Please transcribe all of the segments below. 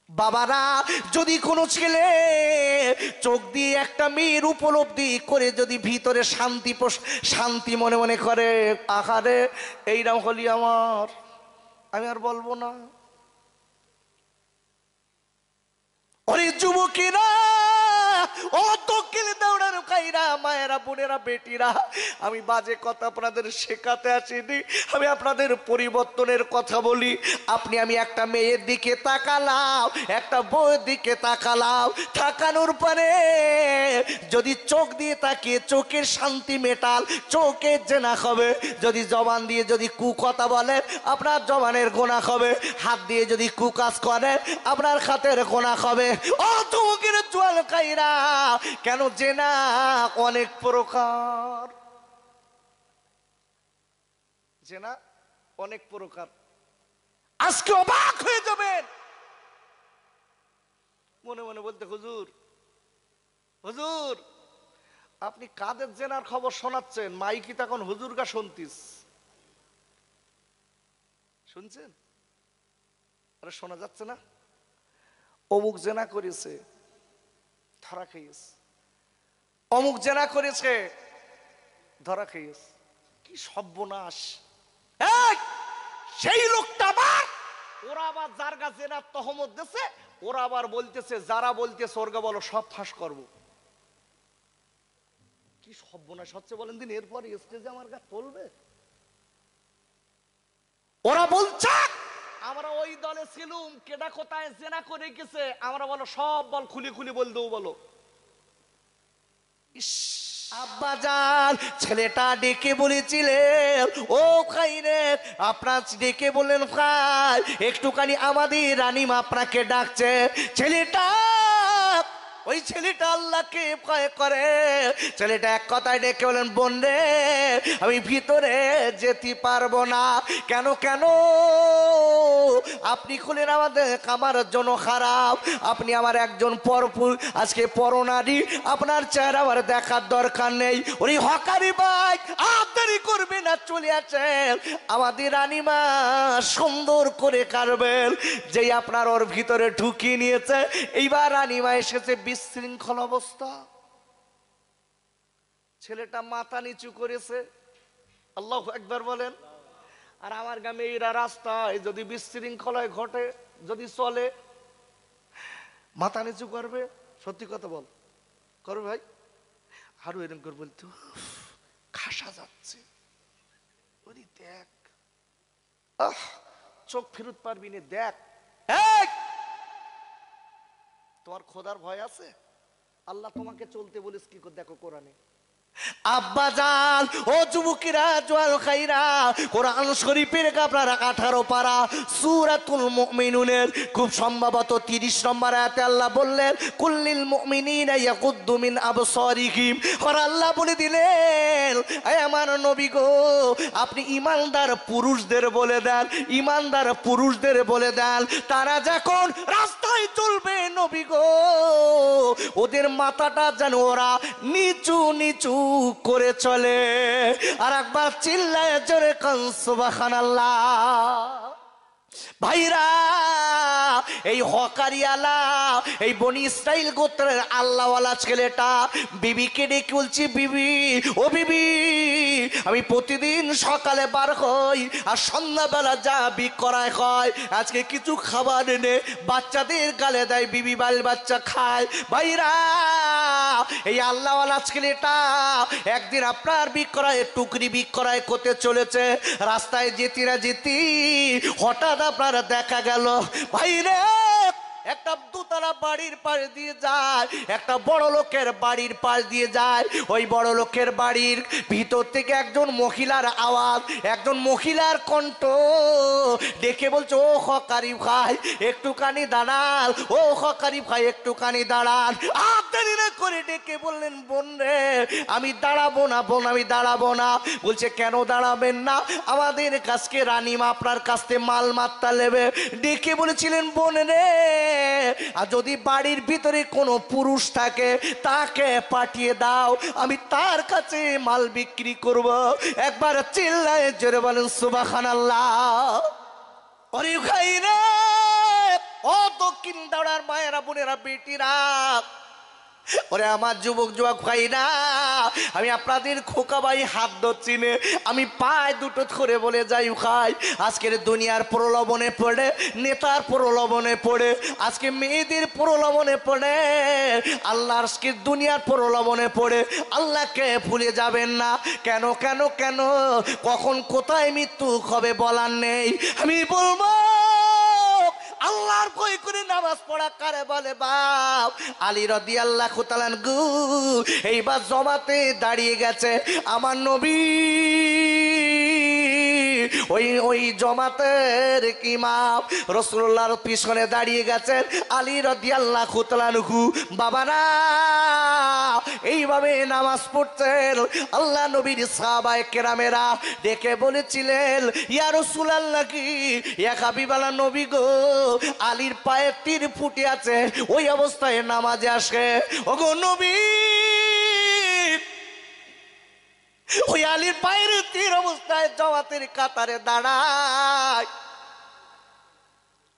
বাবারা, যদি কোনো ছেলে চোখ দিয়ে একটা মেয়ের উপলব্ধি করে যদি ভিতরে শান্তি মনে মনে করে, আহারে এইরকম হলি আমার, আমি আর বলবো না। ওরে যুবকেরা, ও দক্ষিণ দৌড়ার ভাইরা, মায়েরা, বোনেরা, বেটিরা, আমি বাজে কথা আপনাদের শেখাতে আসিনি, আমি আপনাদের পরিবর্তনের কথা বলি। আমি একটা মেয়ের দিকে তাকালাম, একটা বউয়ের দিকে তাকালাম, তাকানোর পরে যদি চোখ দিয়ে তাকিয়ে চোখের শান্তি মেটাল, চোখের জেনা হবে। যদি জবান দিয়ে যদি কুকথা বলেন, আপনার জবানের গোনা হবে। হাত দিয়ে যদি কুকাজ করেন, আপনার হাতের গোনা হবে। ও তোমাকে জোয়াল খাইরা, কেন জেনা অনেক প্রকার, জেনা অনেক প্রকার। আজকে অবাক হয়ে যাবেন, মনে মনে বলতে, হুজুর হুজুর আপনি কাদের জেনার খবর শোনাচ্ছেন? মাইকি তখন হুজুর গা শুনতিস, শুনছেন? আরে শোনা যাচ্ছে না? অমুক জেনা করেছে, ধরা খেয়েছে, অমুক জেনা করেছে, ধরা খেয়েছে। কি সর্বনাশ! সেই লোকটা আবার, ওরা আবার যার গা জেনার তহমত দিছে, ওরা আবার বলতেছে, যারা বলতেছে ওরগা বলো সব ফাঁস করবো। কি সর্বনাশ হচ্ছে বলেন দিন। এরপর স্টেজে আমার গা চলবে? ওরা বলছে আমরা ওই দলে ছিলুম, কেডা কোথায় জেনা করে গেছে, আমরা বলো সব বল খুলি খুলি বল দেবো বলো। আব্বাজান, ছেলেটা ডেকে বলেছিলেন, ও খাইরে আপনার ডেকে বললেন, ভাই একটুখানি আমাদের রানীমা আপনাকে ডাকছে। ছেলেটা, ওই ছেলেটা আল্লাহকে ভয় করে। ছেলেটা এক কথায় ডেকে বলেন, বোন রে আমি ভিতরে যেতে পারবো না। কেন কেন? আপনি খুলেন আমাদের, আমার জন্য খারাপ। আপনি আমার একজন আজকে পরনারী, আপনার চেহারা আমার দেখার দরকার নেই। ওই হকারি ভাই আর দেরি করবে না, চলে আসেন, আমাদের রানীমা সুন্দর করে কারবেন। যেই আপনার ওর ভিতরে ঢুকিয়ে নিয়েছে, এইবার রানীমা এসেছে বিশৃঙ্খল অবস্থা। ছেলেটা মাথা নিচু করেছে, আল্লাহু আকবার বলেন। আর আমার গ্রামে এরা রাস্তায় যদি বিশৃঙ্খলায় ঘটে, যদি চলে, মাথা নিচু করবে। সত্যি কথা বল, করবে ভাই? আরো এরকম করে বলতো, খাসা যাচ্ছে, ওরে দেখ, চোখ ফেরত পারবি না, দেখ। তোমার খোদার ভয় আছে? আল্লাহ তোমাকে চলতে বলিস কি করে? দেখো কোরআনে। আব্বাজান, ও যুবকেরা, জোয়াল খাইরা, কোরআন শরীফের আপনারা 18 পারা সূরাতুল মুমিনুনের খুব সম্ভবত 30 নম্বর আয়াতে আল্লাহ বললেন, কুল্লিল মুমিনিনা ইয়াকুদ্দু মিন আবসারিহিম। আর আল্লাহ বলে দিলেন, এই আমার নবী গো, আপনি ঈমানদার পুরুষদের বলে দেন, ঈমানদার পুরুষদের বলে দেন, তারা যখন রাস্তায় চলবে নবী গো, ওদের মাথাটা যেন ওরা নিচু নিচু করে চলে। আর একবার চিল্লায় জোরে কান সুবহানাল্লাহ। ভাইরা, এই হকারিয়ালা, এই বনি ইসরাইল গোত্রের আল্লাহওয়ালা ছেলেটা বিবিকে ডেকে বলছি, বিবি, ও বিবি, আমি প্রতিদিন সকালে বার হই আর সন্ধ্যাবেলা যা বিক্রয় হয়, আজকে কিছু খাবার এনে বাচ্চাদের গালে দেয়, বিবি বাল বাচ্চা খায়। ভাইরা, এই আল্লাহওয়ালা ছেলেটা একদিন আপনার টুকরি বিক্রয় করতে চলেছে। রাস্তায় যেতে না যেতে হঠাৎ আপনার দেখা গেল, ভাইরে, একটা দোতলা বাড়ির পাশ দিয়ে যায়, একটা বড় লোকের বাড়ির পাশ দিয়ে যায়। ওই বড় লোকের বাড়ির ভিতর থেকে একজন মহিলার আওয়াজ, একজন মহিলার কণ্ঠ ডেকে বলছে, ও হকারি ভাই একটুখানি দাঁড়ান, ও হকারি ভাই একটুখানি দাঁড়ান। দেরি না করে ডেকে বললেন, বোন রে আমি দাঁড়াবো না, বোন আমি দাঁড়াবো না। বলছে, কেন দাঁড়াবেন না? আমাদের কাছকে রানীমা আপনার কাছ থেকে মাল মাত্তা নেবে। ডেকে বলেছিলেন, বোন রে, আর যদি বাড়ির ভিতরে কোনো পুরুষ থাকে তাকে পাঠিয়ে দাও, আমি তার কাছে মাল বিক্রি করব। একবার চিল্লায় জোরে বলেন সুবহানাল্লাহ। ওরে ভাই রে, ও দক্ষিণ দাঁড়ার মায়েরা, বোনেরা, বেটিরা, ওরে আমার যুবক যুবক ভাইরা, আমি আপনাদের খোকা ভাই হাত ধরছি নে, আমি পায়ে দুটো ধরে বলে যাই ভাই, আজকের দুনিয়ার প্রলোভনে পড়ে, নেতার প্রলোভনে পড়ে, আজকে মেয়েদের প্রলোভনে পড়ে, আল্লাহর আজকে দুনিয়ার প্রলোভনে পড়ে আল্লাহকে ভুলে যাবেন না। কেন কেন কেন, কখন কোথায় মৃত্যু হবে বলার নেই। আমি বলবো আল্লাহর ভয় করে নামাজ পড়া কারে বলে বাপ? আলী রাদিয়াল্লাহু তাআলা আনহু এইবার জমাতে দাঁড়িয়ে গেছে আমার নবী, ওই জমাতের ইমাম রাসূলুল্লাহর পিছনে দাঁড়িয়ে গেছেন আলী রাদিয়াল্লাহু তাআলা আনহু। বাবারা এইভাবে নামাজ পড়তেন, আল্লাহ নবীর সাহাবায়ে কেরামেরা ডেকে বলেছিলেন, ইয়া রাসূলুল্লাহ, কি ইয়া হাবিবাল্লাহ নবী গো, আলীর পায়ে তীর ফুটে আছে, ওই অবস্থায় নামাজে আসে। ওগো নবী, ওই আলীর পায়ের তীর অবস্থায় জামাতের কাতারে দাঁড়ায়,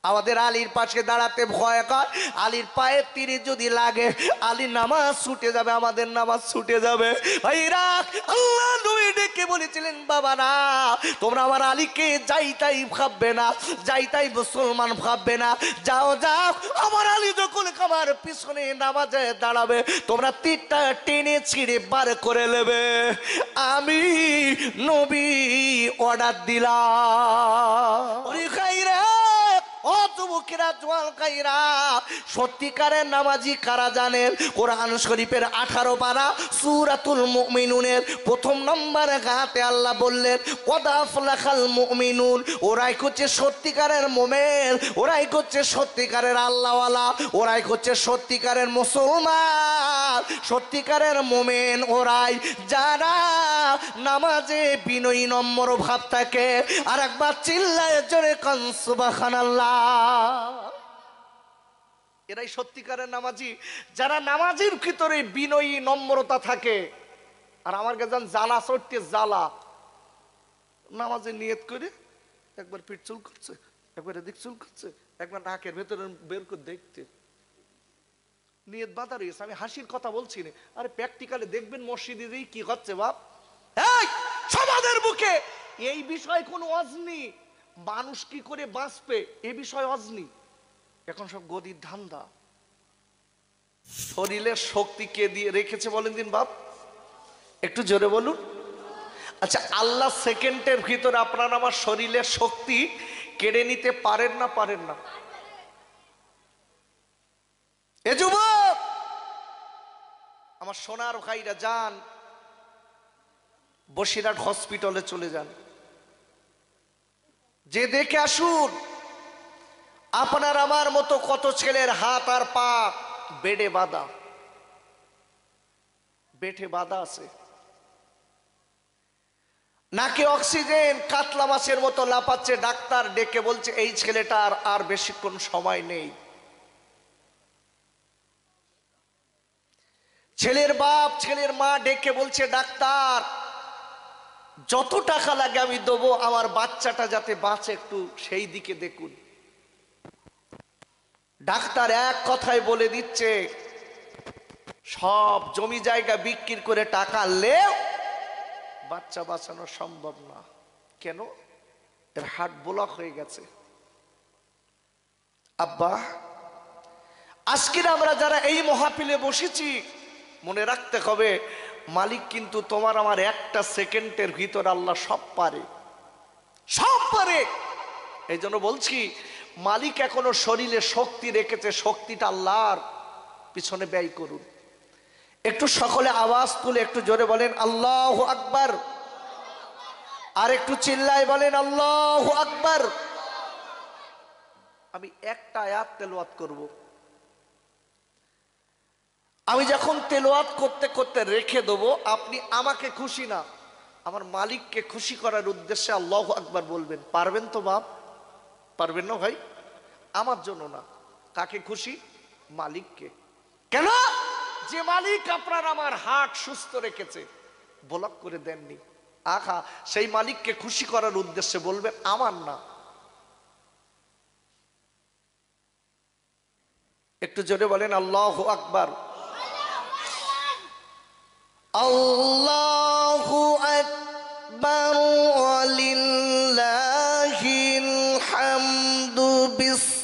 আমাদের আলীর পাশে দাঁড়াতে ভয় কর, আলীর পায়ের তীরে যদি লাগে আলীর নামাজ ছুটে যাবে, আমাদের নামাজ ছুটে যাবে। ভাইরা, আল্লাহ নবী ডেকে বলেছিলেন, বাবা না, তোমরা আমার আলীকে যাই তাই ভাববে না, যাই তাই মুসলমান ভাববে না, যাও যাও, আমার আলী যখন আমার পিছনে নামাজে দাঁড়াবে তোমরা তীরটা টেনে ছিঁড়ে বার করে নেবে, আমি নবী অর্ডার দিলাম। ওরে খাইরা, ও যুবকেরা, জোয়ান ভাইরা, সত্যিকারের নামাজি কারা জানেন? কোরআন শরীফের 18 পারা সূরাতুল মুমিনুনের প্রথম নম্বর গাতে আল্লাহ বললেন, কদ আফলাহাল মুমিনুন, ওরাই হচ্ছে সত্যিকারের মুমিন, ওরাই হচ্ছে সত্যিকারের আল্লাহওয়ালা, ওরাই হচ্ছে সত্যিকারের মুসলমান, সত্যিকারের মুমিন ওরাই যারা নামাজে বিনয়ী নম্র ভাব থাকে। আর একবার চিল্লায় জোরে কান সুবহানাল্লাহ। এরাই সত্যিকারের নামাজি, যারা নামাজের ভিতরে বিনয়ী নম্রতা থাকে। আর আমার কাছে জ্বালা চড়তে জ্বালা, নামাজে নিয়ত করে একবার পিঠ চুল করছে, একবার এদিক চুল করছে, একবার নাকের ভেতরে বের করে দেখতে, নিয়ত বাধা রয়েছে। আমি হাসির কথা বলছি না, আরে প্র্যাকটিক্যালি দেখবেন মসজিদে কি হচ্ছে বাপ। এই সমাজের বুকে এই বিষয় কোনো অজনি, মানুষ কি করে বাঁচবে এ বিষয় অজনি, এখন সব গদির ধান্দা। শরীরের শক্তি কে দিয়ে রেখেছে বলেন দিন বাপ, একটু জোরে বলুন। আচ্ছা, আল্লাহ সেকেন্ডের ভিতরে আপনার আমার শরীরের শক্তি কেড়ে নিতে পারেন না? পারেন না? এ যুবক আমার সোনার ভাইরা, যান বসিরহাট হসপিটালে চলে যান, যে দেখে আসুন আপনার আমার মতো কত ছেলের হাত আর পা বেডে বাঁধা, বেঠে বাঁধা আছে, নাকে অক্সিজেন কাতলা মাছের মতো লাফাচ্ছে, ডাক্তার ডেকে বলছে এই ছেলেটার আর বেশিক্ষণ সময় নেই। ছেলের বাপ ছেলের মা ডেকে বলছে ডাক্তার যত টাকা লাগে আমি দেবো, আমার বাচ্চাটা যাতে বাঁচে একটু সেই দিকে দেখুন। ডাক্তার এক কথায় বলে দিচ্ছে সব জমি জায়গা বিক্রি করে টাকা আনলেও বাচ্চা বাঁচানো সম্ভব না। কেন? এর হার্ট ব্লক হয়ে গেছে। আব্বা, আজকের আমরা যারা এই মহাপিলে বসেছি, মনে রাখতে হবে মালিক কিন্তু তোমার আমার একটা সেকেন্ডের ভিতর আল্লাহ সব পারে, সব পারে। এই জন্য বলছি মালিক এখনো শরীরে শক্তি রেখেছে, শক্তিটা আল্লাহর পিছনে ব্যয় করুন। একটু সকলে আওয়াজ তুলে একটু জোরে বলেন আল্লাহু আকবার, আর একটু চিল্লায় বলেন আল্লাহু আকবার। আমি একটা আয়াত তেলাওয়াত করব, আমি যখন তেলাওয়াত করতে করতে রেখে দেবো, আপনি আমাকে খুশি না আমার মালিককে খুশি করার উদ্দেশ্যে আল্লাহু আকবার বলবেন। পারবেন তো বাপ? পারবেন না ভাই? আমার জন্য না, কাকে খুশি? মালিককে। কেন? যে মালিক আপনার আমার হার্ট সুস্থ রেখেছে, ব্লক করে দেননি, আহা, সেই মালিককে খুশি করার উদ্দেশ্যে বলবেন, আমার না। একটু জোরে বলেন আল্লাহু আকবার। আল্লাহু আকবার ওয়ালিল্লাহিল হামদু বিসমিল্লাহির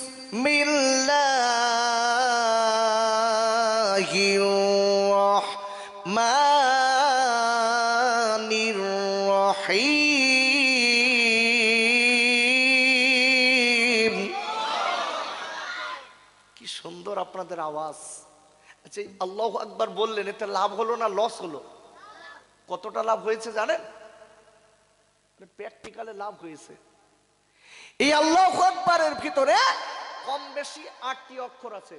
রহমানির রহিম। কি সুন্দর আপনাদের আওয়াজ। আচ্ছা, আল্লাহু আকবার বললেন, এতে লাভ হলো না লস হলো? কতটা লাভ হয়েছে জানেন? প্র্যাকটিক্যালে লাভ হয়েছে। এই আল্লাহু আকবারের ভিতরে কম বেশি 8টি অক্ষর আছে।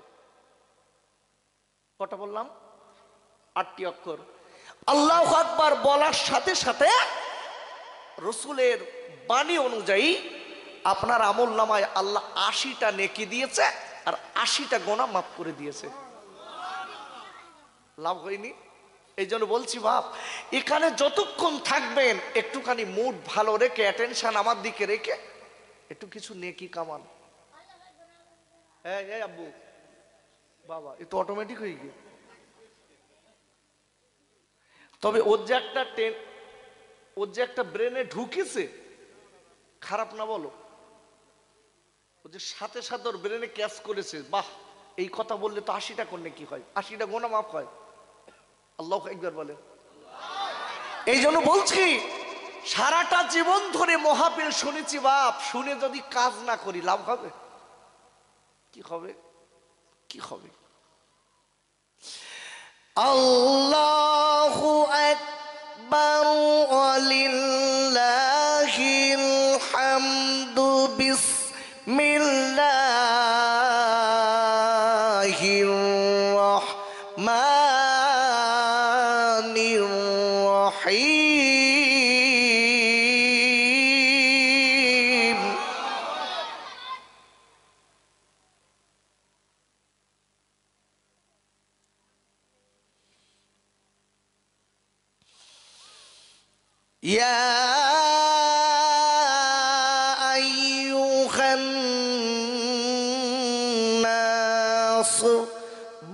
কটা বললাম? 8টি অক্ষর। আল্লাহু আকবার বলার সাথে সাথে রাসূলের বাণী অনুযায়ী আপনার আমলনামায় আল্লাহ 80টা নেকি দিয়েছে আর 80টা গুনাহ মাফ করে দিয়েছে। লাভ হয়নি? এই জন্য বলছি বাপ, এখানে যতক্ষণ থাকবেন একটুখানি মুড ভালো রেখে, অ্যাটেনশন আমার দিকে রেখে একটু কিছু নেকি কামান। হ্যাঁ আব্বু বাবা, এ তো অটোমেটিক হয়ে গিয়ে। তবে ওর যে একটা ব্রেনে ঢুকেছে, খারাপ না বলো, ও যে সাথে সাথে ওর ব্রেনে ক্যাচ করেছে, বাহ, এই কথা বললে তো 80টা করলে কি হয়, 80টা গুনাহ মাফ হয়। আল্লাহু আকবার বলে। এই জন্য বলছি, সারাটা জীবন ধরে মহাপীর শুনেছি বাপ, শুনে যদি কাজ না করি লাভ হবে? কি হবে? কি হবে? আল্লাহু আকবার ওয়ালিল্লাহিল হামদু বিসমিল্লাহির রহমানির রহিম। ইয়া আইয়ুহান নাস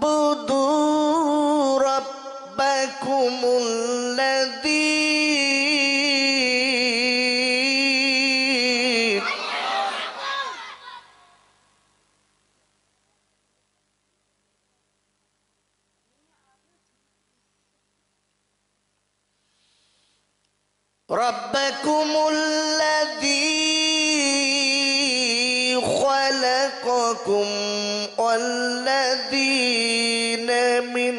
বুদু রাব্বাকুমুল্লাযী خلقكم والذين من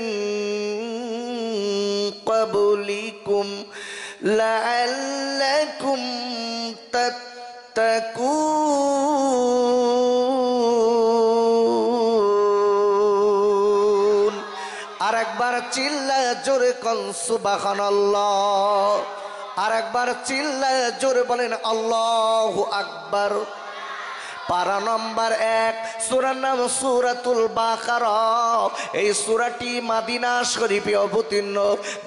قبلكم لعلكم تتقون। আর একবার চিল্লায় জোরে কোন সুবহানাল্লাহ। আর একবার চিল্লায় জোরে বলেন আল্লাহু আকবার। পারা নম্বর 1, সূরার নাম সূরাতুল বাকারা। এই সূরাটি মদিনা শরীফে অবতীর্ণ,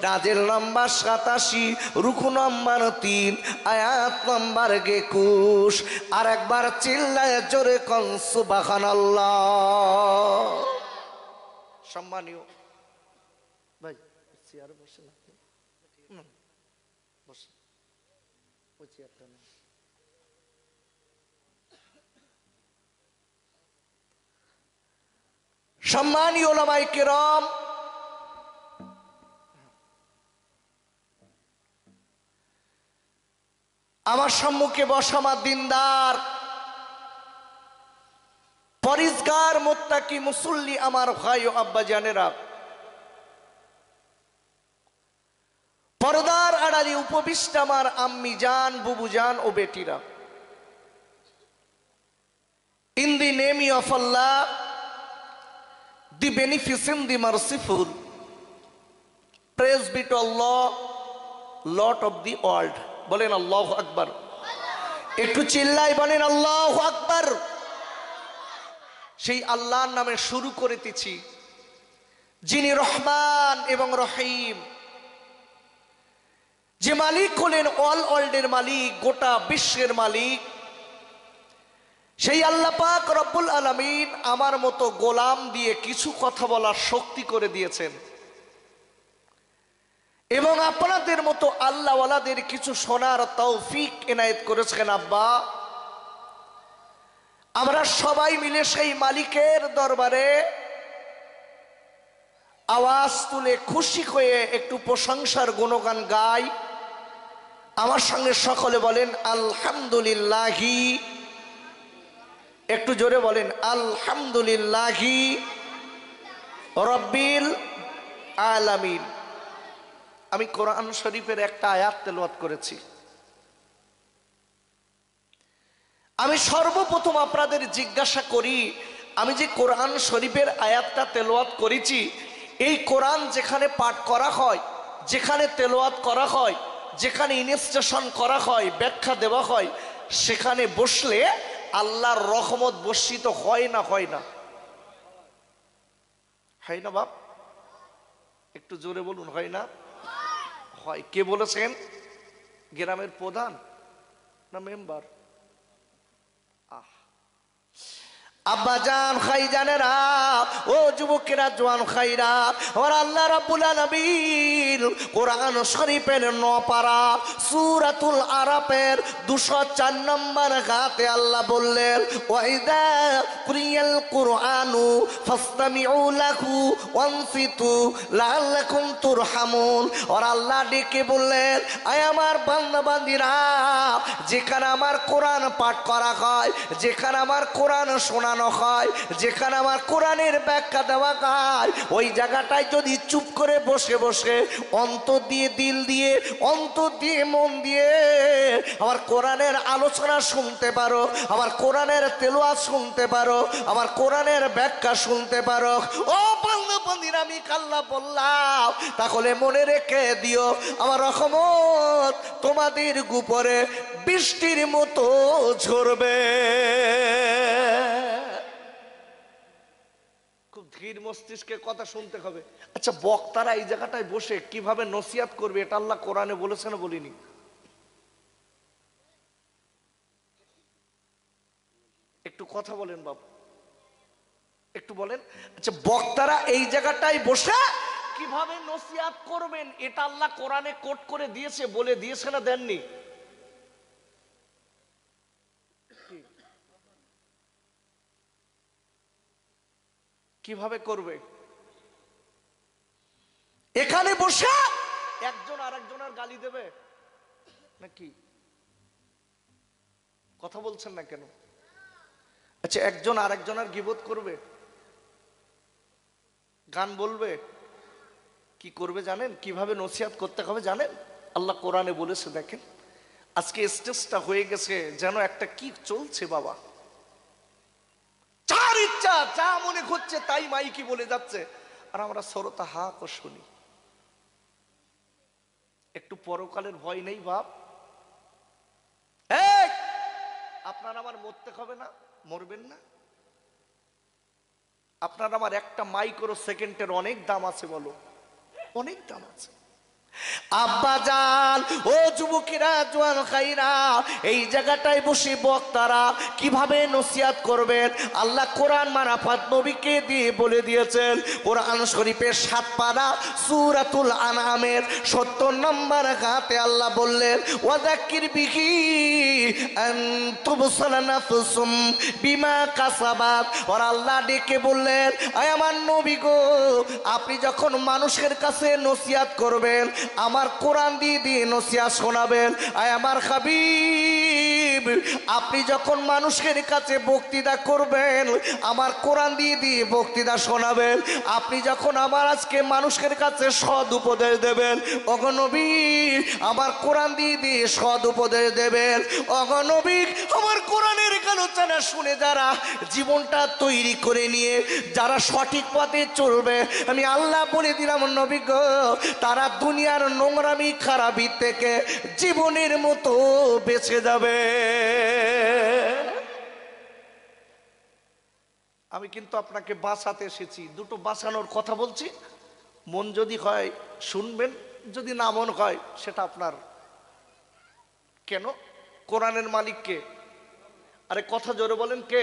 নাজিল নম্বর 87, রুকু নম্বর 3, আয়াত নম্বর 21। আর একবার চিল্লায় জোরে কোন সুবহানাল্লাহ। সম্মানীয় ভাই, চেয়ারে বসে না, বসে ওই চেয়ারটা না। সম্মানীয় উলামায়ে কেরাম, আমার সম্মুখে বসা আমার দিনদার পরিষ্কার মুত্তাকি মুসল্লি আমার ভাই ও আব্বা জানেরা, পর্দার আড়ালে উপবিষ্ট আমার আম্মি জান, বুবু জান ও বেটিরা, in the name of Allah, the beneficent, the merciful, praise be to Allah, Lord of the world. বলেন আল্লাহু আকবার। একটু চিল্লাই বলেন আল্লাহু আকবার। সেই আল্লাহর নামে শুরু করিতেছি, যিনি রহমান এবং রহিম, যে মালিক হলেন অল ওয়ার্ল্ডের মালিক, গোটা বিশ্বের মালিক, সেই আল্লাহ পাক রব্বুল আলামিন আমার মতো গোলাম দিয়ে কিছু কথা বলার শক্তি করে দিয়েছেন, এবং আপনাদের মতো আল্লাহওয়ালাদের কিছু শোনার তৌফিক এনায়েত করেছেন। আব্বা, আমরা সবাই মিলে সেই মালিকের দরবারে আওয়াজ তুলে খুশি হয়ে একটু প্রশংসার গুণগান গাই। আমার সঙ্গে সকলে বলেন আলহামদুলিল্লাহি। একটু জোরে বলেন আলহামদুলিল্লাহি রব্বিল আলামিন। আমি কোরআন শরীফের একটা আয়াত তেলাওয়াত করেছি। আমি সর্বপ্রথম আপনাদের জিজ্ঞাসা করি, আমি যে কোরআন শরীফের আয়াতটা তেলাওয়াত করেছি, এই কোরআন যেখানে পাঠ করা হয়, যেখানে তেলাওয়াত করা হয়, যেখানে ইনস্ট্রাকশন করা হয়, ব্যাখ্যা দেওয়া হয়, সেখানে বসলে আল্লাহর রহমত বর্ষিত হয় না? হয় না? হয় না বাপ? একটু জোরে বলুন, হয় না? হয়। কে বলেছেন? গ্রামের প্রধান না মেম্বার? আব্বাজান খাইজানেরা, ও যুবকেরা, জওয়ান খাইরা, আর আল্লাহ রাব্বুল আলামিন কোরআন শরীফের 9 পারা সূরাতুল আরাফের 204 নম্বর আয়াতে আল্লাহ বললেন, ওয়াইদা কুরিয়াল কুরআনু ফাসতামিউ লাহু ওয়ানসিতু লাআল্লাকুম তুরহামুন। আর আল্লাহ ডেকে বললেন, আয় আমার বান্দা বান্দীরা, যেখানে আমার কোরআন পাঠ করা হয়, যেখানে আমার কোরআন শোনা হয়, যেখানে আমার কোরআনের ব্যাখ্যা দেওয়া হয়, ওই জায়গাটায় যদি চুপ করে বসে বসে অন্তর দিয়ে, দিল দিয়ে, অন্তর দিয়ে, মন দিয়ে আমার কোরআনের আলোচনা শুনতে পারো, আমার কোরআনের তেলাওয়াত শুনতে পারো, আমার কোরআনের ব্যাখ্যা শুনতে পারো, ও বান্দা বান্দীরা, আমি আল্লাহ বললাম, তাহলে মনে রেখে দিও, আমার রহমত তোমাদের উপরে বৃষ্টির মতো ঝরবে। ধীর মস্তিষ্কে কথা শুনতে হবে। আচ্ছা, বক্তারা এই জায়গাটায় বসে কিভাবে নসিহত করবে, এটা আল্লাহ কোরআনে বলেছে না বলিনি? একটু কথা বলেন বাবু, একটু বলেন। আচ্ছা, বক্তারা এই জায়গাটায় বসে কিভাবে নসিহত করবেন, এটা আল্লাহ কোরআনে কোট করে দিয়েছে, বলে দিয়েছে না দেননি? কিভাবে করবে? এখানে বসে একজন আরেকজনের গালি দেবে নাকি? কথা বলছেন না কেন? আচ্ছা, একজন আরেকজনের গীবত করবে, গান বলবে, কি করবে জানেন? কিভাবে নসিহত করতে হবে জানেন? আল্লাহ কোরআনে বলেছে, দেখেন আজকে স্টেজটা হয়ে গেছে যেন একটা কি চলছে বাবা, যার ইচ্ছা যা মনে হচ্ছে তাই মাইকি বলে যাচ্ছে, আর আমরা শ্রোতা হা কো শুনি। একটু পরকালের ভয় নেই বাপ? আপনার আমার মরতে হবে না? মরবেন না? আপনার আমার একটা মাইক্রো সেকেন্ডের অনেক দাম আছে, বলো, অনেক দাম আছে। আব্বাজান, ও যুবকেরা, জওয়ান খাইরা, এই জায়গাটায় বসে বক্তারা কিভাবে নসিহত করবেন, আল্লাহ কোরআন মারফত নবীকে দিয়ে বলে দিয়েছেন। কোরআন শরীফের 7 পারা সূরাতুল আনআমের 70 নম্বর আয়াতে আল্লাহ বললেন, ওয়াযাক্কির বিহি আন তুবসালা নাফসুম বিমা কাসাবাত। আর আল্লাহ ডেকে বললেন, আয় আমার নবী গো, আপনি যখন মানুষের কাছে নসিহত করবেন, আমার কোরআন দিয়ে দিয়ে নসিহত শোনাবেন। আয় আমার হাবিব, আপনি যখন মানুষের কাছে বক্তৃতা করবেন, আমার কোরআন দিয়ে দিয়ে বক্তৃতা শোনাবেন। আপনি যখন আমার আজকে মানুষের কাছে সৎ উপদেশ দেবেন, ওগো নবী, আমার কোরআন দিয়ে দিয়ে সৎ উপদেশ দেবেন। ওগো নবী, আমার কোরআনের আলোচনা শুনে যারা জীবনটা তৈরি করে নিয়ে যারা সঠিক পথে চলবে, আমি আল্লাহ বলে দিলাম নবী গো, তারা দুনিয়ার নোংরামি খারাপি থেকে জীবনের মতো বেঁচে যাবে। আমি কিন্তু আপনাকে বাঁচাতে এসেছি, দুটো বাঁচানোর কথা বলছি। মন যদি হয় শুনবেন, যদি না মন হয় সেটা আপনার। কেন? কোরআনের মালিককে আরে কথা জোরে বলেন কে?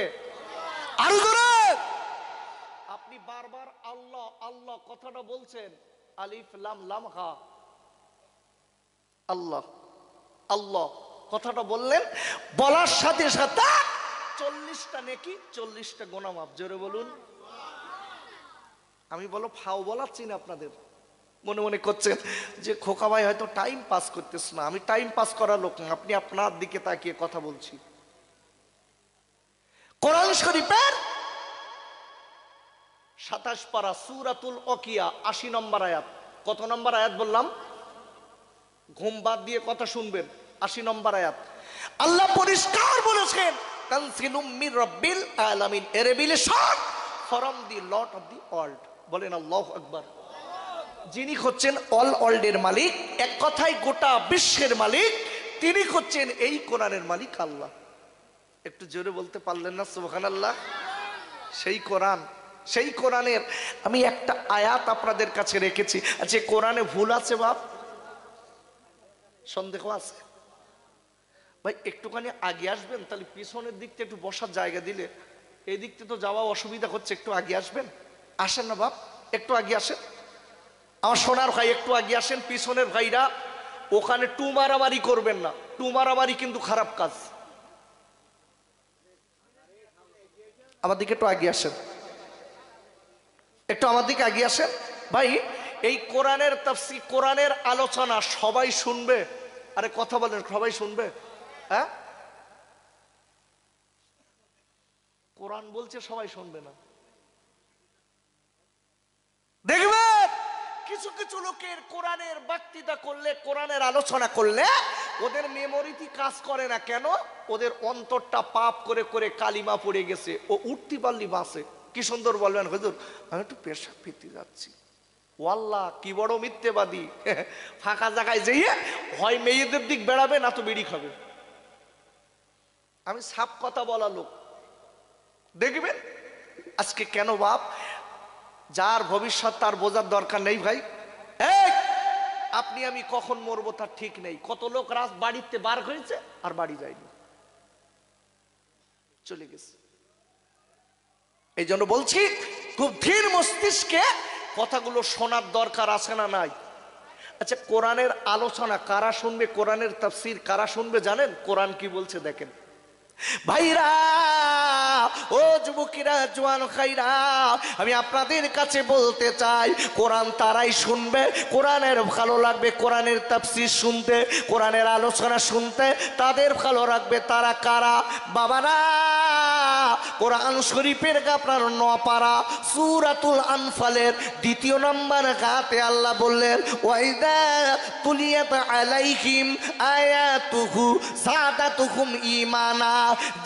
আরো জোরে। আপনি বারবার আল্লাহ আল্লাহ কথাটা বলছেন, আলিফ লাম লাম হা, আল্লাহ আল্লাহ কথাটা বললেন, বলার সাথে সাথে 40টা নেকি 40টা গুনাহ মাফ। জোরে বলুন। আমি বলো ফাও বলাচ্ছি না আপনাদের, মনে মনে করছেন যে খোকা ভাই হয়তো টাইম পাস করতেছ না। আমি টাইম পাস করার লোক না, আপনি আপনার দিকে তাকিয়ে কথা বলছি। কোরআন শরীফের 27 পারা সূরাতুল ওয়াকিয়া 80 নম্বর আয়াত। কত নম্বর আয়াত বললাম? ঘুম বাদ দিয়ে কথা শুনবেন। 80 নম্বর আয়াত আল্লাহ পরিষ্কার বলেছেন, তানজিলুম মির রাব্বিল আলামিন, a revelation from the lord of the world. বলেন আল্লাহু আকবার। যিনি হচ্ছেন অল ওয়ার্ল্ডের মালিক, এক কথায় গোটা বিশ্বের মালিক, তিনি হচ্ছেন এই কোরআনের মালিক আল্লাহ। একটু জোরে বলতে পারলেন না সুবহানাল্লাহ? সেই কোরআন, সেই কোরআনের আমি একটা আয়াত আপনাদের কাছে রেখেছি। আচ্ছা কোরআনে ভুল আছে বাপ? সন্দেহ আছে? ভাই একটুখানি আগে আসবেন, তাহলে পিছনের দিকটা একটু বসার জায়গা দিলে, এই দিকটা তো যাওয়া অসুবিধা হচ্ছে, একটু আগে আসবেন। আসেন না বাপ, একটু আগে আসেন। আমার সোনার ভাই একটু আগে আসেন। পিছনের ভাইরা ওখানে টু মারামারি করবেন না, টু মারামারি কিন্তু খারাপ কাজ। আমার দিকে একটু আগে আসেন, একটু আমার দিকে আগে আসেন ভাই। এই কোরআনের তাফসীর, কোরআনের আলোচনা সবাই শুনবে? আরে কথা বলেন, সবাই শুনবে? হ্যাঁ, কোরআন বলছে সবাই শুনবে না। দেখবেন কিছু কিছু লোকের কোরআনের বক্তৃতা করলে, কোরআনের আলোচনা করলে ওদের মেমোরিতে কাজ করে না। কেন? ওদের অন্তরটা পাপ করে করে কালিমা পড়ে গেছে। ও উঠতে পারলি বাসে। কি সুন্দর বলবেন, হুজুর আমি একটু পেশাব ফিরতে যাচ্ছি। ওয়াল্লাহ কি বড় মিথ্যেবাদী। ফাঁকা জায়গায় যেয়ে হয় মেয়েদের দিক বেড়াবে, না তো বিড়ি খাবে। আমি সাপ কথা বলা লোক। দেখবেন আজকে কেন বাপ, যার ভবিষ্যৎ তার বোঝার দরকার নেই ভাই। আপনি আমি কখন মরবো তার ঠিক নেই। কত লোক রাত বাড়িতে বার হয়েছে আর বাড়ি যায়নি, চলে গেছে। এই জন্য বলছি খুব ধীর মস্তিষ্কে কথাগুলো শোনার দরকার আছে না নাই? আচ্ছা কোরআনের আলোচনা কারা শুনবে, কোরআনের তাফসীর কারা শুনবে জানেন? কোরআন কি বলছে দেখেন ভাইরা, ও যুবকেরা, জওয়ান ভাইরা, আমি আপনাদের কাছে বলতে চাই কোরআন তারাই শুনবে, কোরআনের ভালো লাগবে কোরআনের তাফসীর শুনতে, কোরআনের আলোচনা শুনতে, তাদের ভালো লাগবে। তারা কারা? বাবারা, কোরআন শরীফের আপনার 9 পারা সূরাতুল আনফালের 2 নম্বর আয়াতে আল্লাহ বললেন, ওয়াইদা তুলিয়াত আলাইহিম আয়াতুহু সাদাতুহুম ঈমানা।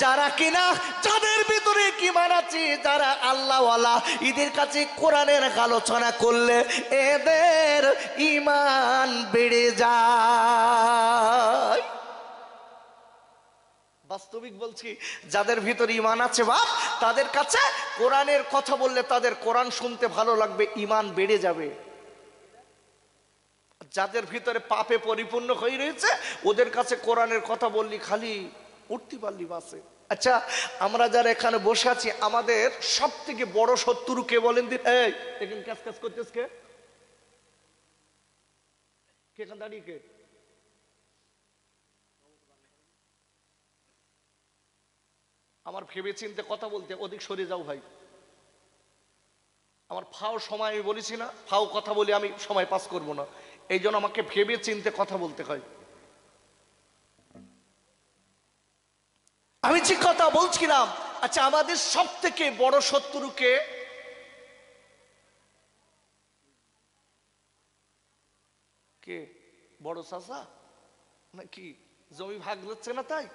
যারা কিনা, যাদের ভিতরে ঈমান আছে, যারা আল্লাহওয়ালা, এদের কাছে কোরআনের আলোচনা করলে এদের ঈমান বেড়ে যায়। বাস্তবিক বলছি, যাদের ভিতরে ঈমান আছে বাপ, তাদের কাছে কোরআনের কথা বললে তাদের কোরআন শুনতে ভালো লাগবে, ঈমান বেড়ে যাবে। যাদের ভিতরে পাপে পরিপূর্ণ হয়ে রয়েছে, ওদের কাছে কোরআনের কথা বললি খালি উঠতে পারলি বাসে। আচ্ছা আমরা যারা এখানে বসে আছি, আমাদের সব থেকে বড় শত্রু কে বলেন দিন? এই এখানে কাজ কাজ করতেছ কে? কে এখানে দাঁড়িয়ে কে? আমার ভেবে চিনতে কথা বলতে, ওদিক সরে যাও ভাই। আমার ফাও সময় আমি বলেছি না, ফাও কথা বলে আমি সময় পাস করব না। এই জন্য আমাকে ভেবে চিনতে কথা বলতে হয়। আমি যে কথা বলছিলাম, আচ্ছা আমাদের সব থেকে বড় শত্রুকে কে? বড় চাচা নাকি? জমি ভাগ হচ্ছে না তাই?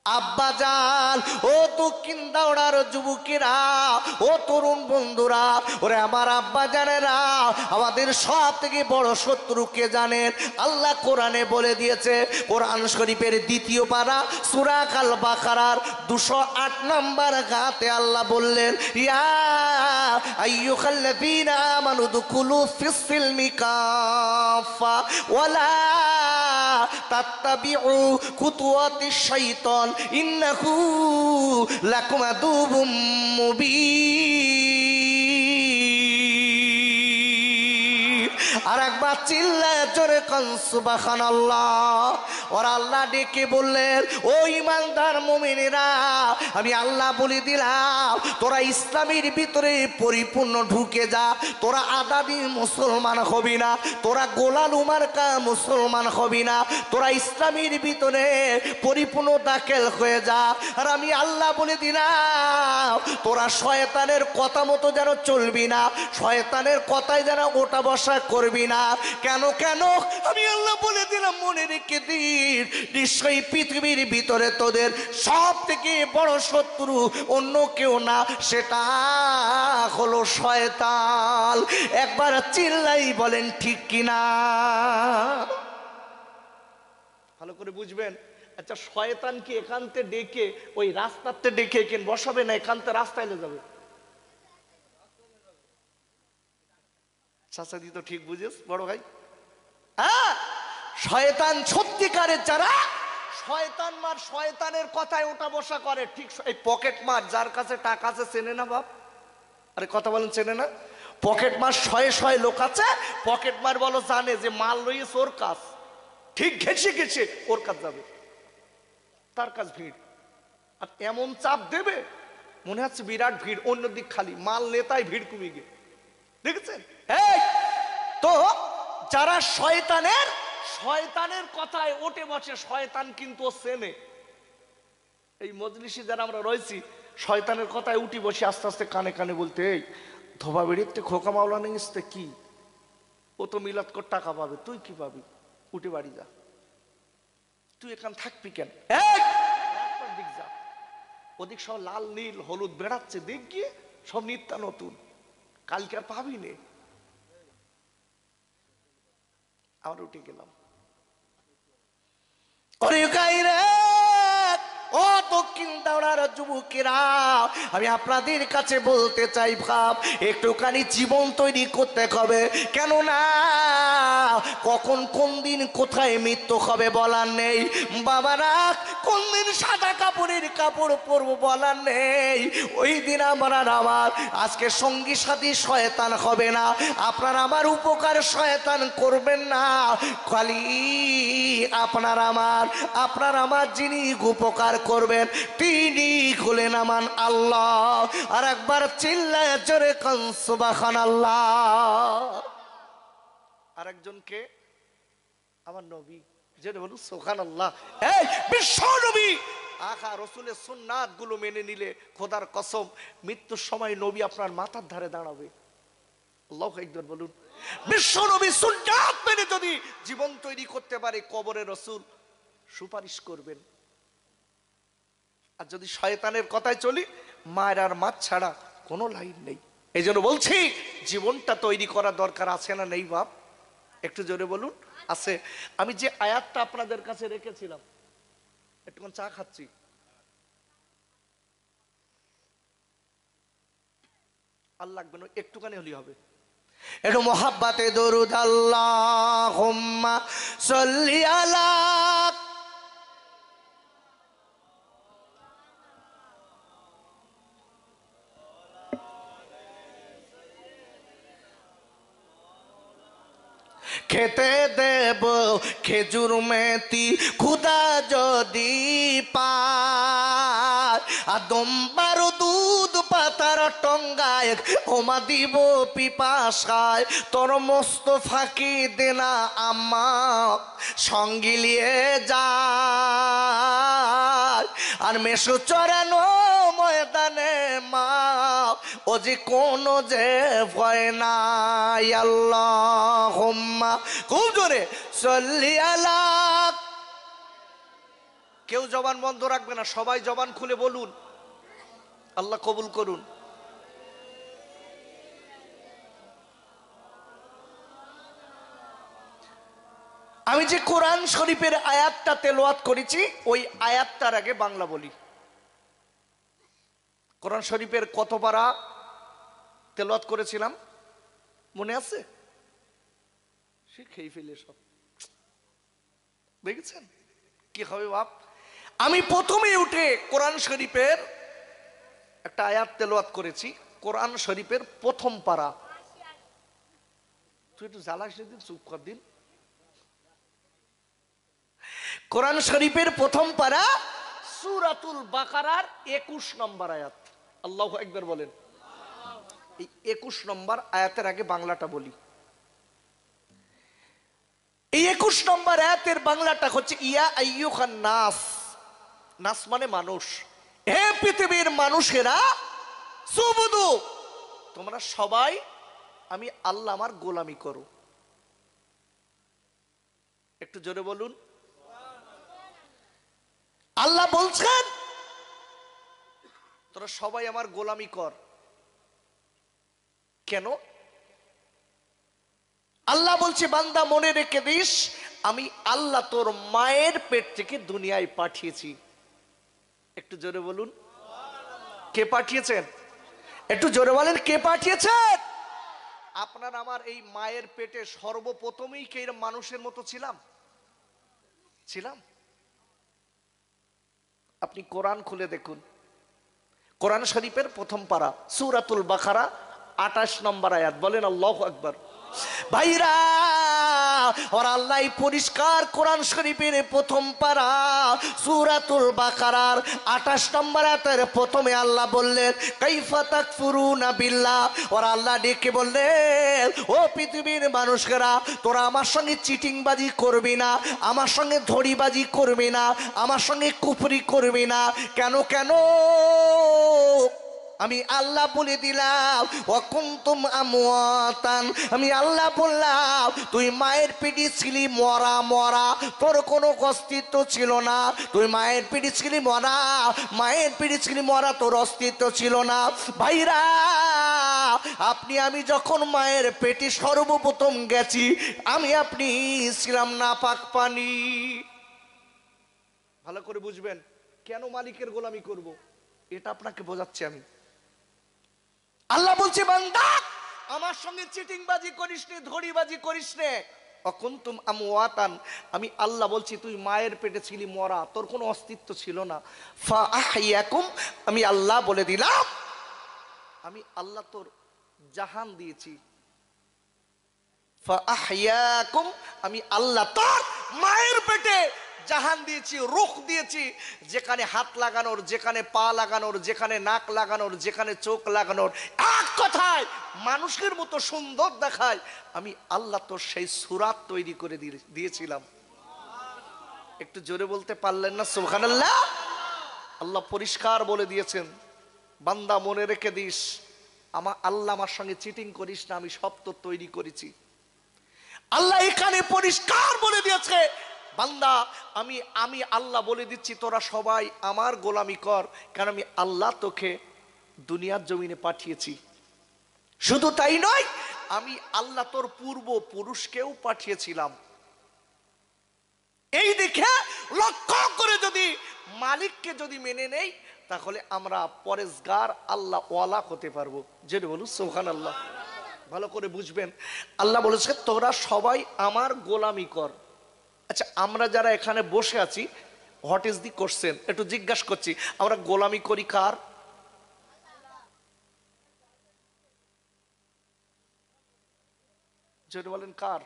আব্বাজান, ও দক্ষিণ দাওড়ার যুবকেরা, ও তরুণ বন্ধুরা, ওরে আমার আব্বাজানেরা, আমাদের সব থেকে বড় শত্রুকে জানেন? আল্লাহ কোরআনে বলে দিয়েছে, কোরআন শরীফের 2 পারা সূরা আল বাকারার 208 নম্বর আয়াতে আল্লাহ বললেন, ইয়া আইয়ুহাল্লাযীনা আমানু দুখুলু ফিস সিলমি কাফা ওয়ালা তাত্তাবিউ খুতুওয়াতিশ শাইতান ইন্নাহু লাকুম আদুউম মুবিন। আর একবার চিল্লায় জোরে কান সুবহানাল্লাহ। ওর আল্লাহ ডেকে বললেন, ও ইমানদার মুমিনেরা, আমি আল্লাহ বলে দিলাম তোরা ইসলামের ভিতরে পরিপূর্ণ ঢুকে যা। তোরা আদাদি মুসলমান হবি না, তোরা গোলাল উমারকা মুসলমান হবি না, তোরা ইসলামের ভিতরে পরিপূর্ণ দাখিল হয়ে যা। আর আমি আল্লাহ বলে দিলাম তোরা শয়তানের কথা মতো যেন চলবি না, শয়তানের কথায় যেন ওটা বসা করবি না। কেন কেন আমি আল্লাহ বলে দিলাম, মনে রেখে দিন, নিশ্চয়ই পৃথিবীর ভিতরে তোদের সব থেকে বড় শত্রু অন্য কেউ না, সেটা হলো শয়তান। একবার চিল্লাই বলেন ঠিক কিনা। ভালো করে বুঝবেন। আচ্ছা, শয়তান কি এখানতে ডেকে ওই রাস্তাতে ডেকে কেন বসাবে না এখানতে রাস্তায় এলে যাবে? চাচাদি তো ঠিক বুঝেস বড় ভাই। হ্যাঁ, শয়তান সত্যিকারের যারা শয়তান মার, শয়তানের কথায় ওটা বসা করে, ঠিক এই পকেট মার যার কাছে টাকা আছে চেনে না বাপ? আরে কথা বলেন, চেনে না? পকেট মার শয়ে শয়ে লোক আছে, পকেট মার বলো জানে যে মাল রয়েছে ওর কাজ, ঠিক ঘেসে ঘেসে ওর কাজ যাবে, তার কাজ ভিড়। আর এমন চাপ দেবে মনে হচ্ছে বিরাট ভিড়, অন্যদিক খালি, মাল নেতায় ভিড় কমে গে, দেখেছেন? এই তো যারা শয়তানের শয়তানের কথায় ওঠে বসে, শয়তান কিন্তু চেনে। এই মজলিসে যারা আমরা রয়েছি শয়তানের কথায় উঠি বসে আস্তে আস্তে কানে কানে বলতে, এই ধোবা বেড়িতে খোকা মাওলা নেই কি, ও তো মিলাদ কর টাকা পাবে, তুই কি পাবি, উঠে বাড়ি যা, তুই এখান থাকবি কেন, দিক যা, ওদিক সব লাল নীল হলুদ বেড়াচ্ছে, দেখ গিয়ে সব নিত্যা নতুন, কালকে আর পাবি নে। আমরা উঠে গেলাম। ও দক্ষিণ দাওড়ার যুবকেরা, আমি আপনাদের কাছে বলতে চাই, ভাব একটুখানি জীবন তৈরি করতে হবে। কেননা কখন কোন দিন কোথায় মৃত্যু হবে বলার নেই। বাবারা, কোন দিন সাদা কাপড়ের কাপড় পরবো বলার নেই। ওই দিন আমার আজকে সঙ্গী সাথী শয়তান হবে না, আপনার আমার উপকার শয়তান করবেন না, খালি আপনার আমার যিনি উপকার করবেন তিনি হলেন আমার আল্লাহ। আর একবার চিল্লায় জোরে কান সুবহানাল্লাহ। আর একজনকে আমার নবী, জোরে বলুন সুবহানাল্লাহ। এই বিশ্ব নবী আখা রসুলের সুন্নাত গুলো মেনে নিলে খোদার কসম মৃত্যুর সময় নবী আপনার মাথার ধারে দাঁড়াবে। আল্লাহু আকবার বলুন। বিশ্ব নবী সুন্নাত মেনে যদি জীবন তৈরি করতে পারে, কবরে রসুল সুপারিশ করবেন। আর যদি শয়তানের কথায় চলি, মায়ের আর মাছ ছাড়া কোনো লাইন নেই। এই জন্য বলছি জীবনটা তৈরি করা দরকার আছে না নেই বাপ? একটু জোরে বলুন আছে। আমি যে আয়াতটা আপনাদের কাছে রেখেছিলাম, একটুখানি চা খাচ্ছি, আল্লাহ লাগবে না, একটুখানি হলেই হবে। একটু মোহাব্বতে দরুদ আল্লাহুম্মা সাল্লি আলা। খেতে দেব খেজুর মেথি খুদা যদি পায়, আদম বারো দুধ পাতার টঙ্গায় ওমা দিব পিপাসায়, তোর মস্ত ফাঁকি দেনা আম্মা সঙ্গিলিয়ে যায়। আর মেসু চড়ানো ময়দানে মা ও যে কোনো যে ভয় নাই। আল্লাহুম্মা, খুব জোরে সাল্লি আলা। কেউ জবান বন্ধ রাখবে না, সবাই জবান খুলে বলুন, আল্লাহ কবুল করুন। আমি যে কোরআন শরীফের আয়াতটা তেলাওয়াত করেছি, ওই আয়াতটার আগে বাংলা বলি। কোরআন শরীফের কত পারা তেলাওয়াত করেছিলাম মনে আছে? শিখেই ফেলে সব। দেখেছেন কি হবে বাপ? আমি প্রথমে উঠে কোরআন শরীফের একটা আয়াত তেলাওয়াত করেছি, কোরআন শরীফের প্রথম পারা। তুই একটু জ্বালাস দিন, চুপ কর দিন। কোরআন শরীফের প্রথম পারা সূরাতুল বাকারার 21 নম্বর আয়াত। আল্লাহু আকবার বলেন। এই 21 নম্বর আয়াতের আগে বাংলাটা বলি। এই 21 নম্বর আয়াতের বাংলাটা হচ্ছে ইয়া আইয়ুহান নাস। নাস মানে মানুষ। হে পৃথিবীর মানুষেরা, সুবুদু, তোমরা সবাই আমি আল্লাহ আমার গোলামি করো। একটু জোরে বলুন। আল্লাহ বলছেন তোরা সবাই আমার গোলামি কর। কেন? আল্লাহ বলছে বান্দা মনে রেখে দিস, আমি আল্লাহ তোর মায়ের পেট থেকে দুনিয়ায় পাঠিয়েছি। একটু জোরে বলুন কে পাঠিয়েছেন? একটু জোরে বলেন কে পাঠিয়েছেন? আপনার আমার এই মায়ের পেটে সর্বপ্রথমেই কে মানুষের মতো ছিলাম? আপনি কোরআন খুলে দেখুন, কোরআন শরীফের প্রথম পারা সূরাতুল বাকারা 28 নম্বর আয়াত। বলেন আল্লাহু আকবার। ভাইরা, আর আল্লাহ পরিষ্কার কোরআন শরীফের প্রথম পারা সূরাতুল বাকারার 28 নম্বর আয়াতের প্রথমে আল্লাহ বললেন কাইফা তাকফুরুনা বিল্লাহ। আর আল্লাহ ডেকে বললেন ও পৃথিবীর মানুষেরা, তোরা আমার সঙ্গে চিটিংবাজি করবি না, আমার সঙ্গে ধড়িবাজি করবি না, আমার সঙ্গে কুফরি করবি না। কেন কেন? আমি আল্লাহ বলে দিলাম ওয়াকুনতুম আমওয়াতান, আমি আল্লাহ বললাম তুই মায়ের পেটে ছিলি মরা মরা, তোর কোনো অস্তিত্ব ছিল না। তুই মায়ের পেটে ছিলি মরা, মায়ের পেটে ছিলি মরা, তোর অস্তিত্ব ছিল না। ভাইরা, আপনি আমি যখন মায়ের পেটে সর্বপ্রথম গেছি, আমি আপনি ছিলাম নাপাক পানি। ভালো করে বুঝবেন কেন মালিকের গোলামি করব, এটা আপনাকে বোঝাচ্ছি আমি। আল্লাহ বলছে বান্দা আমার সঙ্গে চিটিংবাজি করিস নে, ধড়িবাজি করিস নে। অকুনতুম আমওয়াতান, আমি আল্লাহ বলছি তুই মায়ের পেটে ছিলি মরা, তোর কোনো অস্তিত্ব ছিল না। ফাআহইয়াকুম, আমি আল্লাহ বলে দিলাম আমি আল্লাহ তোর জাহান দিয়েছি। ফাআহইয়াকুম, আমি আল্লাহ তোর মায়ের পেটে জাহান দিয়েছি, রূহ দিয়েছি। যেখানে হাত লাগানোর, যেখানে পা লাগানোর, যেখানে নাক লাগানোর, যেখানে চোখ লাগানোর, এক কথায় মানুষের মতো সুন্দর দেখায়, আমি আল্লাহ তোর সেই সূরাত তৈরি করে দিয়েছিলাম। একটু জোরে বলতে পারলেন না সুবহানাল্লাহ? আল্লাহ পরিষ্কার বলে দিয়েছেন বান্দা মনে রেখে দিস, আমার আল্লাহ আমার সঙ্গে চিটিং করিস না, আমি সব তোর তৈরি করেছি। আল্লাহ এখানে পরিষ্কার বলে দিয়েছে বান্দা আমি আল্লাহ বলে দিচ্ছি তোরা সবাই আমার গোলামি কর, কারণ আমি আল্লাহ তোকে দুনিয়ার জমিনে পাঠিয়েছি। শুধু তাই নয়, আমি আল্লাহ তোর পূর্ব পুরুষকেও পাঠিয়েছিলাম। এই দেখে লক্ষ্য করে যদি মালিককে যদি মেনে নেই, তাহলে আমরা পরেশগার আল্লাহ ওয়ালা হতে পারবো। যেটা বলুন সুবহানাল্লাহ। ভালো করে বুঝবেন, আল্লাহ বলেছে তোরা সবাই আমার গোলামি কর। আচ্ছা, আমরা যারা এখানে বসে আছি, হোয়াট ইজ দি কোশ্চেন, একটু জিজ্ঞাসা করছি, আমরা গোলামি করি কার? যেটা বলেন কার?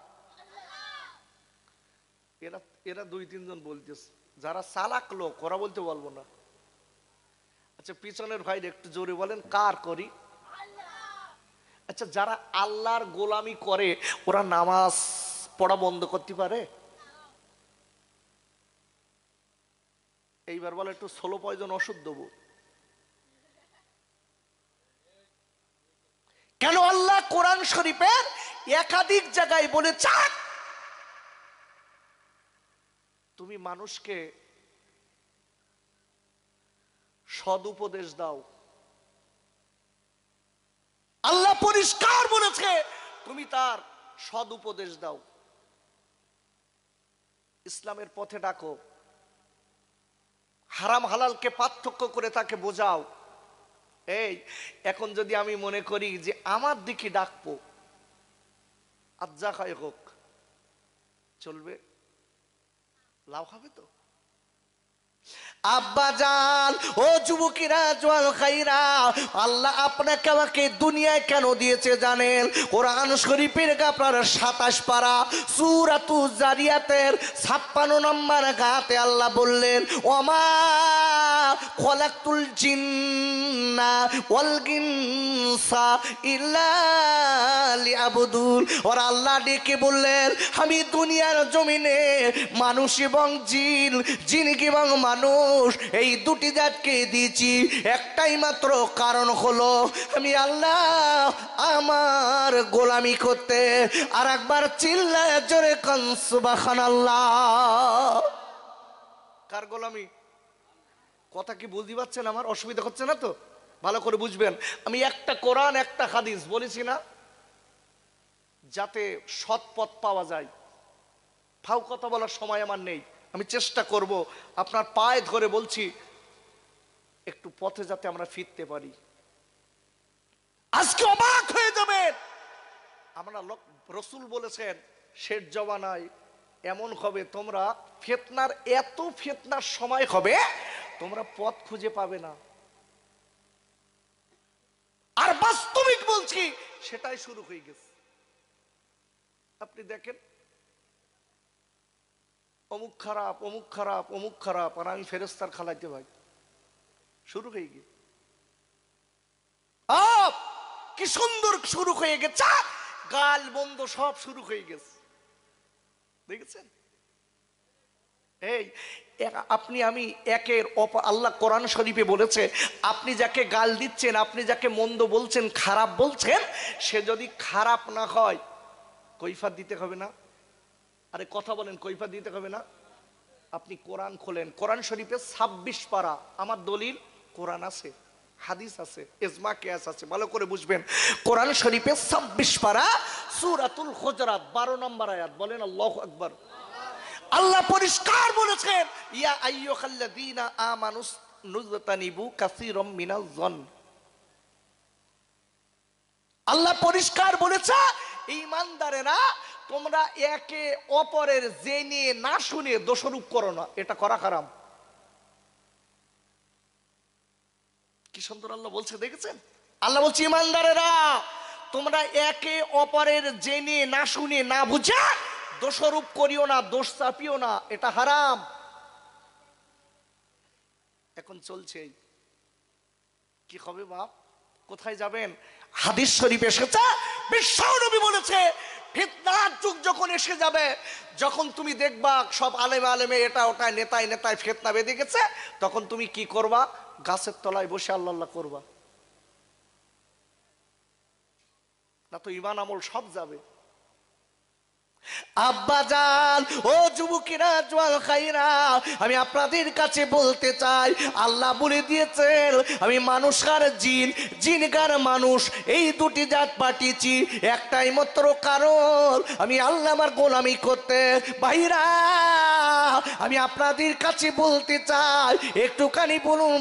এরা এরা 2-3 জন বলতেছে, যারা চালাক লোক ওরা বলতে বলবো না। আচ্ছা, পিছনের ভাই একটু জোরে বলেন কার করি? আচ্ছা, যারা আল্লাহর গোলামি করে ওরা নামাজ পড়া বন্ধ করতে পারে? এইবার বলে একটু স্লো পয়জন ওষুধ দেবো। কেন? আল্লাহ কোরআন শরীফের একাধিক জায়গায় বলেছেন তুমি মানুষকে সদুপদেশ দাও। আল্লাহ পরিষ্কার বলেছে তুমি তার সদুপদেশ দাও, ইসলামের পথে ডাকো, হারাম হালালকে পার্থক্য করে তাকে বোঝাও। এই এখন যদি আমি মনে করি যে আমার দিকে ডাকবো, আজ্জা খায় হোক, চলবে? লাভ হবে তো? আব্বা জান, ও যুবকেরা, জওয়ান খাইরা, আল্লাহ আপনাকে আমাকে দুনিয়ায় কেন দিয়েছে জানেন? কোরআন শরীফের আপনার 27 পারা সূরাতু জারিয়াতের 56 নম্বর আয়াতে আল্লাহ বললেন, ওমা খলাকতুল জিন্না ওয়াল ইনসা ইল্লা লিয়াবুদুন। আর আল্লাহ ডেকে বললেন, আমি দুনিয়ার জমিনে মানুষ এবং জিন, জিনকে এবং মানুষ, এই দুটি জাতকে দিয়েছি একটাই মাত্র কারণ হলো আমি আল্লাহ আমার গোলামি করতে। আর একবার চিল্লায় জোরে কান সুবহানাল্লাহ। কার গোলামি? কথা কি বুঝতে পারছেন? আমার অসুবিধা হচ্ছে না তো? ভালো করে বুঝবেন। আমি একটা কোরআন একটা হাদিস বলেছি না, যাতে সৎ পথ পাওয়া যায়। ফাউ কথা বলার সময় আমার নেই, আমি চেষ্টা করব আপনার পায়ে ধরে বলছি, একটু পথে যাতে আমরা ফিরতে পারি। আজকে অবাক হয়ে যাবেন, আমরা রসুল বলেছেন শেষ জওয়ানায় এমন হবে, তোমরা ফিতনার, এত ফিতনার সময় হবে তোমরা পথ খুঁজে পাবে না। আর বাস্তবিক বলছি সেটাই শুরু হয়ে গেছে। আপনি দেখেন, অমুক খারাপ, অমুক খারাপ, অমুক খারাপ, আর আমি ফেরেশতার খালাইতে ভাই, শুরু হয়ে গিয়ে কি সুন্দর শুরু হয়ে গেছে, গাল বন্ধ সব শুরু হয়ে গেছে। দেখেছেন? এই আপনি আমি একের অপর, আল্লাহ কোরআন শরীফে বলেছে, আপনি যাকে গাল দিচ্ছেন, আপনি যাকে মন্দ বলছেন, খারাপ বলছেন, সে যদি খারাপ না হয় কৈফাত দিতে হবে না? আরে কথা বলেন, কৈফাত দিতে হবে না? আপনি কোরআন খোলেন, কোরআন শরীফে 26 পারা, আমার দলিল কোরআন আছে, হাদিস আছে, ইজমা কিয়াস আছে, ভালো করে বুঝবেন। কোরআন শরীফে 26 পারা সূরাতুল হুজরাত 12 নম্বর আয়াত, বলেন আল্লাহু আকবার। আল্লাহ পরিষ্কার বলেছেন, ইয়া আইয়ুহাল্লাযীনা আমানুস নুজতানিবু কাসীরাম মিনাজ যন। আল্লাহ পরিষ্কার বলেছে, ঈমানদারেরা তোমরা একে অপরের জেনে না শুনে দোষারোপ করো না, এটা করা হারাম। কি সুন্দর আল্লাহ বলছে, দেখেছেন? আল্লাহ বলছে, ঈমানদারেরা তোমরা একে অপরের জেনে না শুনে না বুঝে দোষারোপ করিও না, দোষ চাপিও না, এটা হারাম। এখন চলছে কি হবে বাপ? কোথায় যাবেন? হাদিস শরীফ এসেছে, বিশ্বনবী বলেছে, ফিতনার যুগ যখন এসে যাবে, যখন তুমি দেখবা সব আলেমে আলেমে এটা ওটা নেতায় নেতায় ফিতনা বেঁধে গেছে, তখন তুমি কি করবা? গাছের তলায় বসে আল্লাহ আল্লাহ করবা, না তো ঈমান আমল সব যাবে। আব্বা জান, ও যুবকেরা, জওয়ান খাইরা, আমি আপনাদের কাছে বলতে চাই, আল্লাহ বলে দিয়েছেন আমি মানুষ আর জিন, জিন আর মানুষ, এই দুটি জাত পাঠিয়েছি একটাই মাত্র কারণ আমি আল্লাহ আমার গোলামি করতে। ভাইরা, আমি আপনাদের কাছে বলতে চাই, একটুখানি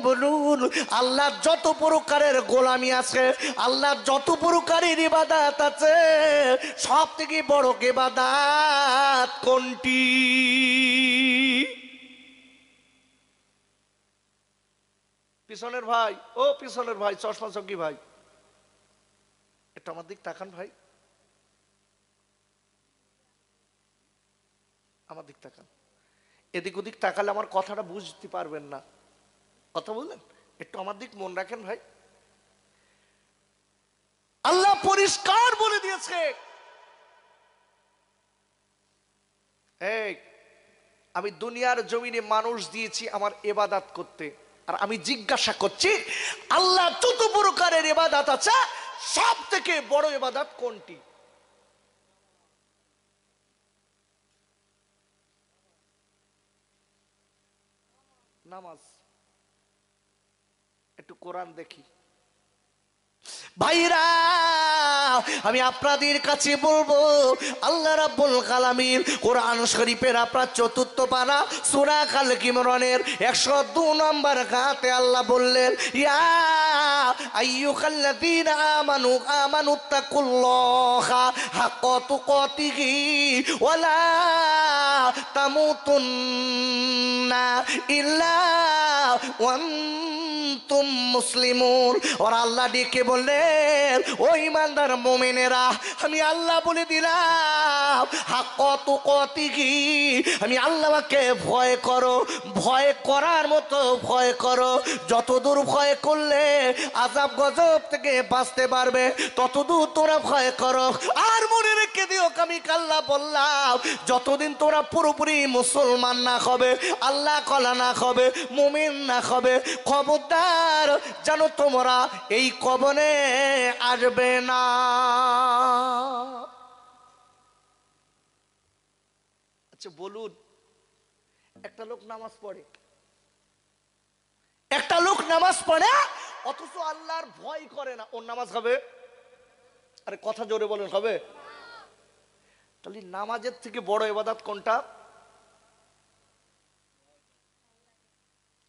বলুন আল্লাহ যত প্রকারের গোলামি আছে, আল্লাহ যত প্রকারের ইবাদত আছে, সব থেকে বড় ইবাদত কোনটি? পিছনের ভাই, ও পিছনের ভাই, চশমা চকি ভাই, একটু আমার দিক তাকান ভাই, আমার দিক তাকান। এদিক ওদিক তাকালে আমার কথাটা বুঝতে পারবেন না, কথা বললেন? একটু আমার দিক মন রাখেন ভাই। আল্লাহ পরিষ্কার বলে দিয়েছে, এই আমি দুনিয়ার জমিনে মানুষ দিয়েছি আমার ইবাদত করতে, আর আমি জিজ্ঞাসা করছি আল্লাহ যত প্রকারের ইবাদত আছে, সব থেকে বড় ইবাদত কোনটি? নামাজ। একটু কোরআন দেখি ভাইরা, আমি আপনাদের কাছে বলবো, আল্লাহ রাব্বুল আলামিন কোরআন শরীফের আপনার 4th পারা সূরা আল ইমরানের 102 নম্বর আয়াতে আল্লাহ বললেন, ইয়া আইয়ুহাল্লাযীনা আমানুত্তাকুল্লাহা হাক্কা তুকাতিহি ওয়া লা তামুতুন্না ইল্লা ওয়া আনতুম মুসলিমুন। আর আল্লাহ ডেকে বললেন, ও ঈমানদার মুমিনেরা, আমি আল্লাহ বলে দিলাম হাক্কা তুকাতিহি, আমি আল্লাহকে ভয় করো, ভয় করার মতো ভয় করো। যতদূর ভয় করলে আযাব গজব থেকে বাঁচতে পারবে ততদূর তোমরা ভয় করো। আর মনে রেখে দিও, আমি আল্লাহ বললাম যতদিন তোমরা পুরোপুরি মুসলমান না হবে, আল্লাহ কলা না হবে, মুমিন না হবে, খবরদার যেন তোমরা এই কবরে আসবে না। আচ্ছা বলুন, একটা লোক নামাজ পড়ে, একটা লোক নামাজ পড়ে অথচ আল্লাহর ভয় করে না, ওর নামাজ হবে? আরে কথা জোরে বলেন, হবে? তাহলে নামাজের থেকে বড় ইবাদত কোনটা?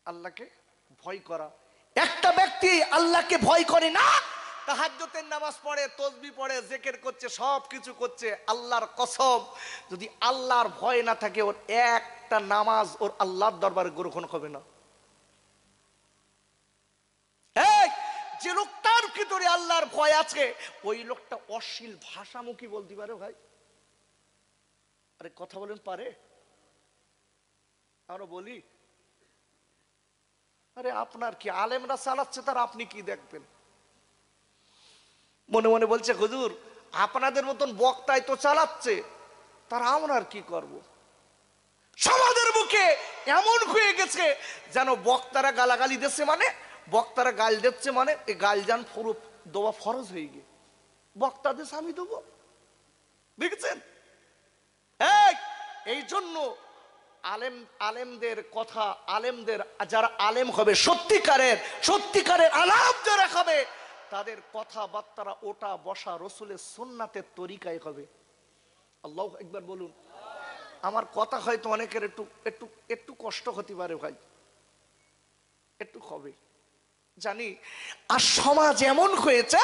আল্লাহকে ভয় করা। একটা ব্যক্তি আল্লাহকে ভয় করে না, তাহাজ্জুদের নামাজ পড়ে, তাসবিহ পড়ে, জিকির করছে, সব কিছু করছে, আল্লাহর কসম যদি আল্লাহর ভয় না থাকে ওর একটা নামাজ ওর আল্লাহর দরবারে গ্রহণ হবে না। যে লোকটার ভিতরে আল্লাহর ভয় আছে ওই লোকটা অশ্লীল ভাষামুখী বলতে পারে ভাই? আরে কথা বলেন, পারে? আমরা বলি, আরে আপনার কি, আলেমরা চালাচ্ছে তার আপনি কি দেখবেন? মনে মনে বলছে, হুজুর আপনাদের মতন বক্তাই তো চালাচ্ছে, তার আমরা আর কি করব? সমাজের বুকে এমন হয়ে গেছে যেন বক্তারা গালাগালি দিচ্ছে মানে, বক্তারা গাল দিচ্ছে মানে এই গাল যান দেওয়া ফরজ হয়ে গিয়ে বক্তাদের আমি দেবো। দেখেছেন? এই জন্য আলেমদের কথা, আলেমদের যারা আলেম হবে, সত্যিকারের সত্যিকারের আলাপ যারা হবে, তাদের কথাবার্তা ওটা বসা রসুলের সুন্নাতের তরিকায় হবে। আল্লাহু আকবার বলুন। আমার কথা হয়তো অনেকের একটু একটু একটু কষ্ট হতে পারে ভাই, একটু হবে জানি। আর সমাজ এমন হয়েছে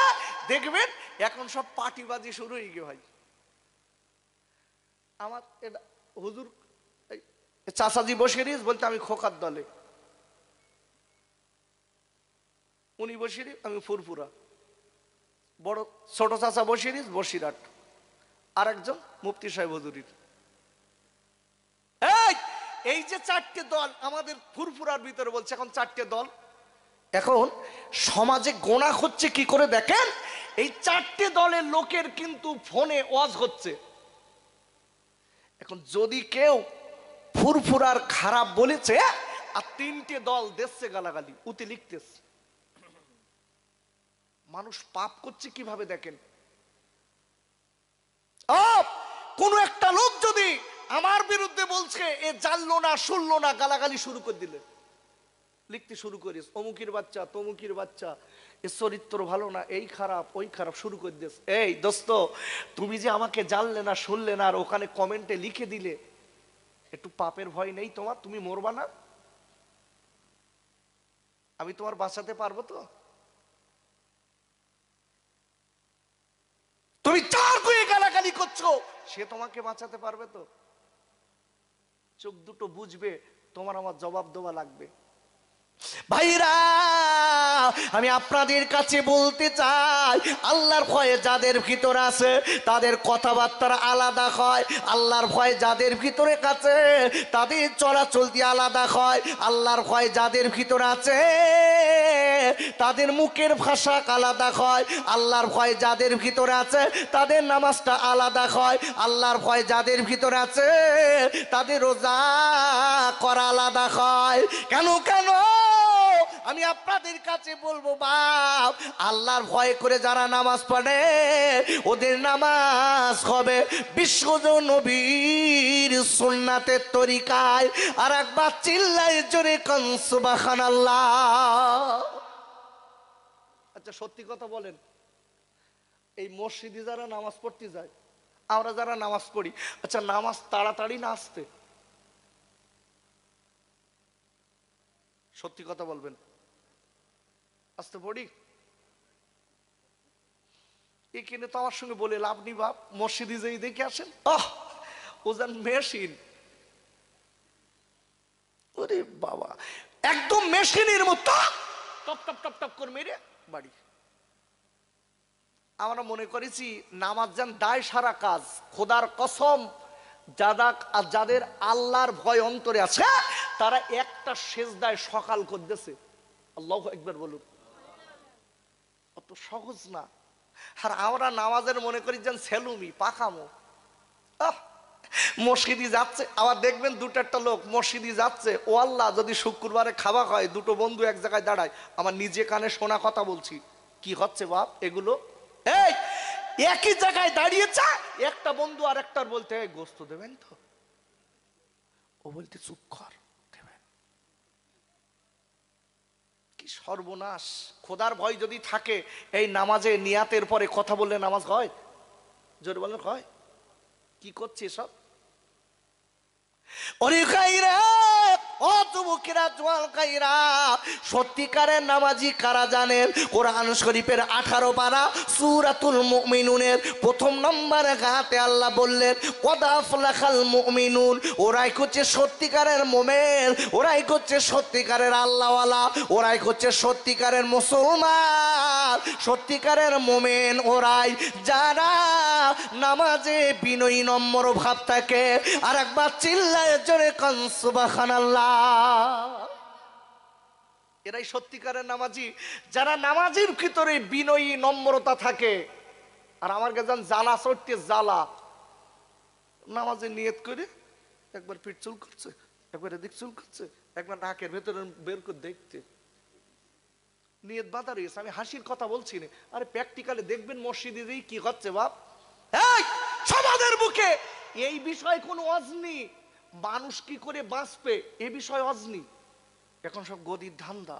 দেখবেন এখন সব পার্টিবাজি শুরু হয়ে গিয়ে ভাই। আমার হুজুর চাচাজি বসিরিস বলতে আমি খোকার দলে, উনি বসিরি আমি ফুরফুরা, বড় ছোট চাচা বসিরিস বসিরহাট, আর একজন মুফতি সাহেব হুজুরির। এই যে চারটে দল আমাদের ফুরফুরার ভিতরে বলছে, এখন চারটে দল। এখন সমাজে গোনা হচ্ছে কি করে দেখেন, এই চারটে দলের লোকের কিন্তু ফোনে ওয়াজ হচ্ছে। এখন যদি কেউ ফুরফুরার খারাপ বলেছে আর তিনটে দল দেখছে গালাগালি, উতি লিখতেছে, মানুষ পাপ করছে কিভাবে দেখেন। কোন একটা লোক যদি আমার বিরুদ্ধে বলছে, এ জানলো না শুনলো না, গালাগালি শুরু করে দিলে, লিখতে শুরু করিস অমুকির বাচ্চা তমুকির বাচ্চা, এর চরিত্র ভালো না, এই খারাপ ওই খারাপ শুরু করে দিস। এই দোস্ত, তুমি যে আমাকে জানলে না শুনলে না আর ওখানে কমেন্টে লিখে দিলে, একটু পাপের ভয় নেই তোমার? তুমি মরবা না? আমি তোমার বাঁচাতে পারবো তো? তুমি চার কুয়ে গালাগালি করছো, সে তোমাকে বাঁচাতে পারবে তো? চোখ দুটো বুঝবে, তোমার আমার জবাব দেওয়া লাগবে। ভাইরা, আমি আপনাদের কাছে বলতে চাই, আল্লাহর ভয়ে যাদের ভিতরে আছে তাদের কথাবার্তা আলাদা হয়, আল্লাহর ভয় যাদের ভিতরে আছে তাদের চলাচলতি আলাদা হয়, আল্লাহর ভয় যাদের ভিতরে আছে তাদের মুখের ভাষা আলাদা হয়, আল্লাহর ভয় যাদের ভিতরে আছে তাদের নামাজটা আলাদা হয়, আল্লাহর ভয় যাদের ভিতরে আছে তাদের রোজা করা আলাদা হয়। কেন কেন আমি আপনাদের কাছে বলবো, বাপ আল্লাহর ভয় করে যারা নামাজ পড়ে ওদের নামাজ হবে বিশ্ব নবীর সুন্নাতের তরিকায়। আর একবার চিল্লাই জোরে কোন সুবহানাল্লাহ। আচ্ছা সত্যি কথা বলেন, এই মসজিদে যারা নামাজ পড়তে যায়, আমরা যারা নামাজ পড়ি, আচ্ছা নামাজ তাড়াতাড়ি না আসতে? সত্যি কথা বলবেন, আসতে পড়ি? এখানে তো আমার সঙ্গে বলে লাভ নি বাপ, মসজিদে যেই দেখে আসেন ওজন মেশিন, ওরে বাবা একদম মেশিনের মতো টপ টপ টপ টপ করে মেরে বাড়ি। আমরা মনে করেছি নামাজ যেন দায় সারা কাজ। খোদার কসম, যাদের আল্লাহর ভয় অন্তরে আছে তারা একটা সেজদায় সকাল করতেছে। আল্লাহু আকবার বলুন। অত সহজ না। আর আমরা নামাজের মনে করি যেন সেলুমি পাখামো। মসজিদে যাচ্ছে, আবার দেখবেন দুটো একটা লোক মসজিদে যাচ্ছে, ও আল্লাহ যদি শুক্রবারে খাওয়া হয় দুটো বন্ধু এক জায়গায় দাঁড়ায়, আমার নিজে কানে শোনা কথা বলছি, কি হচ্ছে বাপ এগুলো? এই একই জায়গায় দাঁড়িয়েছে, একটা বন্ধু আর একটার বলতে গোস্ত দেবেন তো, ও বলতে চুপ কর দেবেন। কি সর্বনাশ! খোদার ভয় যদি থাকে এই নামাজে নিয়াতের পরে কথা বললে নামাজ হয়? জোরে বলেন হয়? কি করছে সব? সত্যিকারের নামাজি কারা জানেন? কোরআন শরীফের 18 পারা সূরাতুল মুমিনুনের প্রথম নম্বর গাতে আল্লাহ বললেন কদ আফলাহাল মুমিনুন, ওরাই হচ্ছে সত্যিকারের মুমিন, ওরাই হচ্ছে সত্যিকারের আল্লাহওয়ালা, ওরাই হচ্ছে সত্যিকারের মুসলমান, সত্যিকারের মুমিন ওরাই যারা নামাজে বিনয়ী নম্র ভাব থাকে। আর একবার চিল্লায় জোরে কান সুবহানাল্লাহ। এরাই সত্যিকারের নামাজি, যারা নামাজের ভিতরে বিনয়ী নম্রতা থাকে। আর আমার কাছে জ্বালা চড়তে জ্বালা, নামাজে নিয়ত করে একবার পিঠ চুল করছে, একবার এদিক চুল করছে, একবার নাকের ভেতরে বের করে দেখতে, নিয়ত বাধা রয়েছে। আমি হাসির কথা বলছি না, আরে প্র্যাকটিক্যালি দেখবেন মসজিদে কি হচ্ছে বাপ। সমাজের বুকে এই বিষয় কোনো অজনি, মানুষ কি করে বাঁচবে এ বিষয় অজনি। এখন সব গদির ধান্দা।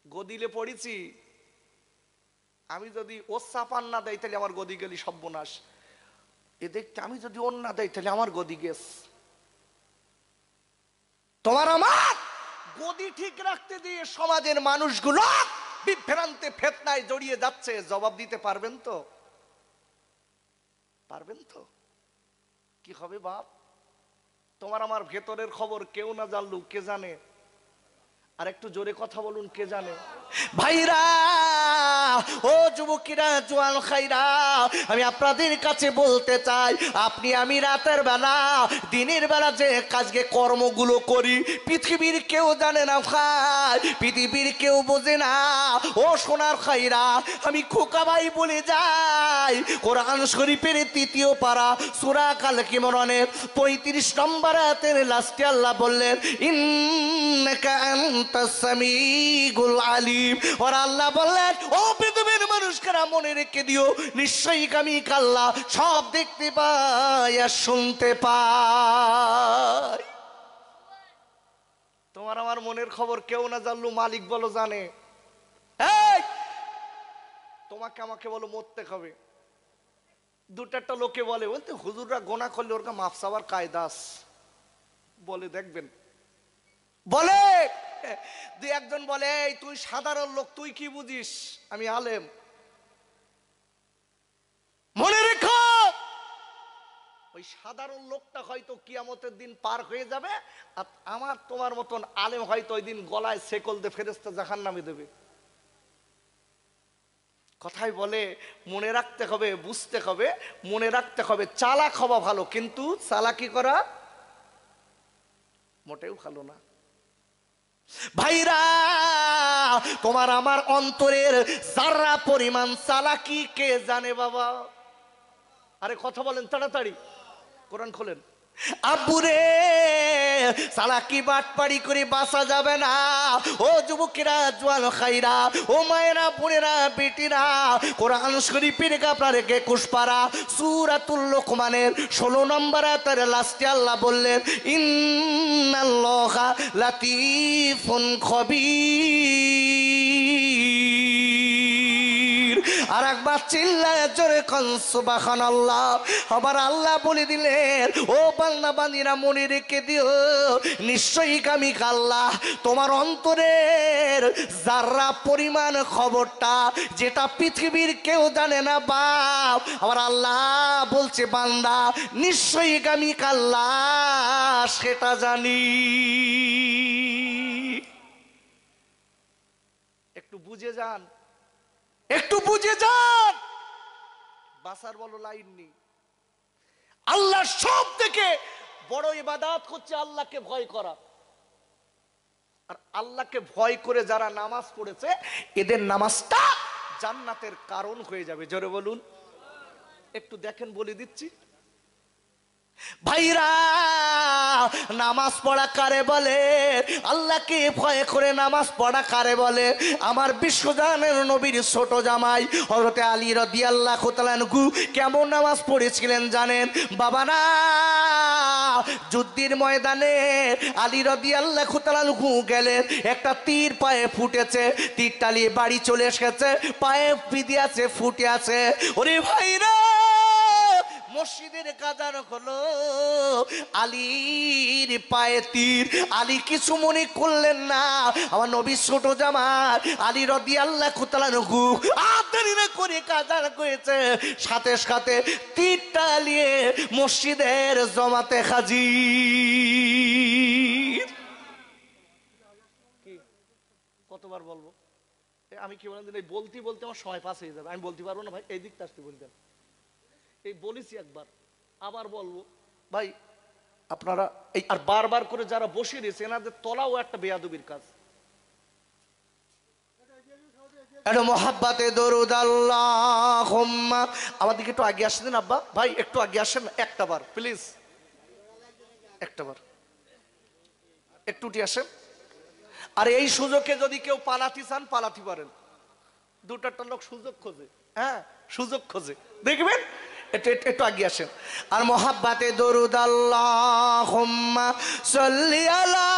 গদিলে পড়েছি, আমি যদি ওর চাপান না দেয় তাহলে আমার গদি গেলি সর্বনাশ, এ দেখতে আমি যদি ওর না দেয় তাহলে আমার গদি গেস। তোমার আমার গদি ঠিক রাখতে দিয়ে সমাজের মানুষগুলো বিভ্রান্তে ফেতনায় জড়িয়ে যাচ্ছে। জবাব দিতে পারবেন তো? পারবেন তো? কি হবে বাপ? তোমার আমার ভেতরের খবর কেউ না জানলু কে জানে? আর একটু জোরে কথা বলুন, কে জানে? ভাইরা, ও যুবকেরা, জোয়ান খাইরা, আমি আপনাদের কাছে বলতে চাই, আপনি আমি রাতের বেলা দিনের বেলা যে কাজকে কর্মগুলো করি পৃথিবীর কেউ জানে না ভাই, পৃথিবীর কেউ বোঝে না। ও সোনার খাইরা, আমি খোকা ভাই বলে যাই, কোরআন শরীফের 3য় পারা সূরা আল ইমরানের 35 নম্বর আয়াতের লাস্টে আল্লাহ বললেন ইন্নাকা আনতাস সামিউল আলিম। আর আল্লাহ বললেন ও পৃথিবীর মানুষকেরা মনে রেখে দিও, নিশ্চয়ই আমি আল্লাহ সব দেখতে পাই আর শুনতে পাই। তোমার আমার মনের খবর কেউ না জানলু মালিক বলো জানে। তোমাকে আমাকে বলো মরতে হবে, দুটো একটা লোকে বলে বলতে হুজুররা গোনা করলে ওর মাফ চাওয়ার কায়দা আছে বলে, দেখবেন বলে দুই একজন বলে এই তুই সাধারণ লোক, তুই কি বুঝিস, আমি আলেম। মনে রেখো ওই সাধারণ লোকটা হয়তো কিয়ামতের দিন পার হয়ে যাবে, আর আমার তোমার মতন আলেম হয়তো ওই দিন গলায় শেকল দিয়ে ফেরেশতা জাহান্নামে দেবে। কথাই বলে মনে রাখতে হবে, বুঝতে হবে, মনে রাখতে হবে। চালাক হওয়া ভালো, কিন্তু চালাকি করা মোটেও ভালো না। ভাইরা, তোমার আমার অন্তরের যারা পরিমাণ চালাকি কে জানে বাবা? আরে কথা বলেন তাড়াতাড়ি, কোরআন খোলেন। আব্বুরে, চালাকি বাটপাড়ি করে বাঁচা যাবে না। ও যুবকেরা, জোয়ান খাইরা, ও মায়েরা, বোনেরা, বেটিরা, কোরআন শরীফের আপনার 21 পারা সূরাতুল লোকমানের 16 নম্বর আয়াতের লাস্টে আল্লাহ বললেন ইন্নাল্লাহা লাতীফুন খবীর। আর একবার চিল্লায় জোরে কোন সুবহানাল্লাহ। আবার আল্লাহ বলে দিলেন, ও বান্দা বান্দীরা মনে রেখে দিও, নিশ্চয়ই আমি আল্লাহ তোমার অন্তরের যারা পরিমাণ খবরটা যেটা পৃথিবীর কেউ জানে না বাপ, আমার আল্লাহ বলছে বান্দা নিশ্চয়ই আমি আল্লাহ সেটা জানি। একটু বুঝে যান, একটু বুঝে যান, বাসার বলো লাইন নেই। আল্লাহ সব থেকে বড় ইবাদত হচ্ছে আল্লাহকে ভয় করা। আর আল্লাহকে ভয় করে যারা নামাজ পড়েছে এদের নামাজটা জান্নাতের কারণ হয়ে যাবে। জোরে বলুন। একটু দেখেন, বলে দিচ্ছি ভাইরা, নামাজ পড়া কারে বলে? আল্লাহকে ভয় করে নামাজ পড়া কারে বলে? আমার বিশ্বজানের নবীর ছোট জামাই হযরতে আলী রাদিয়াল্লাহু তাআলা আনহু কেমন নামাজ পড়েছিলেন জানেন? বাবা না, যুদ্ধের ময়দানে আলী রাদিয়াল্লাহু তাআলা আনহু গেলেন, একটা তীর পায়ে ফুটেছে, তীরটা নিয়ে বাড়ি চলে এসেছে, পায়ে বিধি আছে, ফুটে আছে। ওরে ভাইরা, মসজিদের কাজার হলো, আলীর পায়ে তীর। আলী কিছু মনে করলেন না, আমার নবীর ছোট জামাই আলী রাদিয়াল্লাহু তাআলা আনহু আদরি করে কাজার করেছে, সাথে সাথে তীরটা নিয়ে মসজিদের জমাতে হাজির। কি কতবার বলবো? আমি কি বলেন, বলতে বলতে আমার সময় পাস হয়ে যাবে, আমি বলতে পারবো না ভাই, এই দিকটা আসতে বলতেন। এই বলেছি একবার, আবার বলবো ভাই, আপনারা এই আর বারবার করে যারা বসে রয়েছে এনাদের তলাও একটা বেয়াদবির কাজ। একটু মোহাব্বতে দরুদ আল্লাহুম্মা, আমার দিকে একটু আগে আসেন আব্বা ভাই, একটু আগে আসেন একটা বার প্লিজ, একটা বার একটুটি আসেন। আর এই সুযোগে যদি কেউ পালাতে চান পালাতে পারেন, দুটা লোক সুযোগ খোঁজে, হ্যাঁ সুযোগ খোঁজে, দেখবেন। একটু আগে আসেন। আর মোহাব্বতে দরুদ আল্লাহুম্মা সাল্লি আলা,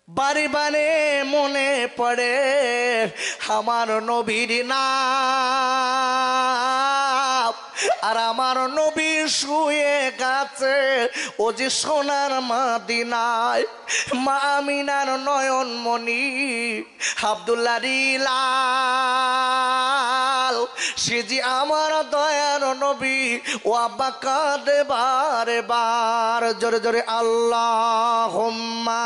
বারে বারে মনে পড়ে আমার নবীর নাম, আর আমার নবী শুয়ে গেছে ও যে সোনার মদিনায়, মা আমিনার নয়নমণি আব্দুল্লাহ লাল, সে যে আমার দয়ার নবী, ও আব্বা কাঁদে বারে বার। জোরে জোরে আল্লাহুম্মা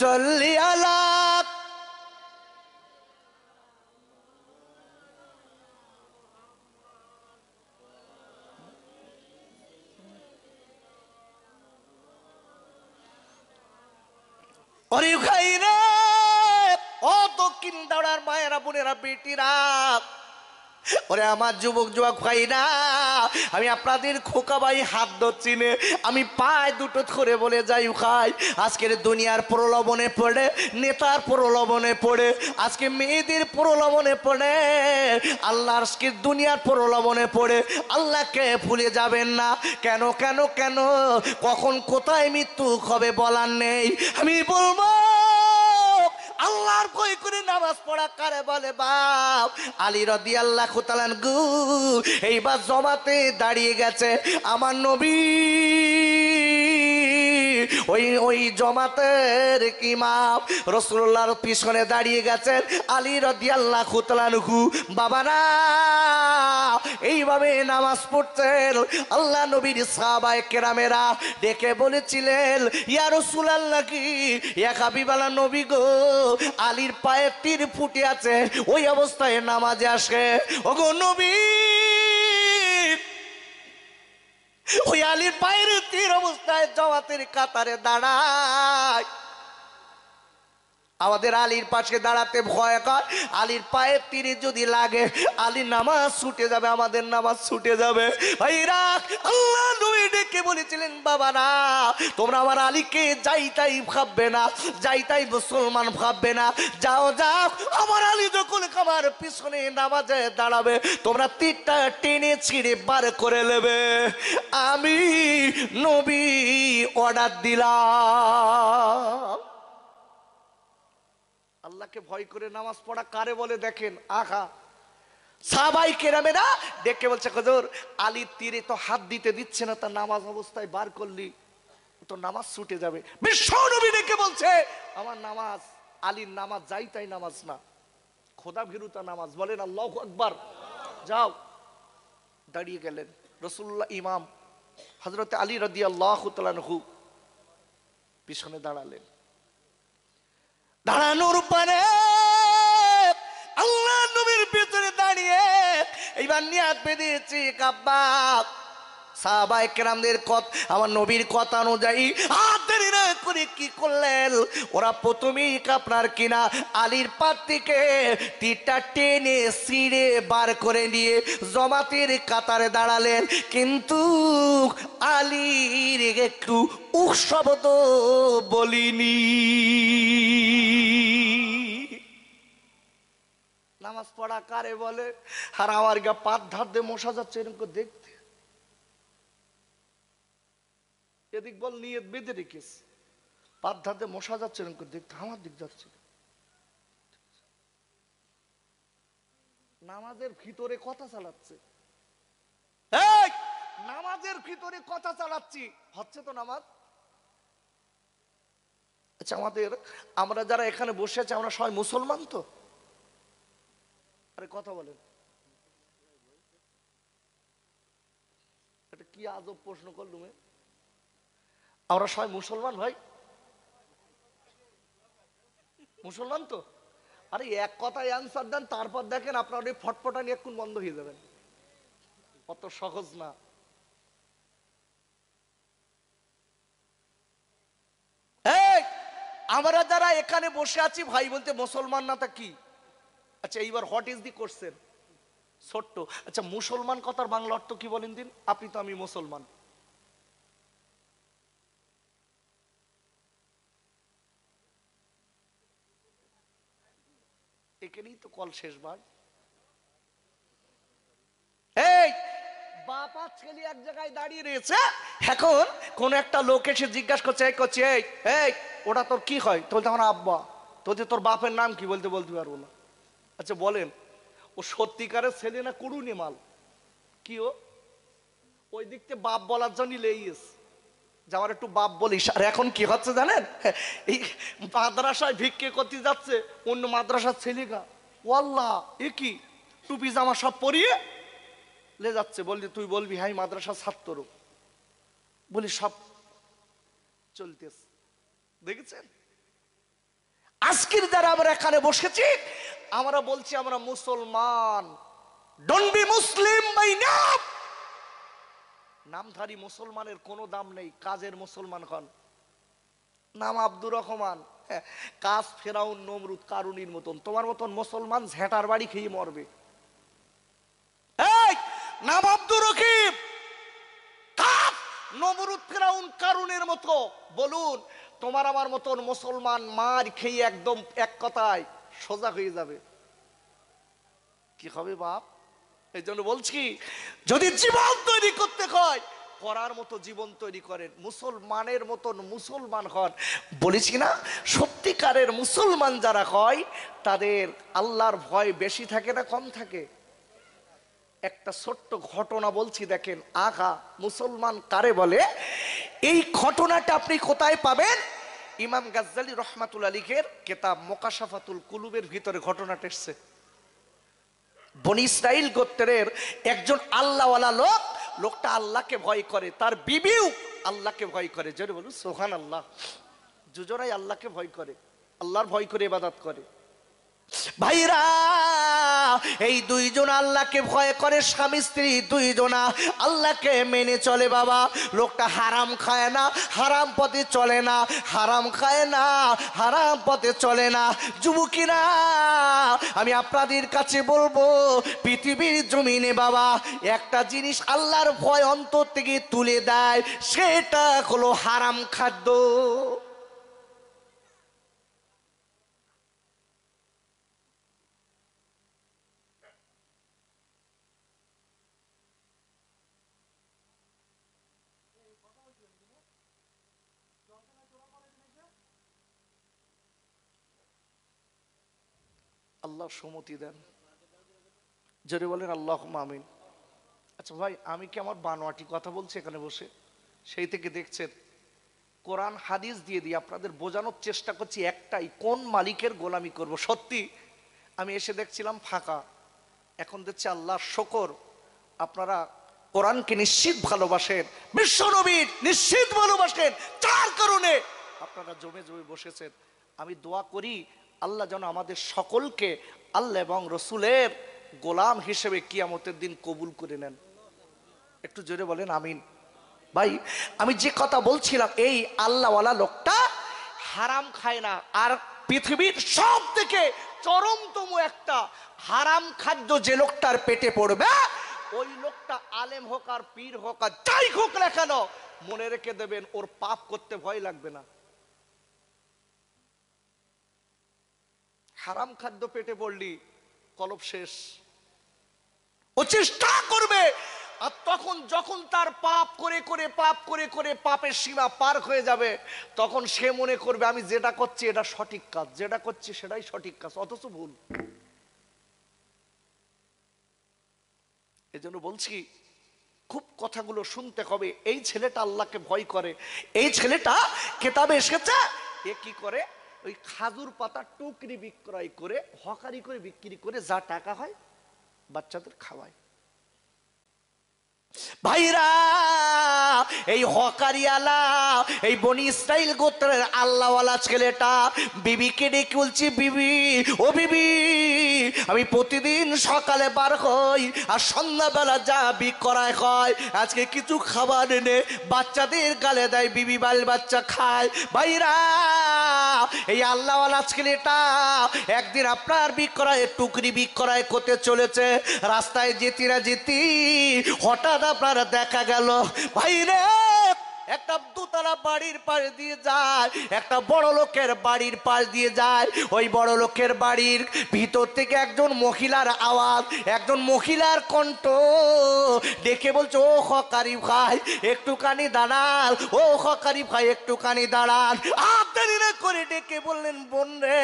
সাল্লি আলা, ওরে ভাইরা, ও দক্ষিণ দাঁড়ার মায়েরা বোনেরা বেটিরা, ওরে আমার যুবক যুবক ভাইরা, আমি আপনাদের খোকা ভাই হাত ধরছি নে, আমি পায়ে দুটো ধরে বলে যাই ভাই, আজকের দুনিয়ার প্রলোভনে পড়ে, নেতার প্রলোভনে পড়ে, আজকে মেয়েদের প্রলোভনে পড়ে, আল্লাহর আজকের দুনিয়ার প্রলোভনে পড়ে আল্লাহকে ভুলে যাবেন না। কেন কেন কেন, কখন কোথায় মৃত্যু হবে বলার নেই। আমি বলবো আল্লাহর ভয় করে নামাজ পড়া কারে বলে বাপ? আলী রাদিয়াল্লাহু তাআলা আনহু এইবার জমাতে দাঁড়িয়ে গেছে, আমার নবী ওই জমাতের ইমাম রাসূলুল্লাহর পিছনে দাঁড়িয়ে গেছেন আলী রাদিয়াল্লাহু তাআলা আনহু। বাবারা এইভাবে নামাজ পড়তেন, আল্লাহ নবীর সাহাবায়ে কেরামেরা ডেকে বলেছিলেন, ইয়া রাসূলুল্লাহ, কি ইয়া হাবিবাল্লাহ নবী গো, আলীর পায়ে তীর ফুটে আছে, ওই অবস্থায় নামাজে আসে। ওগো নবী, ওই আলীর পায়ের তীর অবস্থায় জামাতের কাতারে দাঁড়ায়, আমাদের আলীর পাশে দাঁড়াতে ভয় কর, আলীর পায়ের তীরে যদি লাগে আলীর নামাজ ছুটে যাবে, আমাদের নামাজ ছুটে যাবে। ভাইরা, আল্লাহ নবী ডেকে বলেছিলেন, বাবারা তোমরা আমার আলীকে যাই তাই ভাববে না, যাই তাই মুসলমান ভাববে না, যাও যাও, আমার আলী যখন যখন আমার পিছনে নামাজে দাঁড়াবে তোমরা তীরটা টেনে ছিঁড়ে বার করে নেবে। আমি নবী অর্ডার দিলাম। আল্লাহকে ভয় করে নামাজ পড়া কারে বলে দেখেন। আহা, সাহাবায়ে কেরামেরা ডেকে বলছে, হুজুর আলীর তীরে তো হাত দিতে দিচ্ছে না, তার নামাজ অবস্থায় বার করলি তো নামাজ ছুটে যাবে। বিশ্ব নবী ডেকে বলছে, আমার নামাজ আলীর নামাজ যাই তাই নামাজ না, খোদা ভীরুতা নামাজ। বলেন আল্লাহু আকবার। যাও। দাঁড়িয়ে গেলেন রাসূলুল্লাহ। ইমাম হযরত আলী রাদিয়াল্লাহু তাআলা আনহু পিছনে দাঁড়ালেন। দাঁড়ানোর পরে আল্লাহ নবীর ভিতরে দাঁড়িয়ে এইবার নিয়াত বেঁধেছি, কাব্বা সাহাবায়ে কেরামদের কথা, আমার নবীর কথা অনুযায়ী দেরি না করে কি করলেন, ওরা প্রথমেই আপনার কিনা আলীর পাত থেকে তীরটা টেনে ছিঁড়ে বার করে নিয়ে জমাতের কাতারে দাঁড়ালেন। কিন্তু আলীর একটু শব্দ বলিনি। নামাজ পড়া কারে বলে? আর আমার গা পাত ধার দিয়ে মশা যাচ্ছে এরকম দেখতে, এদিক বল নিয়ত বেঁধে রেখেস, পাত ধার দিয়ে মশা যাচ্ছে এরকম দেখতে, আমার দিক যাচ্ছে। নামাজের ভিতরে কথা চালাচ্ছে, নামাজের ভিতরে কথা চালাচ্ছি, হচ্ছে তো নামাজ। আচ্ছা, আমরা যারা এখানে বসে আছি আমরা সবাই মুসলমান তো? আরে কথা বলেন, এটা কি আজব প্রশ্ন করলুমে? আমরা সবাই মুসলমান ভাই, মুসলমান তো? আরে এক কথায় অ্যান্সার দেন, তারপর দেখেন আপনার ওই ফটফটা নিয়ে কোন বন্ধ হয়ে যাবেন। অত সহজ না। আমরা যারা এখানে বসে আছি ভাই বলতে মুসলমান না তা কি? আচ্ছা, এইবার হোয়াট ইজ দি কোশ্চেন? ছোট্ট। আচ্ছা, মুসলমান কথার বাংলা অর্থ কি বলেন দিন? আপনি তো আমি মুসলমান। এখানেই তো কল শেষ ভাই। এই বাবা ছেলে এক জায়গায় দাঁড়িয়ে রয়েছে, এখন কোন একটা লোক এসে জিজ্ঞাসা করছে, এই ওটা তোর কি হয়? তো বলতে আমার আব্বা। তো তোর বাপের নাম কি? বলতে পারবো না। আচ্ছা বলেন, ও সত্যিকারের ছেলে না কুড়ুনি মাল? কি ও ওই দিক থেকে বাপ বলার জন্য লেইস যে আমার একটু বাপ বলিস। আর এখন কি হচ্ছে জানেন, এই মাদ্রাসায় ভিক্ষে করতে যাচ্ছে অন্য মাদ্রাসার ছেলেগা, ওয়াল্লাহ এ কি টুপি জামা সব পরিয়ে লে যাচ্ছে, বললি তুই বলবি হাই মাদ্রাসা ছাত্র, বলি সব চলতেছে। দেখেছেন? আজকের যারা আমরা এখানে বসেছি আমরা বলছি আমরা মুসলমান। ডোন্ট বি মুসলিম বাই নাম। নামধারী মুসলমানের কোনো দাম নেই, কাজের মুসলমান হন। নাম আব্দুর রহমান, কাজ ফেরাউন নমরুদ কারুনির মতন, তোমার মতন মুসলমান ঝেঁটার বাড়ি খেয়ে মরবে। এই নাম আব্দুর রহিম, কাজ নমরুদ ফেরাউন কারুনের মতো। বলুন তোমার আমার মতন মুসলমান মার খেয়ে একদম এক কথায় সোজা হয়ে যাবে, কি হবে বাপ? এই জন্য বলছি যদি জীবন তৈরি করতে হয় করার মতো জীবন তৈরি করেন, মুসলমানের মতন মুসলমান হন। বলেছি না, সত্যিকারের মুসলমান যারা হয় তাদের আল্লাহর ভয় বেশি থাকে না কম থাকে? একটা ছোট্ট ঘটনা বলছি দেখেন, আঘা মুসলমান কারে বলে। এই ঘটনাটা আপনি কোথায় পাবেন? ইমাম গাজ্জালী রহমাতুল্লাহ আলাইহির কিতাব মুকাশাফাতুল কুলুবের ভিতরে ঘটনাটা এসেছে। বনি ইসরাইল গোত্রের একজন আল্লাহওয়ালা লোক, লোকটা আল্লাহকে ভয় করে, তার বিবিও আল্লাহকে ভয় করে। জোরে বলুন সুবহানাল্লাহ। দুজনাই আল্লাহকে ভয় করে, আল্লাহর ভয় করে ইবাদত করে। ভাইরা এই দুইজন আল্লাহকে ভয় করে, স্বামী স্ত্রী দুইজনা আল্লাহকে মেনে চলে। বাবা লোকটা হারাম খায় না, হারাম পথে চলে না, হারাম খায় না, হারাম পথে চলে না। যুবকিরা আমি আপনাদের কাছে বলবো, পৃথিবীর জমিনে বাবা একটা জিনিস আল্লাহর ভয় অন্তর থেকে তুলে দেয়, সেটা হলো হারাম খাদ্য। আল্লাহ সুমতি দেন, জোরে বলেন আল্লাহুম্মা আমিন। আচ্ছা ভাই, আমি কি আমার বানোয়াটি কথা বলছি এখানে বসে? সেই থেকে দেখছেন কোরআন হাদিস দিয়ে দিয়ে আপনাদের বোঝানোর চেষ্টা করছি একটাই, কোন মালিকের গোলামি করব। সত্যি আমি এসে দেখছিলাম ফাঁকা, এখন দেখছি আল্লাহর শকর আপনারা কোরআনকে নিশ্চিত ভালোবাসেন, বিশ্ব নবীর নিশ্চিত ভালোবাসেন, যার কারণে আপনারা জমে জমে বসেছেন। আমি দোয়া করি আল্লাহ যেন আমাদের সকলকে আল্লাহ এবং রসুলের গোলাম হিসেবে কিয়ামতের দিন কবুল করে নেন। একটু জোরে বলেন আমিন। ভাই আমি যে কথা বলছিলাম, এই আল্লাহওয়ালা লোকটা হারাম খায় না, আর পৃথিবীর সব থেকে চরমতম একটা হারাম খাদ্য যে লোকটার পেটে পড়বে, ওই লোকটা আলেম হোক আর পীর হোক আর যাই হোক না কেন, মনে রেখে দেবেন ওর পাপ করতে ভয় লাগবে না। হারাম খাদ্য পেটে পড়লি কলব শেষ। ও চেষ্টা করবে, আর তখন যখন তার পাপ করে করে পাপের সীমা পার হয়ে যাবে, তখন সে মনে করবে আমি যেটা করছি এটা সঠিক কাজ, যেটা করছি সেটাই সঠিক কাজ, অথচ ভুল। এজন্য বলছি খুব কথাগুলো শুনতে হবে। এই ছেলেটা আল্লাহকে ভয় করে, এই ছেলেটা কেতাবে এসেছে এ কি করে, ওই খাজুর পাতা টুকরি বিক্রয় করে হকারি করে বিক্রি করে যা টাকা হয় বাচ্চাদের খাওয়ায়। ভাইরা এই হকারিয়ালা, এই বনি ইসরাইল গোত্রের আল্লাহওয়ালা ছেলেটা বিবিকে ডেকে বলছি, বিবি ও বিবি, আমি প্রতিদিন সকালে বার হই আর সন্ধ্যাবেলা যা বিক্রয় হয়, আজকে কিছু খাবার এনে বাচ্চাদের গালে দেয়, বিবি বাল বাচ্চা খায়। ভাইরা এই আল্লাহওয়ালা ছেলেটা একদিন আপনার বিক্রয় টুকরি বিক্রয় করতে চলেছে, রাস্তায় যেতে না যেতে হঠাৎ আপনারা দেখা গেল ভাইরে একটা দোতলা বাড়ির পাশ দিয়ে যায়, একটা বড় লোকের বাড়ির পাশ দিয়ে যায়। ওই বড় লোকের বাড়ির ভিতর থেকে একজন মহিলার আওয়াজ, একজন মহিলার কণ্ঠ ডেকে বলছে, ও হকারি ভাই একটুখানি দাঁড়ান, ও হকারি ভাই একটুখানি দাঁড়ান। দেরি না করে ডেকে বললেন, বোন রে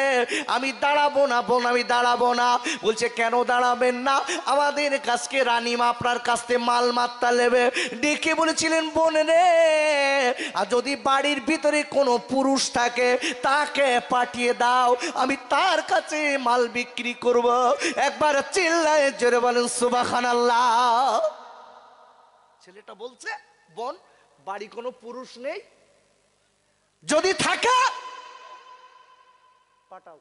আমি দাঁড়াবো না, বোন আমি দাঁড়াবো না। বলছে কেন দাঁড়াবেন না, আমাদের কাছকে রানীমা আপনার কাছ থেকে মাল মাত্তা নেবে। ডেকে বলেছিলেন, বোন রে আর যদি বাড়ির ভিতরে কোনো পুরুষ থাকে তাকে পাঠিয়ে দাও, আমি তার কাছে মাল বিক্রি করব। একবার চিল্লায় জোরে বলেন সুবহানাল্লাহ। ছেলেটা বলছে, বোন বাড়ি কোনো পুরুষ নেই, যদি থাকে পাঠাও।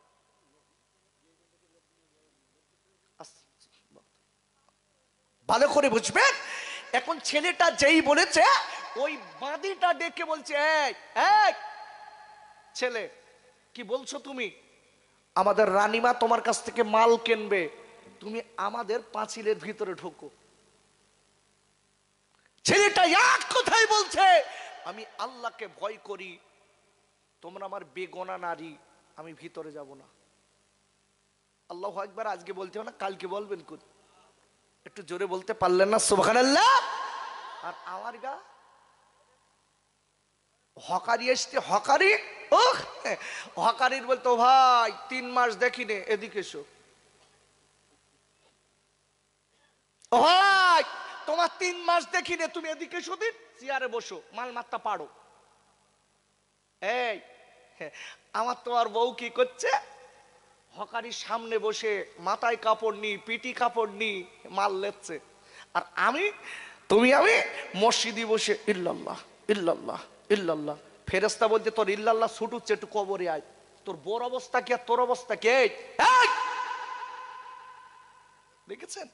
ভালো করে বুঝবেন। এখন ছেলেটা যেই বলেছে, ওই বাঁদিটা ডেকে বলছে, এই এই ছেলে কি বলছো তুমি? আমাদের রানীমা তোমার কাছ থেকে মাল কিনবে, তুমি আমাদের পাঁচিলের ভিতরে ঢোকো। ছেলেটা এক কথাই বলছে, আমি আল্লাহকে ভয় করি, তোমরা আমার বেগনা নারী, আমি ভিতরে যাব না। আল্লাহু আকবার। আজকে বলতে হবে না, কালকে বলবেন কোন? একটু জোরে বলতে পারলেন না সুবহানাল্লাহ? আর আমার গা হকারি আসতে, হকারি ও হকারির বলতো, ভাই 3 মাস দেখিনি, এদিকে এসো। ভাই তোমার 3 মাস দেখিনি, তুমি এদিকে এসো, দিন চেয়ারে বসো, মাল মাত্তা পারো। এই আমার তোমার বউ কি করছে, হকারির সামনে বসে মাথায় কাপড় নি, পিটি কাপড় নি মাল লেচ্ছে, আর আমি তুমি আমি মসজিদে বসে ইল্লাল্লাহ ইল্লাল্লাহ ইল্লাল্লাহ। ফেরেশতা বলতে, তোর ইল্লাল্লাহ ছুট হচ্ছে, একটু কবরে আয়। তোর বোর অবস্থা কি আর তোর অবস্থা কি? দেখেছেন,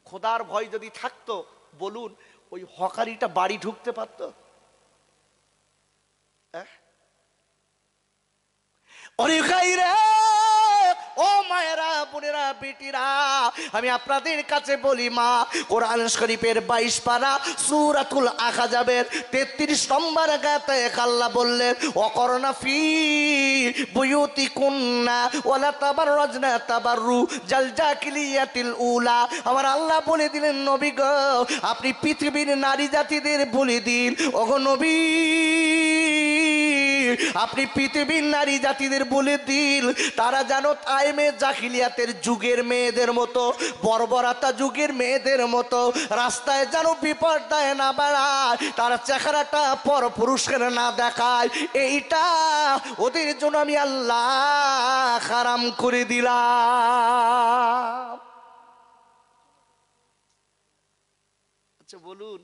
খোদার ভয় যদি থাকতো বলুন ওই হকারিটা বাড়ি ঢুকতে পারতো? ও মায়েরা, বোনেরা, বেটিরা, আমি আপনাদের কাছে বলি, মা কোরআন শরীফের 22 পারা সূরাতুল আহজাবের 33 নম্বর আয়াতে আল্লাহ বললেন, ওয়াকরনা ফি বুয়ুতিকুন্না ওয়ালা তাবাররাজনা তাবাররু জালজাকিলিয়াতিল উলা। আমার আল্লাহ বলে দিলেন, নবী গো আপনি পৃথিবীর নারী জাতিদের বলে দিন, ওগো নবী আপনি পৃথিবীর নারী জাতিদের বলে দিল, তারা যেন টাইমে জাহিলিয়াতের যুগের মেয়েদের মতো, বর্বরতা যুগের মেয়েদের মতো রাস্তায় যেন বিপর্যয় না বাড়ায়, তার চেহারাটা পর পুরুষকে না দেখায়। এইটা ওদের জন্য আমি আল্লাহ হারাম করে দিলাম। আচ্ছা বলুন,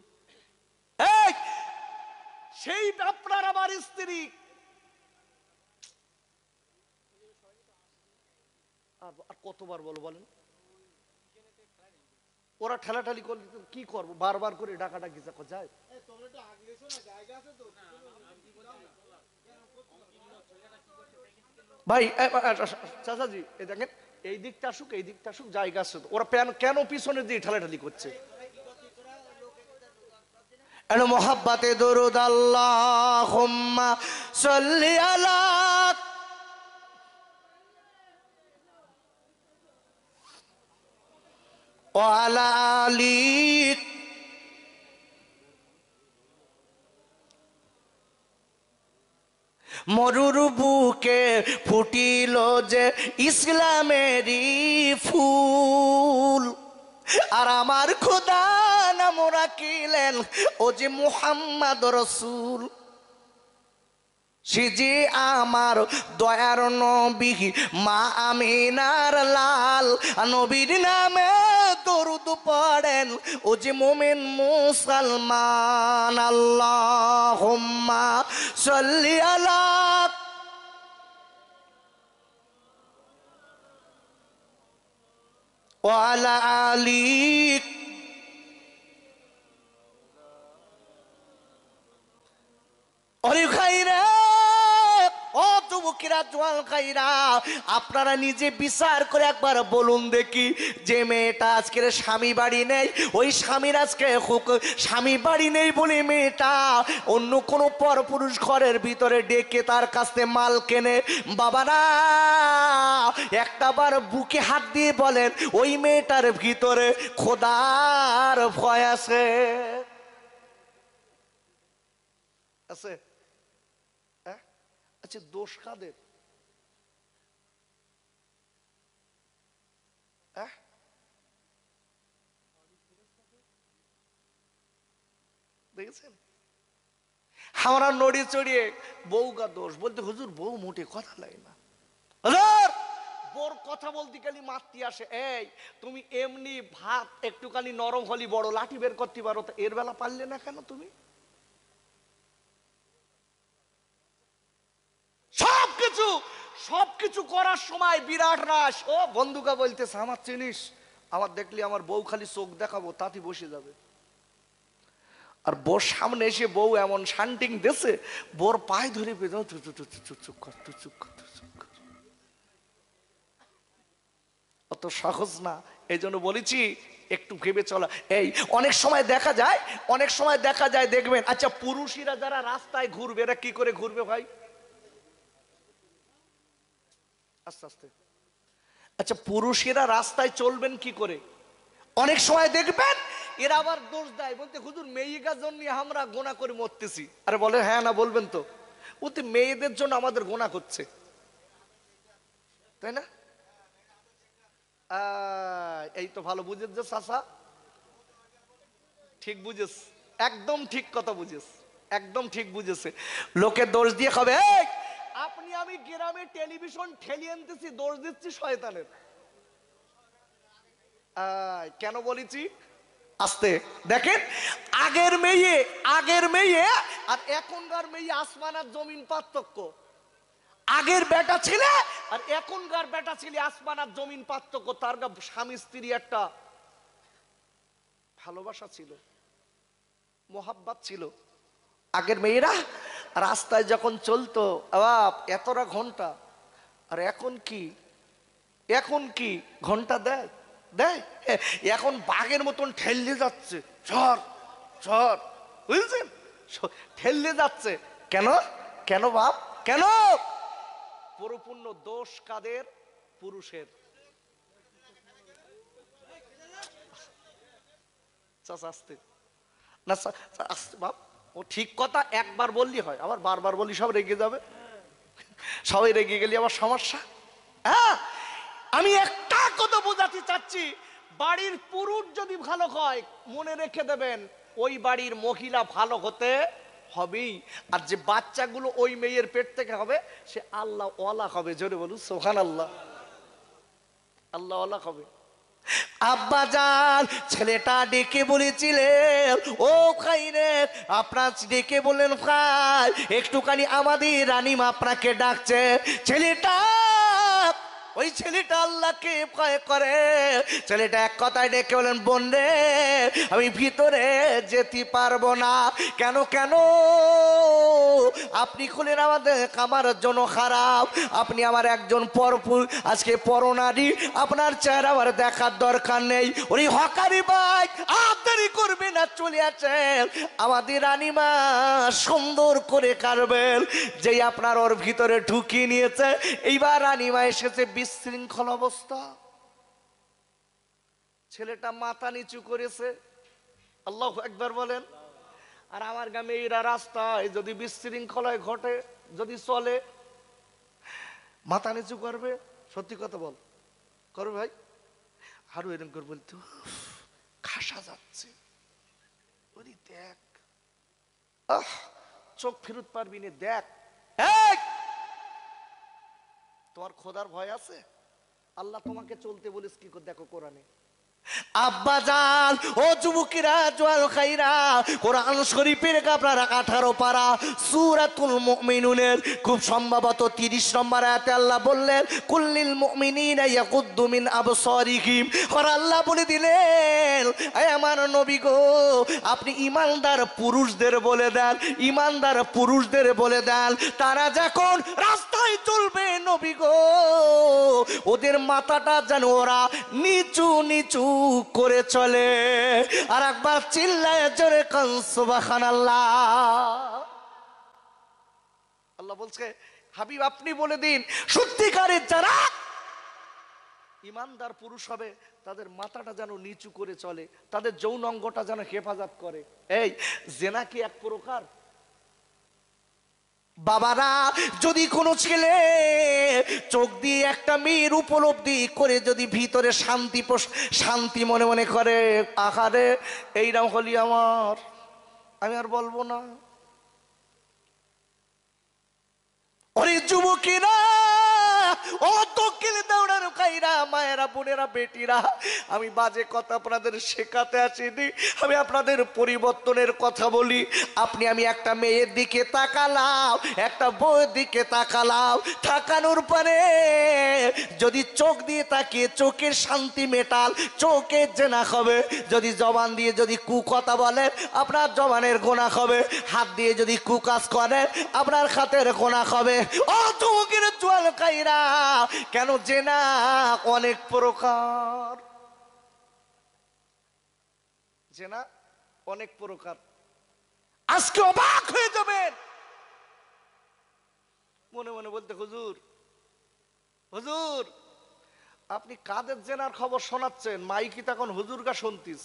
এই সেই আপনার আমার স্ত্রী, আর কতবার বলো বলেন, ওরা ঠেলাঠালি করলে কি করবো, বারবার করে ডাকাডাকি যায়। ভাই চাচাজি এই দেখেন, এই দিকটা আসুক, এই দিকটা আসুক, জায়গা আছে, ওরা কেন পিছনে দিয়ে ঠেলাঠালি করছে? এলো মোহাব্বতে দরুদ আল্লাহুম্মা সাল্লি আলা ওয়া আলা আলি। মরুর বুকে ফুটিল যে ইসলামেরই ফুল, আর আমার খোদা নাম রাখিলেন ও যে মুহাম্মদ রাসূল। সে যে আমার দয়ার নবী মা আমিনার লাল, নবীর নামে দরুদ পড়েন ও যে মোমেন মুসলমান। আল্লাহুম্মা সাল্লি আলা ওয়া আলা আলি। অরে খাইরা, ও যুবকেরা, জোয়ান খাইরা, আপনারা নিজে বিচার করে একবার বলুন দেখি, যে মেয়েটা আজকের স্বামী বাড়ি নেই, ওই স্বামীর আজকে স্বামী বাড়ি নেই বলে মেয়েটা অন্য কোনো পরপুরুষ ঘরের ভিতরে ডেকে তার কাছে মাল কেনে। বাবারা একটা বার বুকে হাত দিয়ে বলেন, ওই মেয়েটার ভিতরে খোদার ভয় আছে? আছে? আচ্ছা দোষ কাদের? দেখেছেন, আমরা নড়িয়ে চড়িয়ে বউকা দোষ বলতে, হুজুর বউ মোটে কথা লাগে না, হুজুর বোর কথা বলতে গেলে মারতে আসে। এই তুমি এমনি ভাত একটুখানি নরম হলি বড় লাঠি বের করতে পারো, এর বেলা পারলে না কেন? তুমি সবকিছু করার সময় বিরাট রাস। ও বন্ধুকা বলতেছে, আমার চিনিস, আমার দেখলি আমার বউ খালি চোখ দেখাবো তাতে বসে যাবে। আর বোর সামনে এসে বউ এমন শান্টিং দেছে, বোর পায়ে ধরে অত সহজ না। এই জন্য বলেছি একটু ভেবে চলা। এই অনেক সময় দেখা যায় দেখবেন, আচ্ছা পুরুষেরা যারা রাস্তায় ঘুরবে, এরা কি করে ঘুরবে ভাই? আস্তে আস্তে। আচ্ছা পুরুষেরা রাস্তায় চলবেন কি করে? অনেক সময় দেখবেন এরা আবার দোষ দেয়, বলতে হুজুর মেয়েকার জন্য আমরা গোনা করে মরতেছি। আরে বলে হ্যাঁ না বলবেন তো, ওতে মেয়েদের জন্য আমাদের গোনা করছে, তাই না? এই তো ভালো বুঝেছ যে চাচা, ঠিক বুঝেছ, একদম ঠিক কথা বুঝেছ, একদম ঠিক বুঝেছে। লোকে দোষ দিয়ে খাবে। আপনি আমি গ্রামে টেলিভিশন ঠেলিয়ে আনতেছি, দোষ দিচ্ছি শয়তানের। কেন বলেছি? আস্তে দেখেন, আগের মেয়ে আর এখনকার মেয়ে আসমান আর জমিন পার্থক্য। আগের বেটা ছেলে আর এখনকার বেটা ছেলে আসমান আর জমিন পার্থক্য। তার স্বামী স্ত্রী একটা ভালোবাসা ছিল, মোহাব্বত ছিল। আগের মেয়েরা রাস্তায় যখন চলতো এতটা ঘন্টা, আর এখন কি ঘন্টা দেয়? এখন বাঘের মতন ঠেললে যাচ্ছে, ঝড় ঝড়, বুঝছেন? ঠেললে যাচ্ছে। কেন বাপ, কেন? পরিপূর্ণ দোষ কাদের? পুরুষের। আসতে না, আসতে বাপ, ও ঠিক কথা একবার বললি হয়, আবার বারবার বললি সব রেগে যাবে। সবাই রেগে গেলে আবার সমস্যা। হ্যাঁ, আমি একটা কথা বোঝাতে চাচ্ছি, বাড়ির পুরুষ যদি ভালো হয় মনে রেখে দেবেন ওই বাড়ির মহিলা ভালো হতে হবেই। আর যে বাচ্চাগুলো ওই মেয়ের পেট থেকে হবে সে আল্লাহ ওয়ালা হবে। জোরে বলুন সুবহানাল্লাহ। আল্লাহ ওয়ালা হবে। আব্বা জান ছেলেটা ডেকে বলেছিলেন, ও খাইরেত আপনার ডেকে বললেন ভাই একটুখানি আমাদের রানীমা আপনাকে ডাকছে। ছেলেটা ওই ছেলেটা আল্লাহকে ভয় করে। ছেলেটা এক কথায় ডেকে বলেন, বোন রে আমি ভিতরে যেতে পারবো না। কেন কেন? আপনি খুলেন আমাদের আমার জন্য খারাপ, আপনি আমার একজন পরপুর আজকে পরনারী, আপনার চেহারা আমার দেখার দরকার নেই। ওই হকারি ভাই দেরি করবে না, চলে আসেন আমাদের রানীমা সুন্দর করে কারবেন। যেই আপনার ওর ভিতরে ঢুকিয়ে নিয়েছে, এইবার রানীমা এসেছে বিশৃঙ্খল অবস্থা। ছেলেটা মাথা নিচু করেছে, আল্লাহু আকবার বলেন। আর আমার গ্রামে এরা রাস্তায় যদি বিশৃঙ্খলায় ঘটে, যদি চলে, মাথা নিচু করবে। সত্যি কথা বল, করবে ভাই? আরো এরকম করে বলতো খাসা যাচ্ছে, ওরে দেখ, চোখ ফেরত পারবি না, দেখ। তোমার খোদার ভয় আছে? আল্লাহ তোমাকে চলতে বলিস কি করে? দেখো কোরআনে। আব্বা জান ও যুবকেরা জোয়াল খাইরা, কোরআন শরীফের আপনারা 18 পারা সূরাতুল মুমিনুনের খুব সম্ভবত 30 নম্বর আয়াতে আল্লাহ বললেন, কুল্লিল মুমিনিনা ইয়াকুদ্দু মিন আবসারিহিম। আর আল্লাহ বলে দিলেন, এই আমার নবী গো আপনি ঈমানদার পুরুষদের বলে দেন, ঈমানদার পুরুষদের বলে দেন তারা যখন রাস্তায় চলবে নবী গো ওদের মাথাটা যেন ওরা নিচু নিচু করে চলে। আর একবার চিল্লায় জোরে কান সুবহানাল্লাহ। আল্লাহ বলছে, হাবিব আপনি বলে দিন সত্যিকারের যারা ঈমানদার পুরুষ হবে তাদের মাথাটা যেন নিচু করে চলে, তাদের যৌন অঙ্গটা যেন হেফাজত করে। এই জেনা কি এক প্রকার? বাবারা যদি কোনো ছেলে চোখ দিয়ে একটা মেয়ের উপলব্ধি করে যদি ভিতরে শান্তি মনে মনে করে, আহারে এইরাম হলি আমার, আমি আর বলবো না। ওরে যুবকেরা, ও দক্ষিণ দৌড়ার কাইরা মায়েরা বোনেরা বেটিরা, আমি বাজে কথা আপনাদের শেখাতে আসিনি, আমি আপনাদের পরিবর্তনের কথা বলি। আমি একটা মেয়ের দিকে তাকালাম, একটা বউয়ের দিকে তাকালাম, তাকানোর পরে যদি চোখ দিয়ে তাকিয়ে চোখের শান্তি মেটাল, চোখের জেনা হবে। যদি জবান দিয়ে যদি কুকথা বলেন আপনার জবানের গোনা হবে। হাত দিয়ে যদি কুকাজ করেন আপনার হাতের গোনা হবে। ও যুবকের জোয়াল কাইরা, কেন জেনা অনেক প্রকার, জেনা অনেক প্রকার। আজকে অবাক হয়ে যাবেন, মনে মনে বলতে হুজুর হুজুর আপনি কাদের জেনার খবর শোনাচ্ছেন? মাইকি তখন হুজুর গা শুনতিস,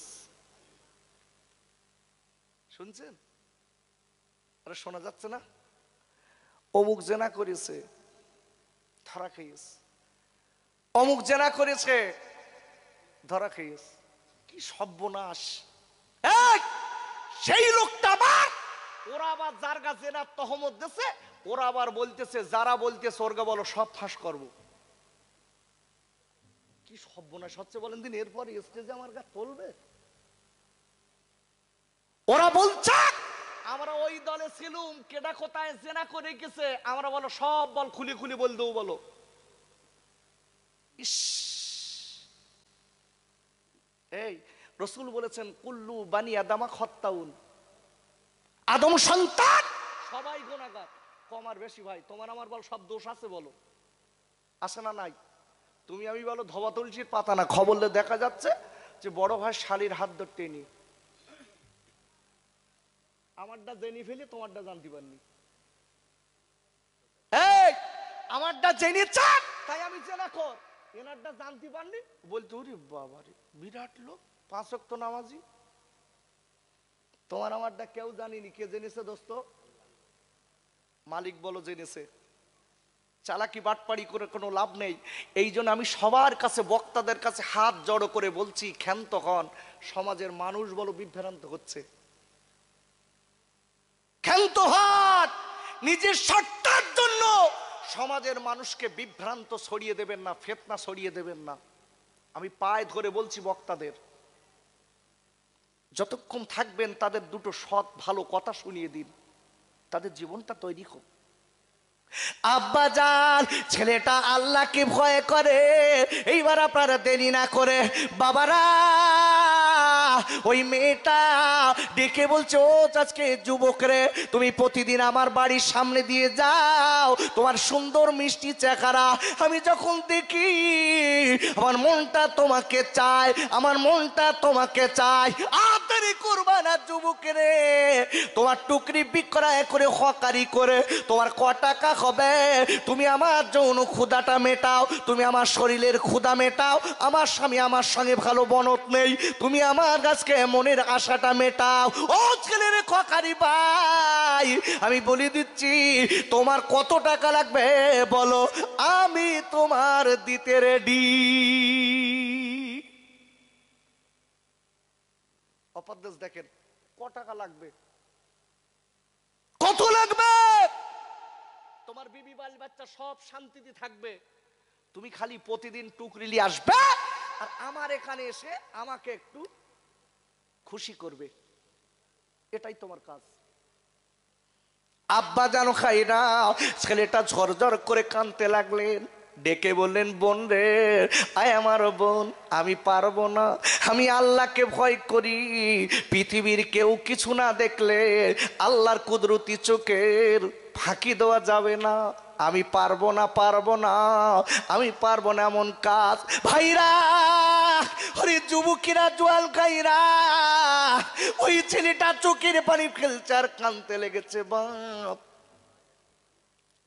শুনছেন? আরে শোনা যাচ্ছে না? অমুক জেনা করেছে, ধরা খেয়েছে, অমুক জেনা করেছে, ধরা খেয়েছে। কি সর্বনাশ! সেই লোকটা আবার ওরা আবার যার গা জেনার তহমত দিছে, ওরা আবার বলতেছে যারা বলতেছে ওরগা বলো সব ফাঁস করবো। কি সর্বনাশ হচ্ছে বলেন দিন। এরপর স্টেজে আমার গা চলবে। ওরা বলছে আমরা ওই দলে ছিলুম, কেডা কোথায় জেনা করে গেছে, আমরা বলো সব বল খুলি খুলি বল দেবো বলো। এই রসুল বলেছেন কুল্লু বানি আদামা খত্তাউন, আদম সন্তান সবাই গুনাহগার, কম আর বেশি ভাই তোমার আমার বল সব দোষ আছে বলো, আছে না নাই? তুমি আমি বলো ধবা তুলসীর পাতা না, খবরলে দেখা যাচ্ছে যে বড় ভাই শালির হাত ধরতে টেনি, আমারটা জেনে ফেলি তোমারটা জানতে পারিনি। এই আমারটা জেনে চাক তাই আমি জেনা কর, এনারটা জানতে পারলি বলতে ওরে বাবা রে বিরাট লোক, 5 ওয়াক্ত নামাজি। তোমার আমারটা কেউ জানিনি, কে জেনেছে দোস্ত? মালিক বলো জেনেছে। চালাকি বাটপাড়ি করে কোনো লাভ নেই। এই জন্য আমি সবার কাছে, বক্তাদের কাছে হাত জড়ো করে বলছি, ক্ষান্ত হন। সমাজের মানুষ বলো বিভ্রান্ত হচ্ছে, ক্ষান্ত হন। নিজের স্বার্থের জন্য সমাজের মানুষকে বিভ্রান্ত ছড়িয়ে দেবেন না, ফিতনা ছড়িয়ে দেবেন না। আমি পায়ে ধরে বলছি বক্তাদের, যতক্ষণ থাকবেন তাদের দুটো সৎ ভালো কথা শুনিয়ে দিন, তাদের জীবনটা তৈরি হোক। আব্বা জান, ছেলেটা আল্লাহকে ভয় করে। এইবার আপনারা দেরি না করে বাবারা, ওই মেয়েটা ডেকে বলছে, ও আজকে যুবক রে, তুমি প্রতিদিন আমার বাড়ির সামনে দিয়ে যাও, তোমার সুন্দর মিষ্টি চেহারা আমি যখন দেখি আমার মনটা তোমাকে চায়, আমার মনটা তোমাকে চায়। আদরি করবা না যুবক রে, তোমার টুকরি বিক্রয় করে হকারি করে তোমার ক টাকা হবে, তুমি আমার যৌন ক্ষুধাটা মেটাও, তুমি আমার শরীরের ক্ষুধা মেটাও। আমার স্বামী আমার সঙ্গে ভালো বনত নেই, তুমি আমার কাছে মনের আশাটা মেটাও। ও ছেলের খকারি ভাই, আমি বলে দিচ্ছি তোমার কত টাকা লাগবে বলো, আমি তোমার দিতে রেডি। অপদেশ দেখেন, ক টাকা লাগবে, কত লাগবে? তোমার বিবি বাল বাচ্চা সব শান্তিতে থাকবে, তুমি খালি প্রতিদিন টুকরিলি আসবে আর আমার এখানে এসে আমাকে একটু খুশি করবে, এটাই তোমার কাজ। আব্বা জানো খাই না, ছেলেটা ঝরঝর করে কাঁদতে লাগলেন। ডেকে বললেন, বোন রে, আয় আমার বোন, আমি পারবো না, আমি আল্লাহকে ভয় করি। পৃথিবীর কেউ কিছু না দেখলে আল্লাহর কুদরতি চোখের ফাঁকি দেওয়া যাবে না, আমি পারবো না, পারবো না, আমি পারবো না এমন কাজ। ভাইরা, ওরে যুবকেরা, জোয়াল খাইরা, ওই ছেলেটা চোখের পানি ফেলছে আর কাঁদতে লেগেছে। বাপ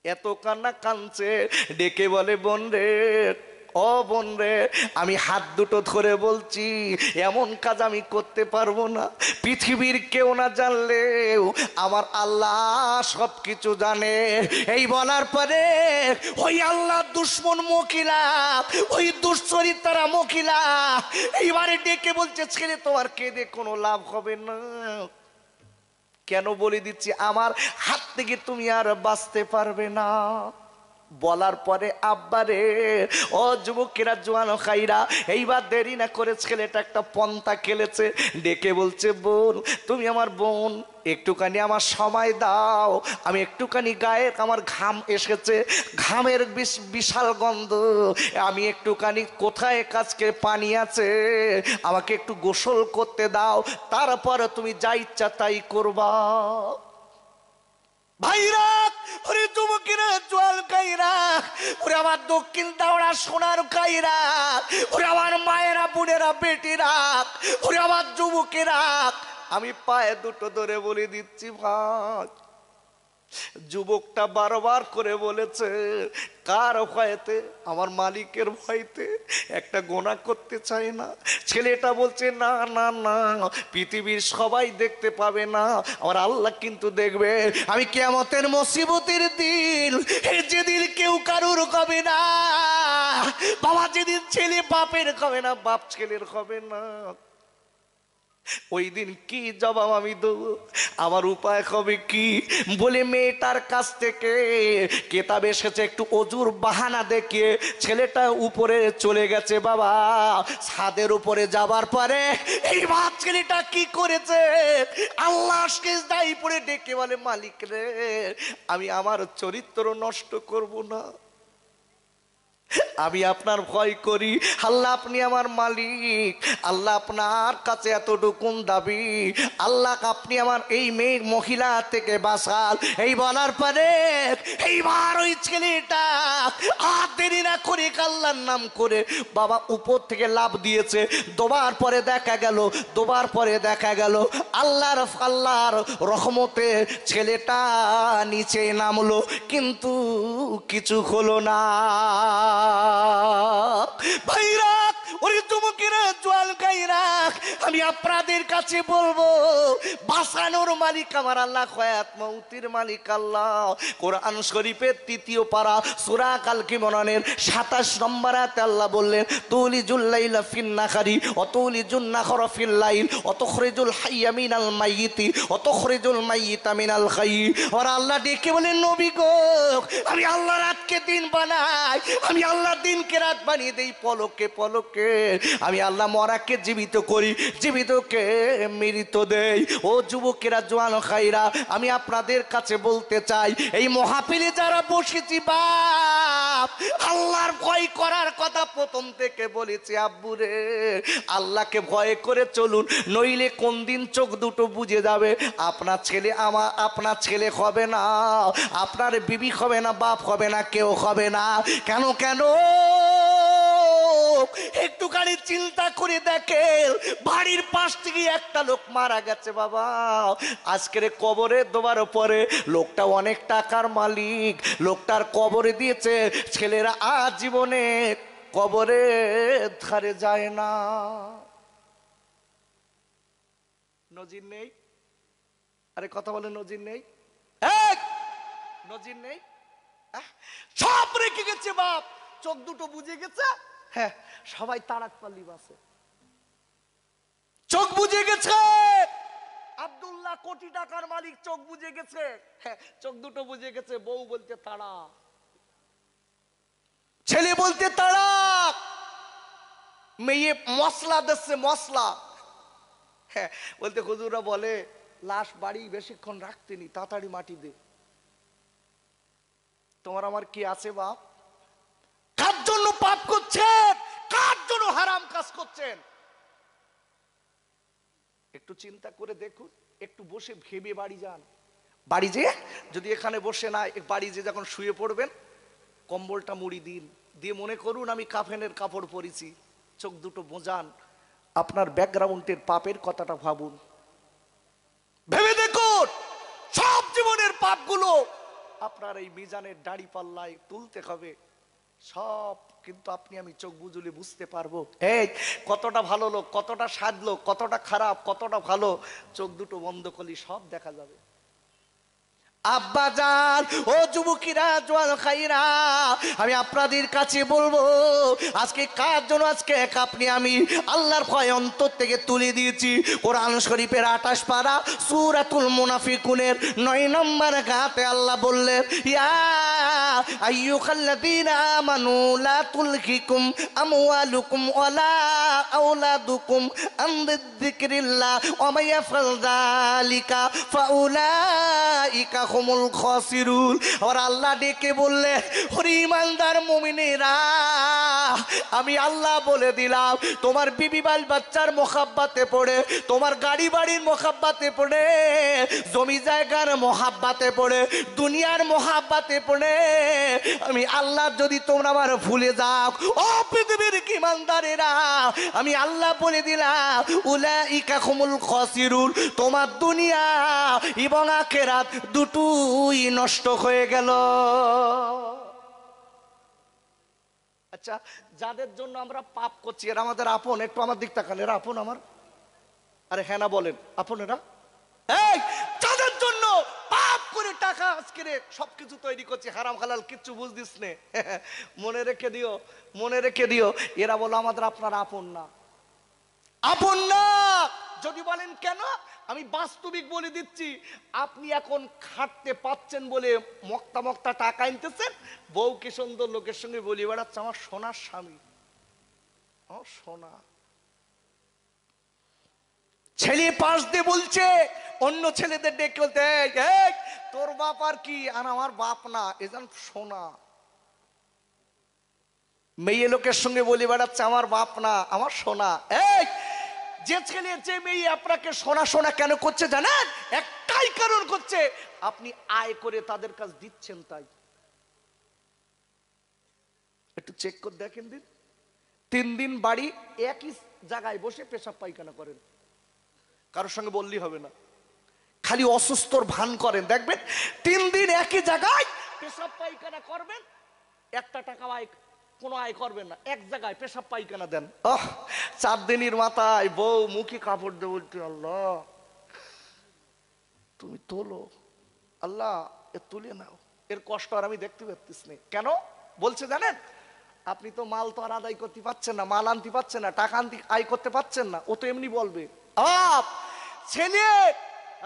এত কান্না কাঁদছে, ডেকে বলে, বোন রে, ও বোন রে, আমি হাত দুটো ধরে বলছি এমন কাজ আমি করতে পারবো না। পৃথিবীর কেউ না জানলেও আমার আল্লাহ সব কিছু জানে। এই বলার পরে ওই আল্লাহ দুশ্মন মকিলা, ওই দুশ্চরিত্রা মকিলা এইবারে ডেকে বলছে, ছেলে তোমার কেঁদে কোনো লাভ হবে না। কেন বলে দিচ্ছি, আমার হাত থেকে তুমি আর বাঁচতে পারবে না। বলার পরে আব্বারে, ও যুবকেরা, জোয়ান খাইরা, এইবার দেরি না করে ছেলেটা একটা পন্থা খেলেছে। ডেকে বলছে, বোন, তুমি আমার বোন, একটুখানি আমার সময় দাও, আমি একটুখানি গায়ে আমার ঘাম এসেছে, ঘামের বিশাল গন্ধ, আমি একটুখানি কোথায় কাছকে পানি আছে আমাকে একটু গোসল করতে দাও, তারপরে তুমি যা ইচ্ছা তাই করবা। ভাইরা, ওরে যুবকেরা, জোয়াল কাইরা, ওরে আমার দক্ষিণ দাওড়া সোনার কাইরা, ওরে আমার মায়েরা, বোনেরা, বেটিরা, ওরে আমার যুবকেরা, আমি পায়ে দুটো ধরে বলে দিচ্ছি ভাই, যুবকটা বারবার করে বলেছে, কার ভয়তে? আমার মালিকের ভয়তে একটা গোনা করতে চায় না। ছেলেটা বলছে, না না না, পৃথিবীর সবাই দেখতে পাবে না, আমার আল্লাহ কিন্তু দেখবে। আমি কিয়ামতের মুসিবতের দিন, যেদিন কেউ কারুর হবে না বাবা, যেদিন ছেলে বাপের হবে না, বাপ ছেলের হবে না, ওই দিন কি জবাব আমি দেবো? আমার উপায় হবে কি? বলে মেয়েটার কাছ থেকে কেতাব এসেছে, একটু অজুর বাহানা দেখিয়ে ছেলেটা উপরে চলে গেছে। বাবা, ছাদের উপরে যাবার পরে এই বাপ ছেলেটা কি করেছে, আল্লাহ সিজদায় পড়ে ডেকে বলে, মালিক রে, আমি আমার চরিত্র নষ্ট করব না, আমি আপনার ভয় করি, আল্লাহ আপনি আমার মালিক, আল্লাহ আপনার কাছে এতটুকুন দাবি, আল্লাহ আপনি আমার এই মেয়ে মহিলা থেকে বাঁচাল। এই বলার পরে এইবার ওই ছেলেটা আর দেরি না করে আল্লাহর নাম করে বাবা উপর থেকে লাফ দিয়েছে। দোবার পরে দেখা গেল আল্লাহর রহমতে ছেলেটা নিচে নামলো, কিন্তু কিছু হলো না। ভাইরা, ওরে যুবকেরা জোয়ান গাইরা, আমি আপনাদের কাছে বলবো, বাঁচানোর মালিক আমার আল্লাহ, খয়াত মৌতির মালিক আল্লাহ। কোরআন শরীফের 3য় পারা সূরা আল ইমরানের 27 নম্বর আয়াতে আল্লাহ বললেন, তুলিজুল লাইলা ফিন নাহারি ওয়া তুলিজুন নাহারা ফিল লাইল ওয়া তুখরিজুল হাইয়া মিনাল মাইয়িতি ওয়া তুখরিজুল মাইয়িতা মিনাল হাইয়্যি। আর আল্লাহ ডেকে বলেন, নবী গো, আমি আল্লাহ রাতকে দিন বানাই, আমি আল্লাহ দিনকে রাত বানিয়ে দেই পলকে পলকে। আমি আল্লাহ মরাকে জীবিত করি, জীবিতকে মৃত দেই। ও যুবকেরা, জোয়ান খাইরা, আমি আপনাদের কাছে বলতে চাই, এই মহাপিলে যারা বসেছি, বাপ আল্লাহর ভয় করার কথা প্রথম থেকে বলেছি। আব্বুরে, আল্লাহকে ভয় করে চলুন, নইলে কোন দিন চোখ দুটো বুজে যাবে। আপনার ছেলে আপনার ছেলে হবে না, আপনার বিবি হবে না, বাপ হবে না, কেউ হবে না। কেন কেন? একটুখানি চিন্তা করে দেখেন, বাড়ির পাশ থেকে একটা লোক মারা গেছে বাবা, আজকের কবরে দেওয়ার পরে লোকটা অনেক টাকার মালিক, লোকটার কবরে দিয়েছে, ছেলেরা আজীবনে কবরে ধারে যায় না। নজির নেই? আরে কথা বলে, নজির নেই? নজির নেই? সব রেখে গেছে বাপ, চোখ দুটো বুঝে গেছে। হ্যাঁ, সবাই তারাক পাল্লি বাসে, চোখ বুঝে গেছে। আব্দুল্লাহ কোটি টাকার মালিক, চোখ বুঝে গেছে। হ্যাঁ, চোখ দুটো বুঝে গেছে। বউ বলতে তারা, ছেলে বলতে তারা, মেয়ে মশলা দিচ্ছে, মশলা। হ্যাঁ, বলতে হুজুররা বলে, লাশ বাড়ি বেশিক্ষণ রাখতেনি, তাড়াতাড়ি মাটি দে। তোমার আমার কি আছে বাপ? কার জন্য পাপ করছেন? কার জন্য হারাম কাজ করছেন? একটু চিন্তা করে দেখুন, একটু বসে ভেবে বাড়ি যান। বাড়ি যেয়ে যদি এখানে বসে না, বাড়ি যেয়ে যখন শুয়ে পড়বেন, কম্বলটা মুড়ি দিন, দিয়ে মনে করুন আমি কাফেনের কাপড় পরেছি, চোখ দুটো বোঝান, আপনার ব্যাকগ্রাউন্ডের পাপের কথাটা ভাবুন, ভেবে দেখুন। সব জীবনের পাপগুলো আপনার এই মিজানের দাড়ি পাল্লায় তুলতে হবে সব, কিন্তু আপনি আমি চোখ বুঝলে বুঝতে পারবো, এই কতটা ভালো লোক, কতটা সাদ লোক, কতটা খারাপ, কতটা ভালো, চোখ দুটো বন্ধ করলে সব দেখা যাবে। আব্বাজান, ও যুবকেরা, জোয়ান খাইরা, আমি আপনাদের কাছে বলবো, আজকে কার জন্য আজকে আপনি আমি আল্লাহর ভয় অন্তর থেকে তুলে দিয়েছি। কোরআন শরীফের 28 পারা সূরাতুল মুনাফিকুনের 9 নম্বর আয়াতে আল্লাহ বললেন, ইয়া আইয়ুহাল্লাযীনা আমানু লা তুলহিকুম আমওয়ালুকুম ওয়ালা আওলাদুকুম আন যিকরিল্লাহ ওয়া মা ইয়াফআল যালিকা ফাউলাইকা হুমুল খাসিরুন। আর আল্লাহ ডেকে বললে, ওরে ঈমানদার মুমিনেরা, আমি আল্লাহ বলে দিলাম, তোমার বিবি বাল বাচ্চার মোহাব্বতে পড়ে, তোমার গাড়ি বাড়ির মোহাব্বতে পড়ে, জমি জায়গার মোহাব্বতে পড়ে, দুনিয়ার মোহাব্বতে পড়ে, আমি আল্লাহ যদি তোমরা আমার ভুলে যাও, ও পৃথিবীর ঈমানদারেরা, আমি আল্লাহ বলে দিলাম, উলাইকা হুমুল খাসিরুন, তোমার দুনিয়া এবং আখিরাত দুটোই নষ্ট হয়ে গেল। আচ্ছা, যাদের জন্য আমরা পাপ করছি, এরা আমাদের আপন? একটু আমার দিক তাকান, এরা আপন আমার? আরে হ্যাঁ না বলেন, আপন এরা? এই যাদের জন্য পাপ করে টাকা আজকে সবকিছু তৈরি করছি, হারাম হালাল কিচ্ছু বুঝদিস নে, মনে রেখে দিও, মনে রেখে দিও, এরা বলো আমাদের আপনার আপন না, আপন না। যদি বলেন কেন, আমি বাস্তবিক বলে দিচ্ছি, আপনি এখন খাটতে পাচ্ছেন বলে মক্তা মক্তা টাকা আনতেছেন, বউকে সুন্দর লোকের সঙ্গে বলি বেড়াচ্ছে আমার সোনার স্বামী, আমার সোনা। ছেলে পাশ দিয়ে বলছে, অন্য ছেলেদের ডেকে বলতে, এই তোর বাপ আর কি, আর আমার বাপ না, এজন সোনা। মেয়ে লোকের সঙ্গে বলি বেড়াচ্ছে আমার বাপ না, আমার সোনা। এই যে ছেলে যে মেয়ে আপনাকে সোনা সোনা কেন করছে জানেন? একটাই কারণ করছে, আপনি আয় করে তাদের কাছে দিচ্ছেন, তাই। একটু চেক করে দেখেন দিন, 3 দিন বাড়ি একই জায়গায় বসে পেশাব পায়খানা করেন, কারোর সঙ্গে বললেই হবে না, খালি অসুস্থর ভান করেন, দেখবেন 3 দিন একই জায়গায় পেশাব পায়খানা করবেন, 1 টাকা কোনো আয় করবেন না, এক জায়গায় পেশাব পায়খানা দেন। 4 দিনের মাথায় বউ মুখে কাপড় দিয়ে বলতে, আল্লাহ তুমি তোলো, আল্লাহ এ তুলে নাও, এর কষ্ট আর আমি দেখতে পাচ্ছিস না। কেন বলছে জানেন? আপনি তো মাল তো আর আদায় করতে পারছেন না, মাল আনতে পারছেন না, টাকা আনতে আয় করতে পারছেন না, ও তো এমনি বলবে। ছেলে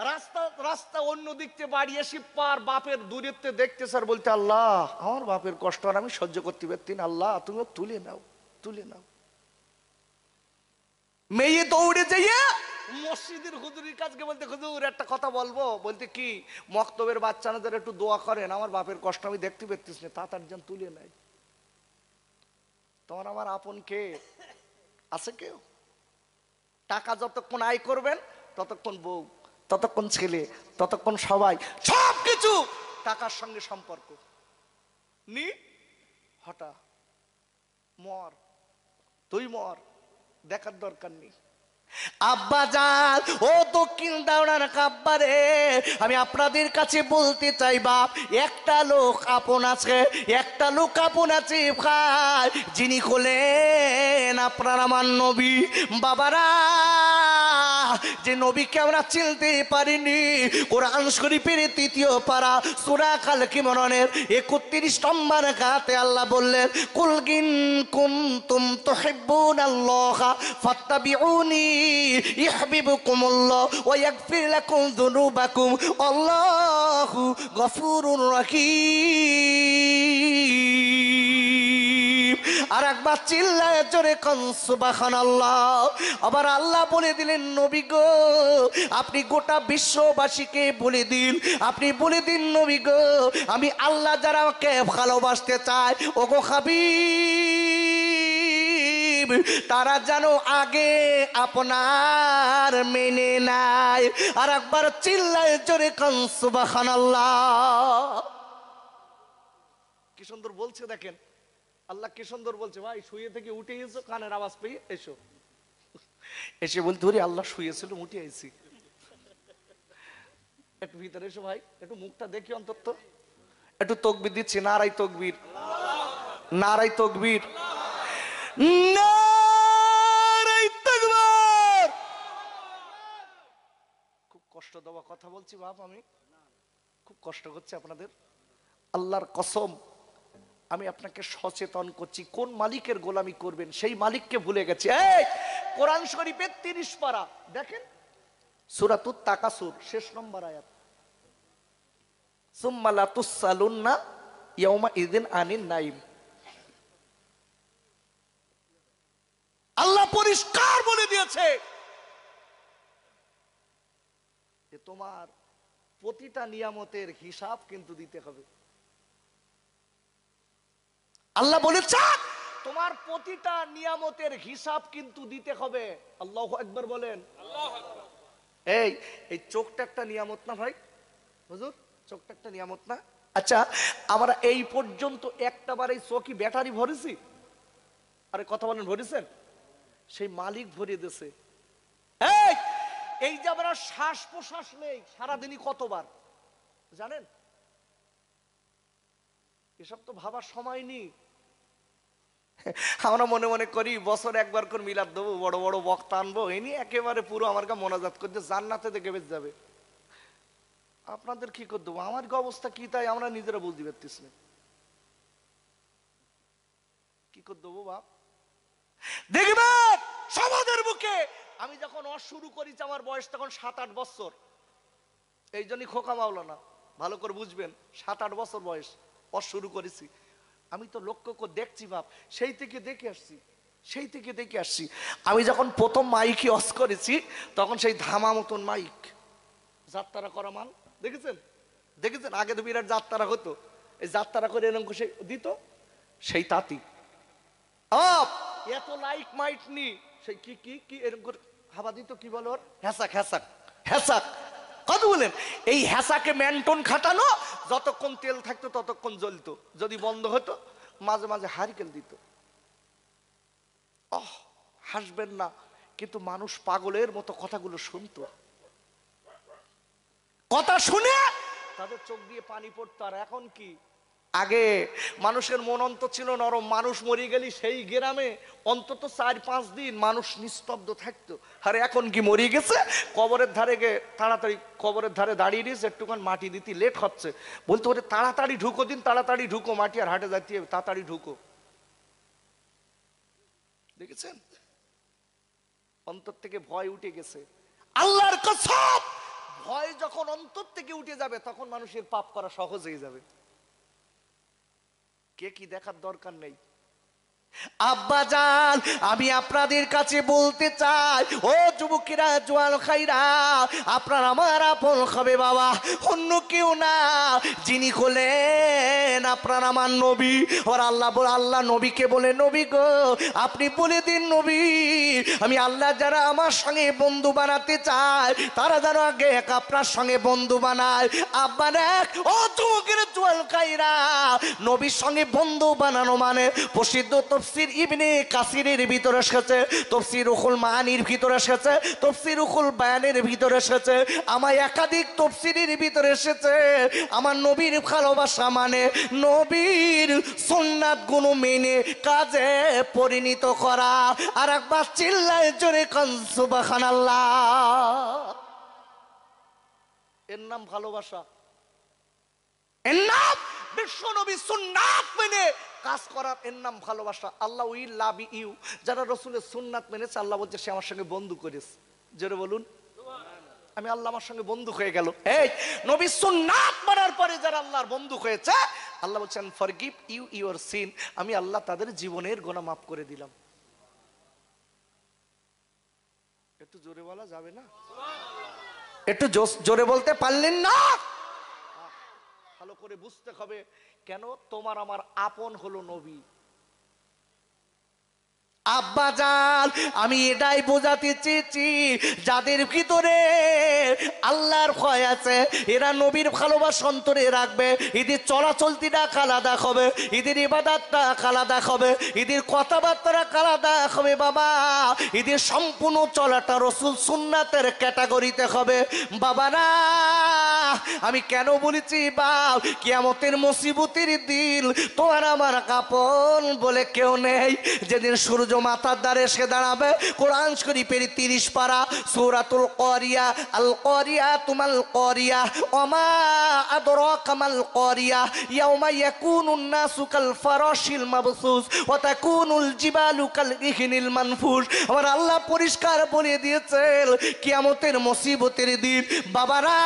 রাস্তা রাস্তা অন্য দিক থেকে বাড়ি এসে পার বাপের দূরেতে দেখতে স্যার বলতে, আল্লাহ আমার বাপের কষ্ট আর আমি সহ্য করতে পারছি না, আল্লাহ তুমি তুলে নাও, তুলে নাও। মেয়ে দৌড়ে যাইয়া মসজিদের হুজুরের কাছে বলতে, হুজুর একটা কথা বলবো। বলতে কি? মক্তবের বাচ্চাদের একটু দোয়া করেন, আমার বাপের কষ্ট আমি দেখতে পাচ্ছিস না, তাড়াতাড়ি যেন তুলে নেয়। তোমার আমার আপন কে আছে? কেউ? টাকা যতক্ষণ আয় করবেন ততক্ষণ বউ, ততক্ষণ ছেলে, ততক্ষণ সবাই, সবকিছু টাকার সঙ্গে সম্পর্ক। নি হঠা মর, তুই মর, দেখার দরকার নেই। আব্বা জান, ও দক্ষিণ দাওড়ার কাব্বারে, আমি আপনাদের কাছে বলতে চাই, বাপ একটা লোক আপন আছে, একটা লোক আপন আছে ভাই, যিনি হলেন আপনার আমার নবী। বাবারা, যে নবীকে আমরা চিনতে পারিনি, কোরআন শরীফের 3য় পারা সূরা আল ইমরানের 31 নম্বর আয়াতে আল্লাহ বললেন, কুল ইন কুনতুম তুহিব্বুনাল্লাহ ফাত্তাবিউনি ইউহিব্বুকুমুল্লাহ ওয়া ইয়াগফির লাকুম যুনুবাকুম আল্লাহু গফুরুর রহিম। আর একবার চিল্লায় জোরে কোন সুবহানাল্লাহ। আবার আল্লাহ বলে দিলেন, নবী গো আপনি গোটা বিশ্ববাসীকে বলে দিন, আপনি বলে দিন নবী গো, আমি আল্লাহ যারা আমাকে ভালোবাসতে চায়, ওগো হাবিব, তারা যেন আগে আপনার মেনে নেয়। আর একবার চিল্লায় জোরে কোন সুবহানাল্লাহ। কি সুন্দর বলছে দেখেন, আল্লাহ কি সুন্দর বলছে। ভাই শুয়ে থেকে উঠে এসো, কানের আওয়াজ পেয়ে এসো, এসে বলতে ওরে আল্লাহ শুয়েছিল উঠে আইছি, একটু ভিতরে এসো ভাই, একটু মুখটা দেখি অন্তত, একটু তকবীর দিচ্ছি, নারাই তকবীর, নারাই তকবীর, নারাই তাকবীর। খুব কষ্ট দেওয়া কথা বলছি বাপ, আমি খুব কষ্ট করছি আপনাদের। আল্লাহর কসম, আমি আপনাকে সচেতন করছি, কোন মালিকের গোলামি করবেন সেই মালিককে ভুলে গেছে। এই কোরআন শরীফের 30 পারা দেখেন, সূরাতুত তাকাসুর শেষ নম্বর আয়াত, সুম্মা লা তুসআলুন্না ইয়াউমা ইযিন আনিন নাইম। আল্লাহ পরিষ্কার বলে দিয়েছে যে তোমার প্রতিটা নিয়ামতের হিসাব কিন্তু দিতে হবে। আল্লাহ বলেছে তোমার প্রতিটা নিয়ামতের হিসাব কিন্তু দিতে হবে। আল্লাহু আকবার বলেন। এই এই চোখটা একটা নিয়ামত না ভাই? হুজুর চোখটা একটা নিয়ামত না? আচ্ছা আমরা এই পর্যন্ত একটা বার এই চোখে ব্যাটারি ভরেছি? আরে কথা বলেন, ভরেছেন? সেই মালিক ভরিয়ে দিয়েছে। এই এই যে আমরা শ্বাস প্রশ্বাস নেই সারাদিনই কতবার জানেন? এসব তো ভাবার সময় নেই। আমরা মনে মনে করি বছর একবার করে মিলাদ দেবো, বড় বড় বক্তা আনবো, এই নিয়ে একেবারে পুরো আমার কাছে মোনাজাত করতে জান্নাতে দেখে বেঁচে যাবে। আপনাদের কি করে দেবো, আমার কি অবস্থা কি তাই আমরা নিজেরা বুঝতে পারতেছি না। কি করে দেবো বাপ? দেখবেন সমাজের বুকে আমি যখন শুরু করেছি আমার বয়স তখন 7-8 বছর। এই জন্যই খোকা মাওলানা, ভালো করে বুঝবেন, 7-8 বছর বয়স শুরু করেছি। আমি তো লক্ষ্য করে দেখছি বাপ, সেই থেকে দেখে আসছি, সেই থেকে দেখে আসছি। আমি যখন প্রথম মাইকে অস করেছি তখন সেই ধামা মতন মাইক, যাত্রা করা মাল দেখেছেন? দেখেছেন? আগে তো বিরাট যাত্রা হতো, এই যাত্রা করে এরকম সে দিত, সেই তাঁতি এত লাইক মাইট নি, সেই কি কি কি এরকম করে হাবা দিত, কি বলো ওর, হ্যাসাক হ্যাসাক হ্যাসাক, কত বলেন? এই হ্যাসাকে মেন্টন খাটানো, যতক্ষণ তেল থাকতো ততক্ষণ জ্বলতো, যদি বন্ধ হতো মাঝে মাঝে হারিকেল দিত। হাসবেন না, কিন্তু মানুষ পাগলের মতো কথাগুলো শুনতো, কথা শুনে তাদের চোখ দিয়ে পানি পড়তো। আর এখন কি আগে মানুষের মন অন্তর ছিল নরম, মানুষ মরে গেলে সেই গ্রামে অন্তত 4-5 দিন মানুষ নিস্তব্ধ থাকতো। আরে এখন কি মরে গেছে, কবরের ধারে গে তাড়াতাড়ি কবরের ধারে দাঁড়িয়ে দিস, একটুখান মাটি দিতে লেট হচ্ছে, বলতে ওরে তাড়াতাড়ি ঢুকো দিন, তাড়াতাড়ি ঢুকো, মাটি আর হাটে যাইতে হবে, তাড়াতাড়ি ঢুকো। দেখেছেন, অন্তর থেকে ভয় উঠে গেছে। আল্লাহর কসম, ভয় যখন অন্তর থেকে উঠে যাবে তখন মানুষের পাপ করা সহজ হয়ে যাবে। কে কি দেখার দরকার নেই। আব্বাজান, আমি আপনাদের কাছে বলতে চাই, ও যুবকেরা, জোয়ান খাইরা, আপনার আমার আপন হবে বাবা, অন্য কেউ না, যিনি হলেন আপনার আমার নবী। আর আল্লাহ নবীকে বলে, নবী গো আপনি বলে দিন নবী, আমি আল্লাহ যারা আমার সঙ্গে বন্ধু বানাতে চায় তারা যেন আগে এক আপনার সঙ্গে বন্ধু বানায়। আব্বা দেখ, ও যুবকেরা, জোয়ান খাইরা, নবীর সঙ্গে বন্ধু বানানো মানে প্রসিদ্ধ তফসির ইবনে কাসিরের ভিতরে এসেছে, তফসির রুহুল মানির ভিতরে এসেছে, তফসির রুহুল বায়ানের ভিতরে এসেছে, আমার একাধিক তফসিরের ভিতরে এসেছে, আমার নবীর ভালোবাসা মানে নবীর সুন্নাত গুলো মেনে কাজে পরিণত করা। আর একবার চিল্লায় জোরে কান সুবহানাল্লাহ। এর নাম ভালোবাসা, এর নাম বিশ্ব নবী সুন্নাত মেনে কাজ করার, এর নাম ভালোবাসা। আল্লাহ উইল লাভ ইউ, যারা রসুলের সুন্নাত মেনেছে আল্লাহ বলছে সে আমার সঙ্গে বন্ধু করেছে। জোরে বলুন, আমি আল্লাহ আমার সঙ্গে বন্ধু হয়ে গেল। এই নবী সুন্নাত মানার পরে যারা আল্লাহর বন্ধু হয়েছে, আল্লাহ বলছেন ফরগিভ ইউ ইউর সিন, আমি আল্লাহ তাদের জীবনের গুনাহ মাফ করে দিলাম। একটু জোরে বলা যাবে না? একটু জোরে বলতে পারলেন না? ভালো করে বুঝতে হবে কেন তোমার আমার আপন হলো নবী। আব্বাজান, আমি এটাই বোঝাতে চেয়েছি, যাদের ভিতরে আল্লাহর ভয় আছে এরা নবীর ভালোবাসা অন্তরে রাখবে, এদের চলাচলতিটা আলাদা হবে, এদের ইবাদতটা আলাদা হবে, এদের কথাবার্তা আলাদা হবে বাবা, এদের সম্পূর্ণ চলাটা রসুল সুন্নাতের ক্যাটাগরিতে হবে। বাবারা, আমি কেন বলেছি বাপ, কিয়ামতের মুসিবতের দিন তোমার আমার কাপন বলে কেউ নেই। যেদিন সূর্য মাথার দ্বারে এসে দাঁড়াবে, কোরআন শরীফের 30 পারা সূরাতুল কারিয়া, আল কারিয়া তুমাল কারিয়া ওমা আদরাকা মাল কারিয়া ইয়াউমা ইয়াকুনুন নাসু কাল ফারাশিল মাবসুস ওয়া তাকুনুল জিবালু কাল ইহনিল মানফুস। আমার আল্লাহ পরিষ্কার বলে দিয়েছেন কিয়ামতের মুসিবতের দিন বাবারা,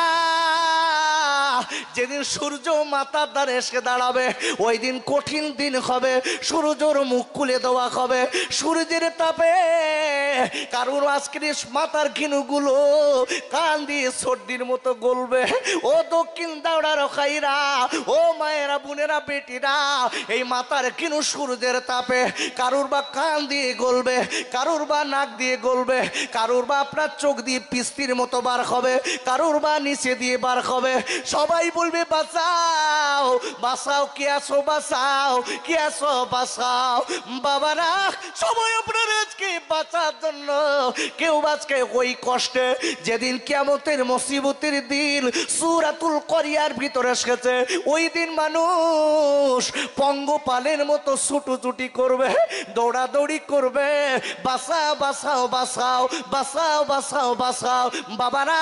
যেদিন সূর্য মাথার দ্বারে এসে দাঁড়াবে ওই দিন কঠিন দিন হবে, সূর্যের মুখ খুলে দেওয়া হবে, সূর্যের তাপে কারণ আজকের মাথার ঘিনুগুলো কান দিয়ে সর্দির মতো গলবে। ও দক্ষিণ দাওড়ার খাইরা, ও মায়েরা, বোনেরা, বেটিরা, এই মাথার ঘিনু সূর্যের তাপে কারুর বা কান দিয়ে গলবে, কারুর বা নাক দিয়ে গলবে, কারুর বা আপনার চোখ দিয়ে পিস্তির মতো বার হবে, কারুর বা নিচে দিয়ে বার হবে। সবাই বলবে বাঁচাও বাঁচাও, কে আসো বাঁচাও, কে আসো বাঁচাও। বাবারা, সবাই আপনার আজকে বাঁচার জন্য, কেউ আজকে ওই কষ্টে, যেদিন কিয়ামতের মুসিবতের দিন সূরাতুল কারিয়ার ভিতরে এসেছে, ওই দিন মানুষ পঙ্গপালের মতো ছুটোছুটি করবে, দৌড়াদৌড়ি করবে, বাঁচাও বাঁচাও বাঁচাও, বাঁচাও বাঁচাও বাঁচাও। বাবারা,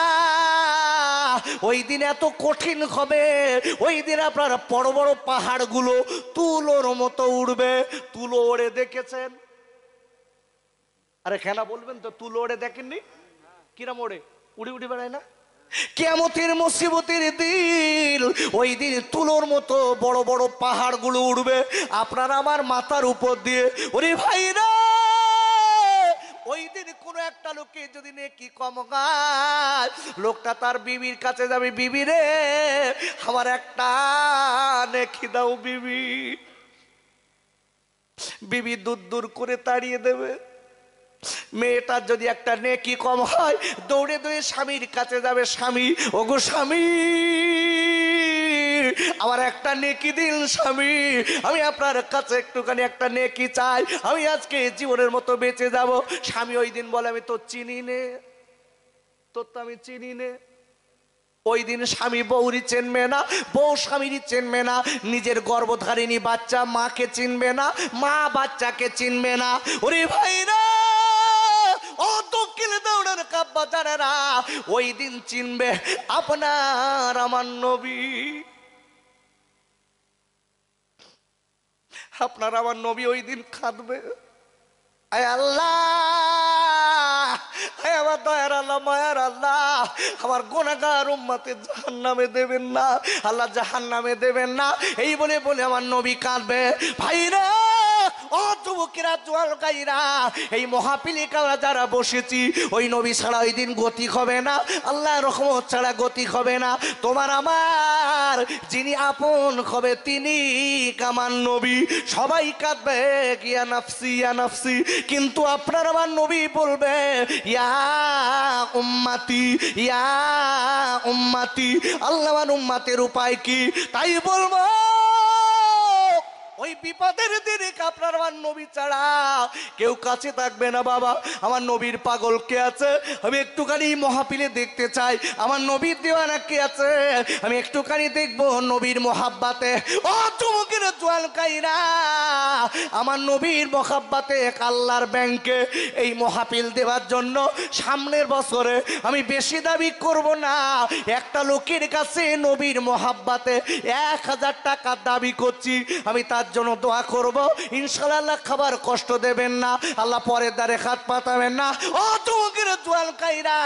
ওই দিন এত কঠিন হবে, ওই দিন আপনার বড় বড় পাহাড়গুলো তুলোর মতো উড়বে। তুলো ওড়ে দেখেছেন? আরে খেলা বলবেন তো, তুলো ওড়ে দেখেননি? কিরম ওড়ে? উড়ে উড়ে বেড়ায় না? কিয়ামতের মুসিবতের দিন ওই দিন তুলোর মতো বড় বড় পাহাড়গুলো উড়বে আপনার আমার মাথার উপর দিয়ে। ওরে ভাইরা, ওই দিন কোন একটা লোকে যদি নেকি কম গায়, লোকটা তার বিবির কাছে যাবে, বিবি রে আমার একটা নেকি দাও বিবি। বিবি দূর দূর করে তাড়িয়ে দেবে। মেয়েটার যদি একটা নেকি কম হয়, দৌড়ে দৌড়ে স্বামীর কাছে যাবে, স্বামী, ওগো স্বামী আমার একটা নেকি দিন স্বামী, আমি আপনার কাছে একটুখানি একটা নেকি চাই, আমি আজকে জীবনের মতো বেঁচে যাব। স্বামী ওই দিন বলে আমি তো চিনি নে, তোর তো আমি চিনি নে। ওই দিন স্বামী বউরি চিনবে না, বউ স্বামীরই চিনবে না, নিজের গর্ভধারিণী বাচ্চা মাকে চিনবে না, মা বাচ্চাকে চিনবে না। ওরে ভাইরা, ও দক্ষিণ দৌড়ের কাব্বাজারেরা, ওই দিন চিনবে আপনার আমার নবী। আপনার আমার নবী ওই দিন কাঁদবে, আয় আল্লাহ, আয় আমার দয়ার আল্লাহ, মায়ার আল্লাহ, আমার গুনাহগার উম্মতের জাহান্নামে দেবেন না, আল্লাহ জাহান্নামে দেবেন না। এই বলে বলে আমার নবী কাঁদবে। ভাইরা, ও যুবকেরা, জোয়াল গাইরা, এই মহাপিলিকারা যারা বসেছি, ওই নবী ছাড়া ওই দিন গতি হবে না, আল্লাহ রহমত ছাড়া গতি হবে না। তোমার আমার যিনি আপন হবে তিনি কামান নবী। সবাই কাঁদবে ইয়া নাফসি ইয়া নাফসি, কিন্তু আপনার আমার নবী বলবে ইয়া উম্মতি ইয়া উম্মতি। আল্লাহ আমার উম্মতের উপায় কি? তাই বলবো, ওই বিপদের দিনে আপনার আমার নবী ছাড়া কেউ কাছে থাকবে না। বাবা, আমার নবীর পাগল কে আছে? আমি একটুখানি মহাপিলে দেখতে চাই। আমার নবীর দেওয়ানা কে আছে? আমি একটুখানি দেখবো নবীর মোহাব্বাতে। ও চুমুকের জোয়াল কাইরা, আমার নবীর মোহাব্বাতে আল্লাহর ব্যাংকে এই মহাপিল দেওয়ার জন্য সামনের বছরে আমি বেশি দাবি করব না, একটা লোকের কাছে নবীর মোহাব্বাতে 1000 টাকা দাবি করছি। আমি তার জন্য দোয়া করব, ইনশাআল্লাহ খাবার কষ্ট দেবেন না, আল্লাহ পরের দ্বারে হাত পাতাবেন না। ও তোমাদের জোয়াল কাইরা,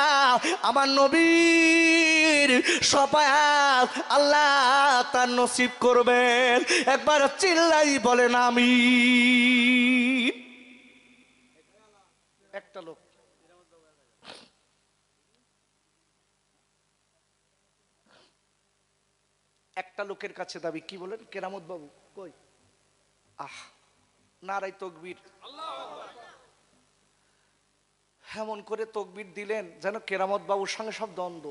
আমার নবীর সবাই আল্লাহ তার নসিব করবেন। একবার চিল্লাই বলেন আমি। একটা লোক, একটা লোকের কাছে দাবি, কি বলেন কেরামত বাবু কই? নারাই তকবীর। এমন করে তকবীর দিলেন যেন কেরামত বাবুর সঙ্গে সব দ্বন্দ্ব,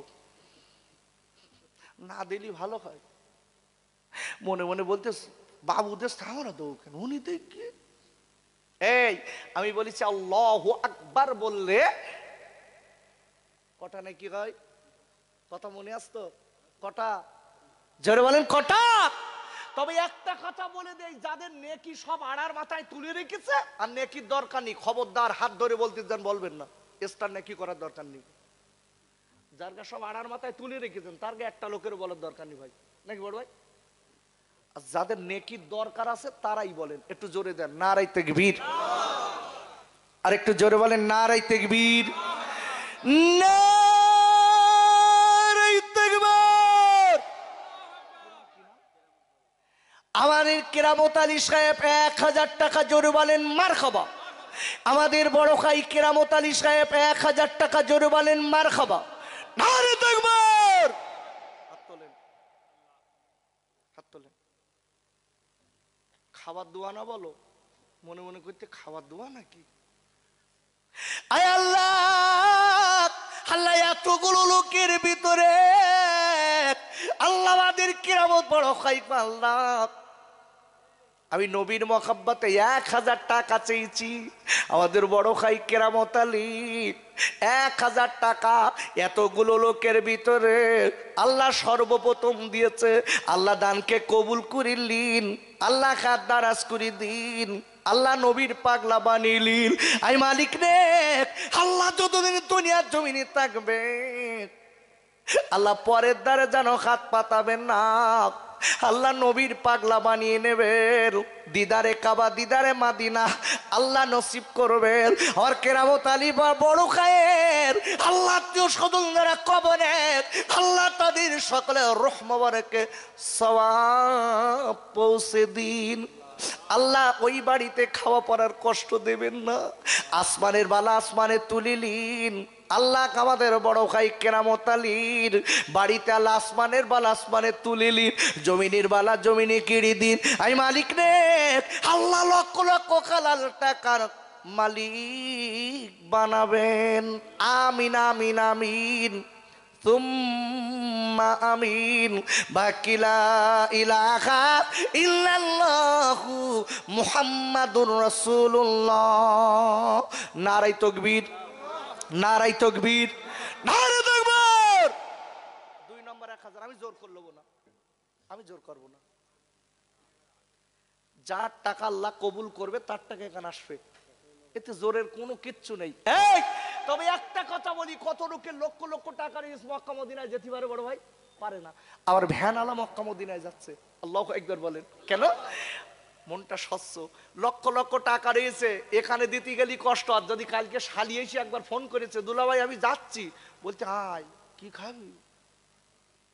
না দিলি ভালো হয়। মনে মনে বলতে, বাবুদের আমরা দেবো কেন, উনি দেখে। এই আমি বলেছি আল্লাহু আকবার বললে কটা নাকি হয়? কথা মনে আসতো? কটা? জোরে বলেন কটা? তবে একটা কথা বলে দেই, যাদের নেকি সব আড়ার মাথায় তুলে রেখেছে আর নেকির দরকার নেই, খবরদার হাত ধরে বলতে যান, বলবেন না, এক্সট্রা নেকি করার দরকার নেই। যার গা সব আড়ার মাথায় তুলে রেখেছেন তার গা একটা লোকের বলার দরকার নেই ভাই, নাকি বড় ভাই? আর যাদের নেকির দরকার আছে তারাই বলেন, একটু জোরে দেন নারায়ে তাকবীর। আর একটু জোরে বলেন নারায়ে তাকবীর। নারায়ে তাকবীর। আমাদের কেরামত আলী সাহেব 1000 টাকা, জোরে বলেন মারহাবা। আমাদের বড় ভাই কেরামত আলী সাহেব 1000 টাকা, জোরে বলেন মারহাবা। নারে তাকবীর। হাত তোলেন, হাত তোলেন। খাবার দোয়া না বলো, মনে মনে করতে খাবার দোয়া নাকি? আয় আল্লাহ, আল্লাহ এতগুলো লোকের ভিতরে আল্লাহ আমাদের কেরামত বড় ভাই আল্লাহ, আমি নবীর মহব্বতে 1000 টাকা চেয়েছি। আমাদের বড় ভাই কেরামত আলী 1000 টাকা এতগুলো লোকের ভিতরে আল্লাহ সর্বপ্রথম দিয়েছে। আল্লাহ দানকে কবুল করিলেন, আল্লাহ খাত দারাজ করে দিন, আল্লাহ নবীর পাগলা বানিলেন। আই মালিক রে, আল্লাহ যতদিন দুনিয়ার জমিনে থাকবে আল্লাহ পরের দ্বারে যেন হাত পাতাবেন না, আল্লাহ নবীর পাগলা বানিয়ে নেবেন। দিদারে কাবা, দিদারে মাদিনা আল্লাহ নসিব করবেন। আর কেরামত আলী বড় খায়ের আল্লাহ স্বজন যারা কবরে, আল্লাহ তাদের সকলের রূহ মোবারকে সওয়াব পৌঁছে দিন। আল্লাহ ওই বাড়িতে খাওয়া পড়ার কষ্ট দেবেন না, আসমানের বালা আসমানে তুলিলিন। আল্লাহ আমাদের বড় ভাই কেরামত আলীর বাড়িতে আল্লাহ আসমানের বালা আসমানে তুলিলিন, জমিনের বালা জমিনে কিড়ি দিন। আমি মালিক রে, আল্লাহ লক্ষ লক্ষ হালাল টাকার মালিক বানাবেন। আমিন আমিন আমিন সুম্মা আমিন। বাকি লা ইলাহা ইল্লাল্লাহু মুহাম্মাদুর রাসূলুল্লাহ। নারায়ে তাকবীর, নারায়ে তাকবীর, নারায়ে তাকবীর। 2 নম্বর আমি জোর করব না, যার টাকা আল্লাহ কবুল করবে তার টাকা এখানে আসবে, এতে জোরের কোনো কিচ্ছু নেই। তবে একটা কথা বলি, কত লোকের লক্ষ লক্ষ টাকা নিয়ে মক্কা মদিনায় যেতে পারে বড় ভাই? পারে না। আবার ভ্যান আলা মক্কা মদিনায় যাচ্ছে, আল্লাহু আকবার বলেন। কেন? মনটা স্বচ্ছ। লক্ষ লক্ষ টাকা রয়েছে, এখানে দিতে গেলে কষ্ট। আর যদি কালকে শালি এসে একবার ফোন করেছে, দুলা ভাই আমি যাচ্ছি, বলতে আয়, কি খাবি,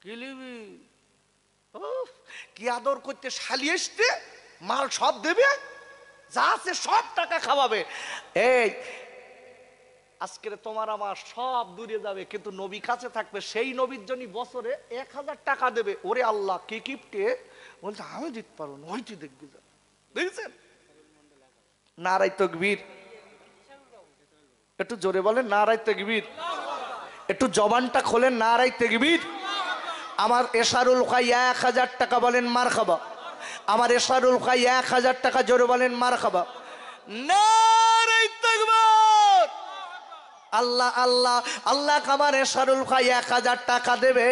কি নিবি, কি আদর করতে, শালি এসতে মাল সব দেবে, যা আছে সব টাকা খাওয়াবে। এই আজকের তোমার আমার সব দূরে যাবে, কিন্তু নবী কাছে থাকবে। সেই নবীর জন্য বছরে 1000 টাকা দেবে। ওরে আল্লাহ, কি কিপটে, বলছে আমি দিতে পারবো না, ওইটি দেখবি। দেখেছেন? নারাই তাকবীর, একটু জোরে বলেন নারাই তাকবীর, একটু জবানটা খোলেন নারাই তাকবীর। আমার এশারুল খাই 1000 টাকা, বলেন মারহাবা। আমার এশারুল খাই 1000 টাকা, জোরে বলেন মারহাবা। নারাই তাকবীর। আল্লাহ আল্লাহ আল্লাহ, আমার এশারুল খাই 1000 টাকা দেবে।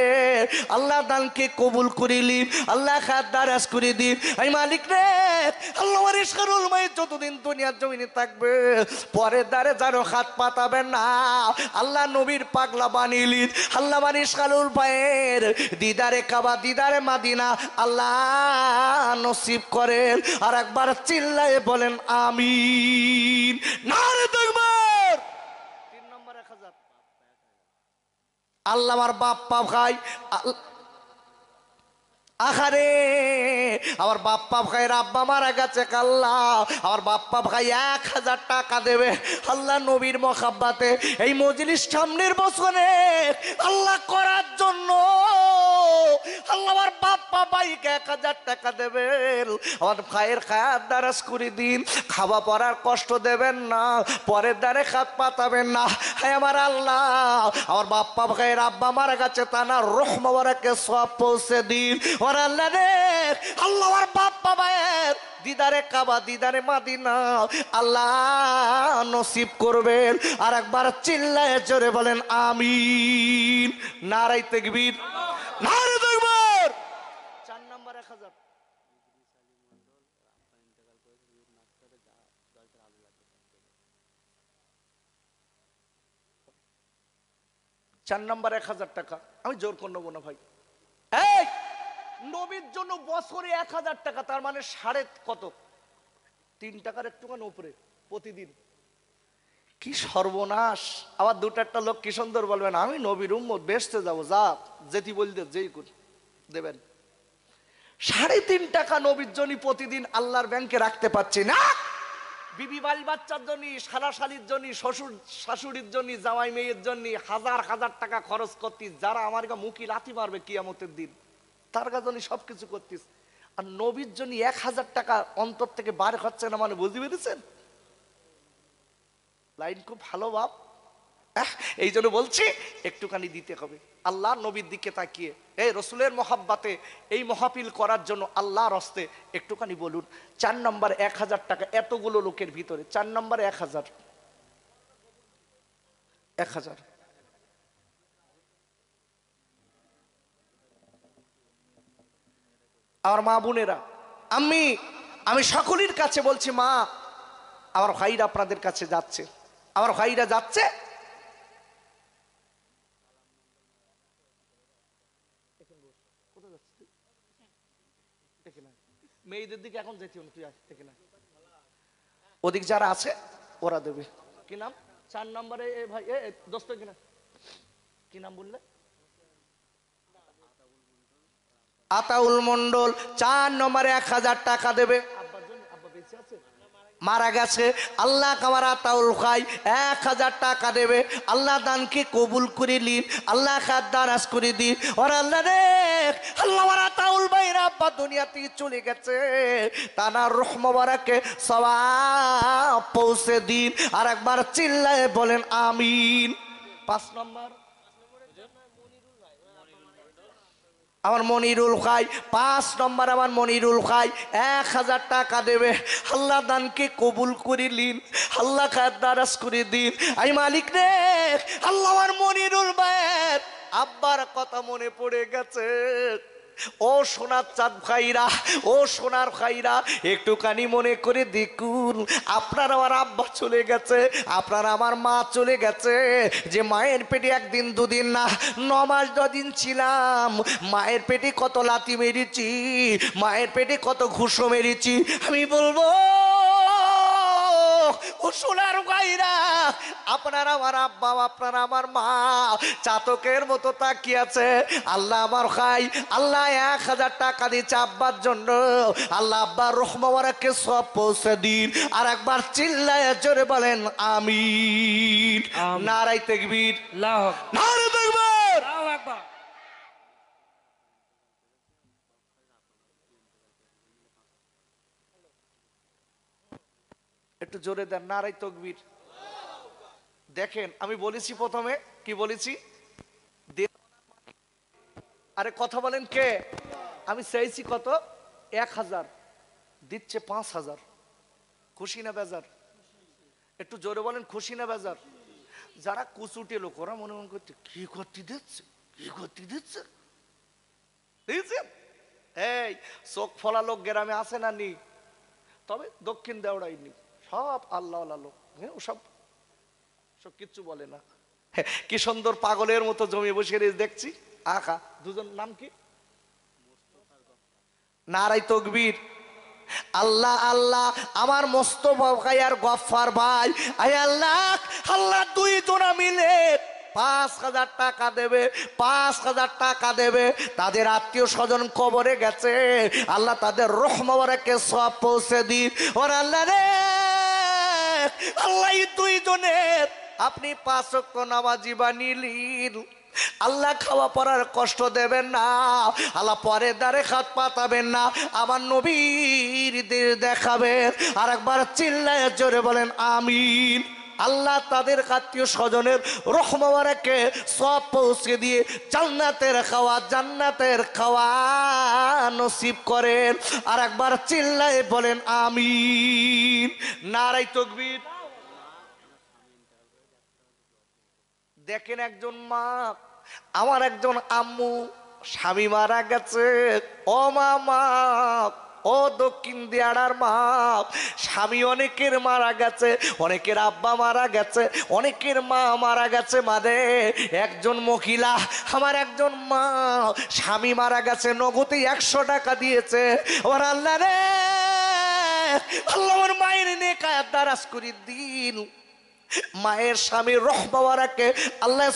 আল্লাহ দানকে কবুল করিলি, আল্লাহ খাত দারাজ করে দি। এই মালিক রে, আল্লাহ আমার এশারুল ভাই যতদিন দুনিয়ার জমিনে থাকবে, পরের দ্বারে যেন হাত পাতাবেন না। আল্লাহ নবীর পাগলা বানিলি, আল্লাহ আমার এশারুল ভাইয়ের দিদারে কাবা, দিদারে মাদিনা আল্লাহ নসিব করেন। আর একবার চিল্লায়ে বলেন আমিন। নারে তাকবীর। আল্লাহ আমার বাপ্পা ভাই, আহারে আমার বাপ্পা ভাইয়ের আব্বা মারা গেছে, কাল্লা আমার বাপ্পা ভাই 1000 টাকা দেবে। আল্লাহ নবীর মহাব্বাতে এই মজলিস সামনের বছরে আল্লাহ করার জন্য আল্লাহ আমার বাপ্পা ভাইকে 1000 টাকা দেবেন। আমার ভাইয়ের খায়াত দারাজ করে দিন, খাওয়া পড়ার কষ্ট দেবেন না, পরের দ্বারে খাত পাতাবেন না। হ্যাঁ আমার আল্লাহ, আমার বাপ্পা ভাইয়ের আব্বা মারা গেছে, তা না রুহ মোবারকে সব পৌঁছে দিন। আল্লাহ রে, আল্লাহ আমার বাপ্পা ভাইয়ের দিদারে কাবা, দিদারে মাদিনা আল্লাহ নসিব করবেন। আর একবার চিল্লায় জোরে বলেন আমিন। নারাই তাকবীর, নারে তাকবীর। 4 নম্বর 1000। 4 নম্বর 1000 টাকা, আমি জোর করে নেবো না ভাই। এই নবীর জন্য বছরে 1000 টাকা, তার মানে সাড়ে কত, 3 টাকার একটুখানি উপরে প্রতিদিন। কি সর্বনাশ। আবার 2-4টা লোক কি সুন্দর বলবেন, আমি নবীর উম্মত, বেহেশতে যাবো, যা যেটি বলতে যেই দেবেন। 3.5 টাকা নবীর জন্য প্রতিদিন আল্লাহর ব্যাংকে রাখতে পারছি না। বিবি বাল বাচ্চার জন্য, সারাশালির জন্য, শ্বশুর শাশুড়ির জন্য, জামাই মেয়ের জন্য হাজার হাজার টাকা খরচ করতিস, যারা আমার মুখি লাথি মারবে কিয়ামতের দিন, তার জন্য সবকিছু করতিস। আর নবীর জন্য 1000 টাকা অন্তর থেকে বার হচ্ছে না, মানে বুঝতে পেরেছেন? লাইন খুব ভালো বাপ। এই জন্য বলছি একটুখানি দিতে হবে আল্লাহ নবীর দিকে তাকিয়ে। এই রসুলের মহাব্বাতে এই মহাপিল করার জন্য আল্লাহর হস্তে একটুখানি বলুন। 4 নম্বর 1000 টাকা, এতগুলো লোকের ভিতরে 4 নম্বর 1000। আমার মা বোনেরা, আমি সকলের কাছে বলছি, মা আমার ভাইরা আপনাদের কাছে যাচ্ছে, আমার ভাইরা যাচ্ছে। মেয়েদের দিকে এখন যেতে হবে, তুই থেকে না, ওদিক যারা আছে ওরা দেবে। কি নাম? 4 নম্বরে ভাই দোস্ত, কিনা কি নাম বললে? আতাউল মন্ডল 4 নম্বরে 1000 টাকা দেবে। আব্বার জন্য, আব্বা বেঁচে আছে, মারা গেছে। আল্লাহ কামার আতাউল খাই 1000 টাকা দেবে। আল্লাহ দানকে কবুল করে নিন, আল্লাহ খাত দারাজ করে দিন। ওর আল্লাহ রে, আল্লাহ আমার আতাউল ভাইয়ের আব্বা দুনিয়া থেকে চলে গেছে, তানার রূহ মোবারকে সওয়াব পৌঁছে দিন। আর একবার চিল্লায়ে বলেন আমিন। 5 নম্বর আমার মনিরুল খাই, 5 নম্বর আমার মনিরুল খাই 1000 টাকা দেবে। আল্লাহ দানকে কবুল করে নিন, আল্লাহ খাত দারাজ করে দিন। আই মালিক রে, আল্লাহ আমার মনিরুল ভাইয়ের আব্বার কথা মনে পড়ে গেছে, ও সোনার চাঁদ ভাইরা, ও সোনার ভাইরা, একটুখানি মনে করে দেখুন, আপনার আমার আব্বা চলে গেছে, আপনার আমার মা চলে গেছে, যে মায়ের পেটে একদিন দুদিন না 9 মাস 10 দিন ছিলাম, মায়ের পেটে কত লাথি মেরেছি, মায়ের পেটে কত ঘুষো মেরেছি, আমি বলবো ও সোনার ভাইরা, আপনার আমার আব্বা আপনার আমার মা চাতকের মতো তাকিয়ে আছে। আল্লাহ আমার খাই, আল্লাহ 1000 টাকা দিচ্ছে আব্বার জন্য, আল্লাহ আব্বার রুহ মোবারককে সব পৌঁছে দিন। আর একবার চিল্লায় জোরে বলেন আমিন। নারায়ে তাকবীর, আল্লাহু আকবার, নারায়ে তাকবীর। আল্লাহু আকবার। একটু জোরে দেন নারায়ে তাকবীর। দেখেন আমি বলেছি প্রথমে কি বলেছি, আরে কথা বলেন কে, আমি চাইছি কত 1000, দিচ্ছে 5000, খুশি না বেজার? একটু জোরে বলেন খুশি না বেজার? যারা কুচুটে লোক ওরা মনে মনে করতে কি করতে দিচ্ছে, কি করতে দিচ্ছে, বুঝছেন? এই চোখ ফলা লোক গ্রামে আছে না নি? তবে দক্ষিণ দেওড়াই নি, সব আল্লাহ লোক, ওসব সব কিচ্ছু বলে না। কি সুন্দর পাগলের মতো জমি বসে দেখছি, আকা দুজন নাম কি, নারায়ে তাকবীর। আল্লাহ আল্লাহ, আমার মোস্তফা ভাই আর গফফার ভাই, আয় আল্লাহ, আল্লাহ দুইজনা মিলে 5000 টাকা দেবে, 5000 টাকা দেবে। তাদের আত্মীয় স্বজন কবরে গেছে, আল্লাহ তাদের রুহ মোবারককে সব পৌঁছে দিন। ওর আল্লাহ রে, আল্লাহ এই দুইজনের আপনি 5 ওয়াক্ত নামাজি বানিলেন, আল্লাহ খাওয়া পড়ার কষ্ট দেবেন না, আল্লাহ পরে দাঁড়ে হাত পাতাবেন না, আমার নবীর দিল দেখাবেন। আর একবার চিল্লায় জোরে বলেন আমিন। আল্লাহ তাদের আত্মীয় স্বজনের রুহ মোবারককে সব পৌঁছে দিয়ে জান্নাতের খাওয়া নসিব করেন। আর একবার চিল্লায় বলেন আমিন। নারায়ে তাকবীর। দেখেন একজন মা, আমার একজন আম্মু স্বামী মারা গেছে, ও মামা, ও দক্ষিণ দিয়াড়ার মা, স্বামী অনেকের মারা গেছে, অনেকের আব্বা মারা গেছে, অনেকের মা মারা গেছে। মাদে একজন মহিলা, আমার একজন মা স্বামী মারা গেছে, নগদে 100 টাকা দিয়েছে। ওর আল্লাহ রে, আল্লাহ আমার মায়ের নেকায়াত দারাজ করে দিন, মায়ের স্বামীর রুহ মোবারককে আল্লাহ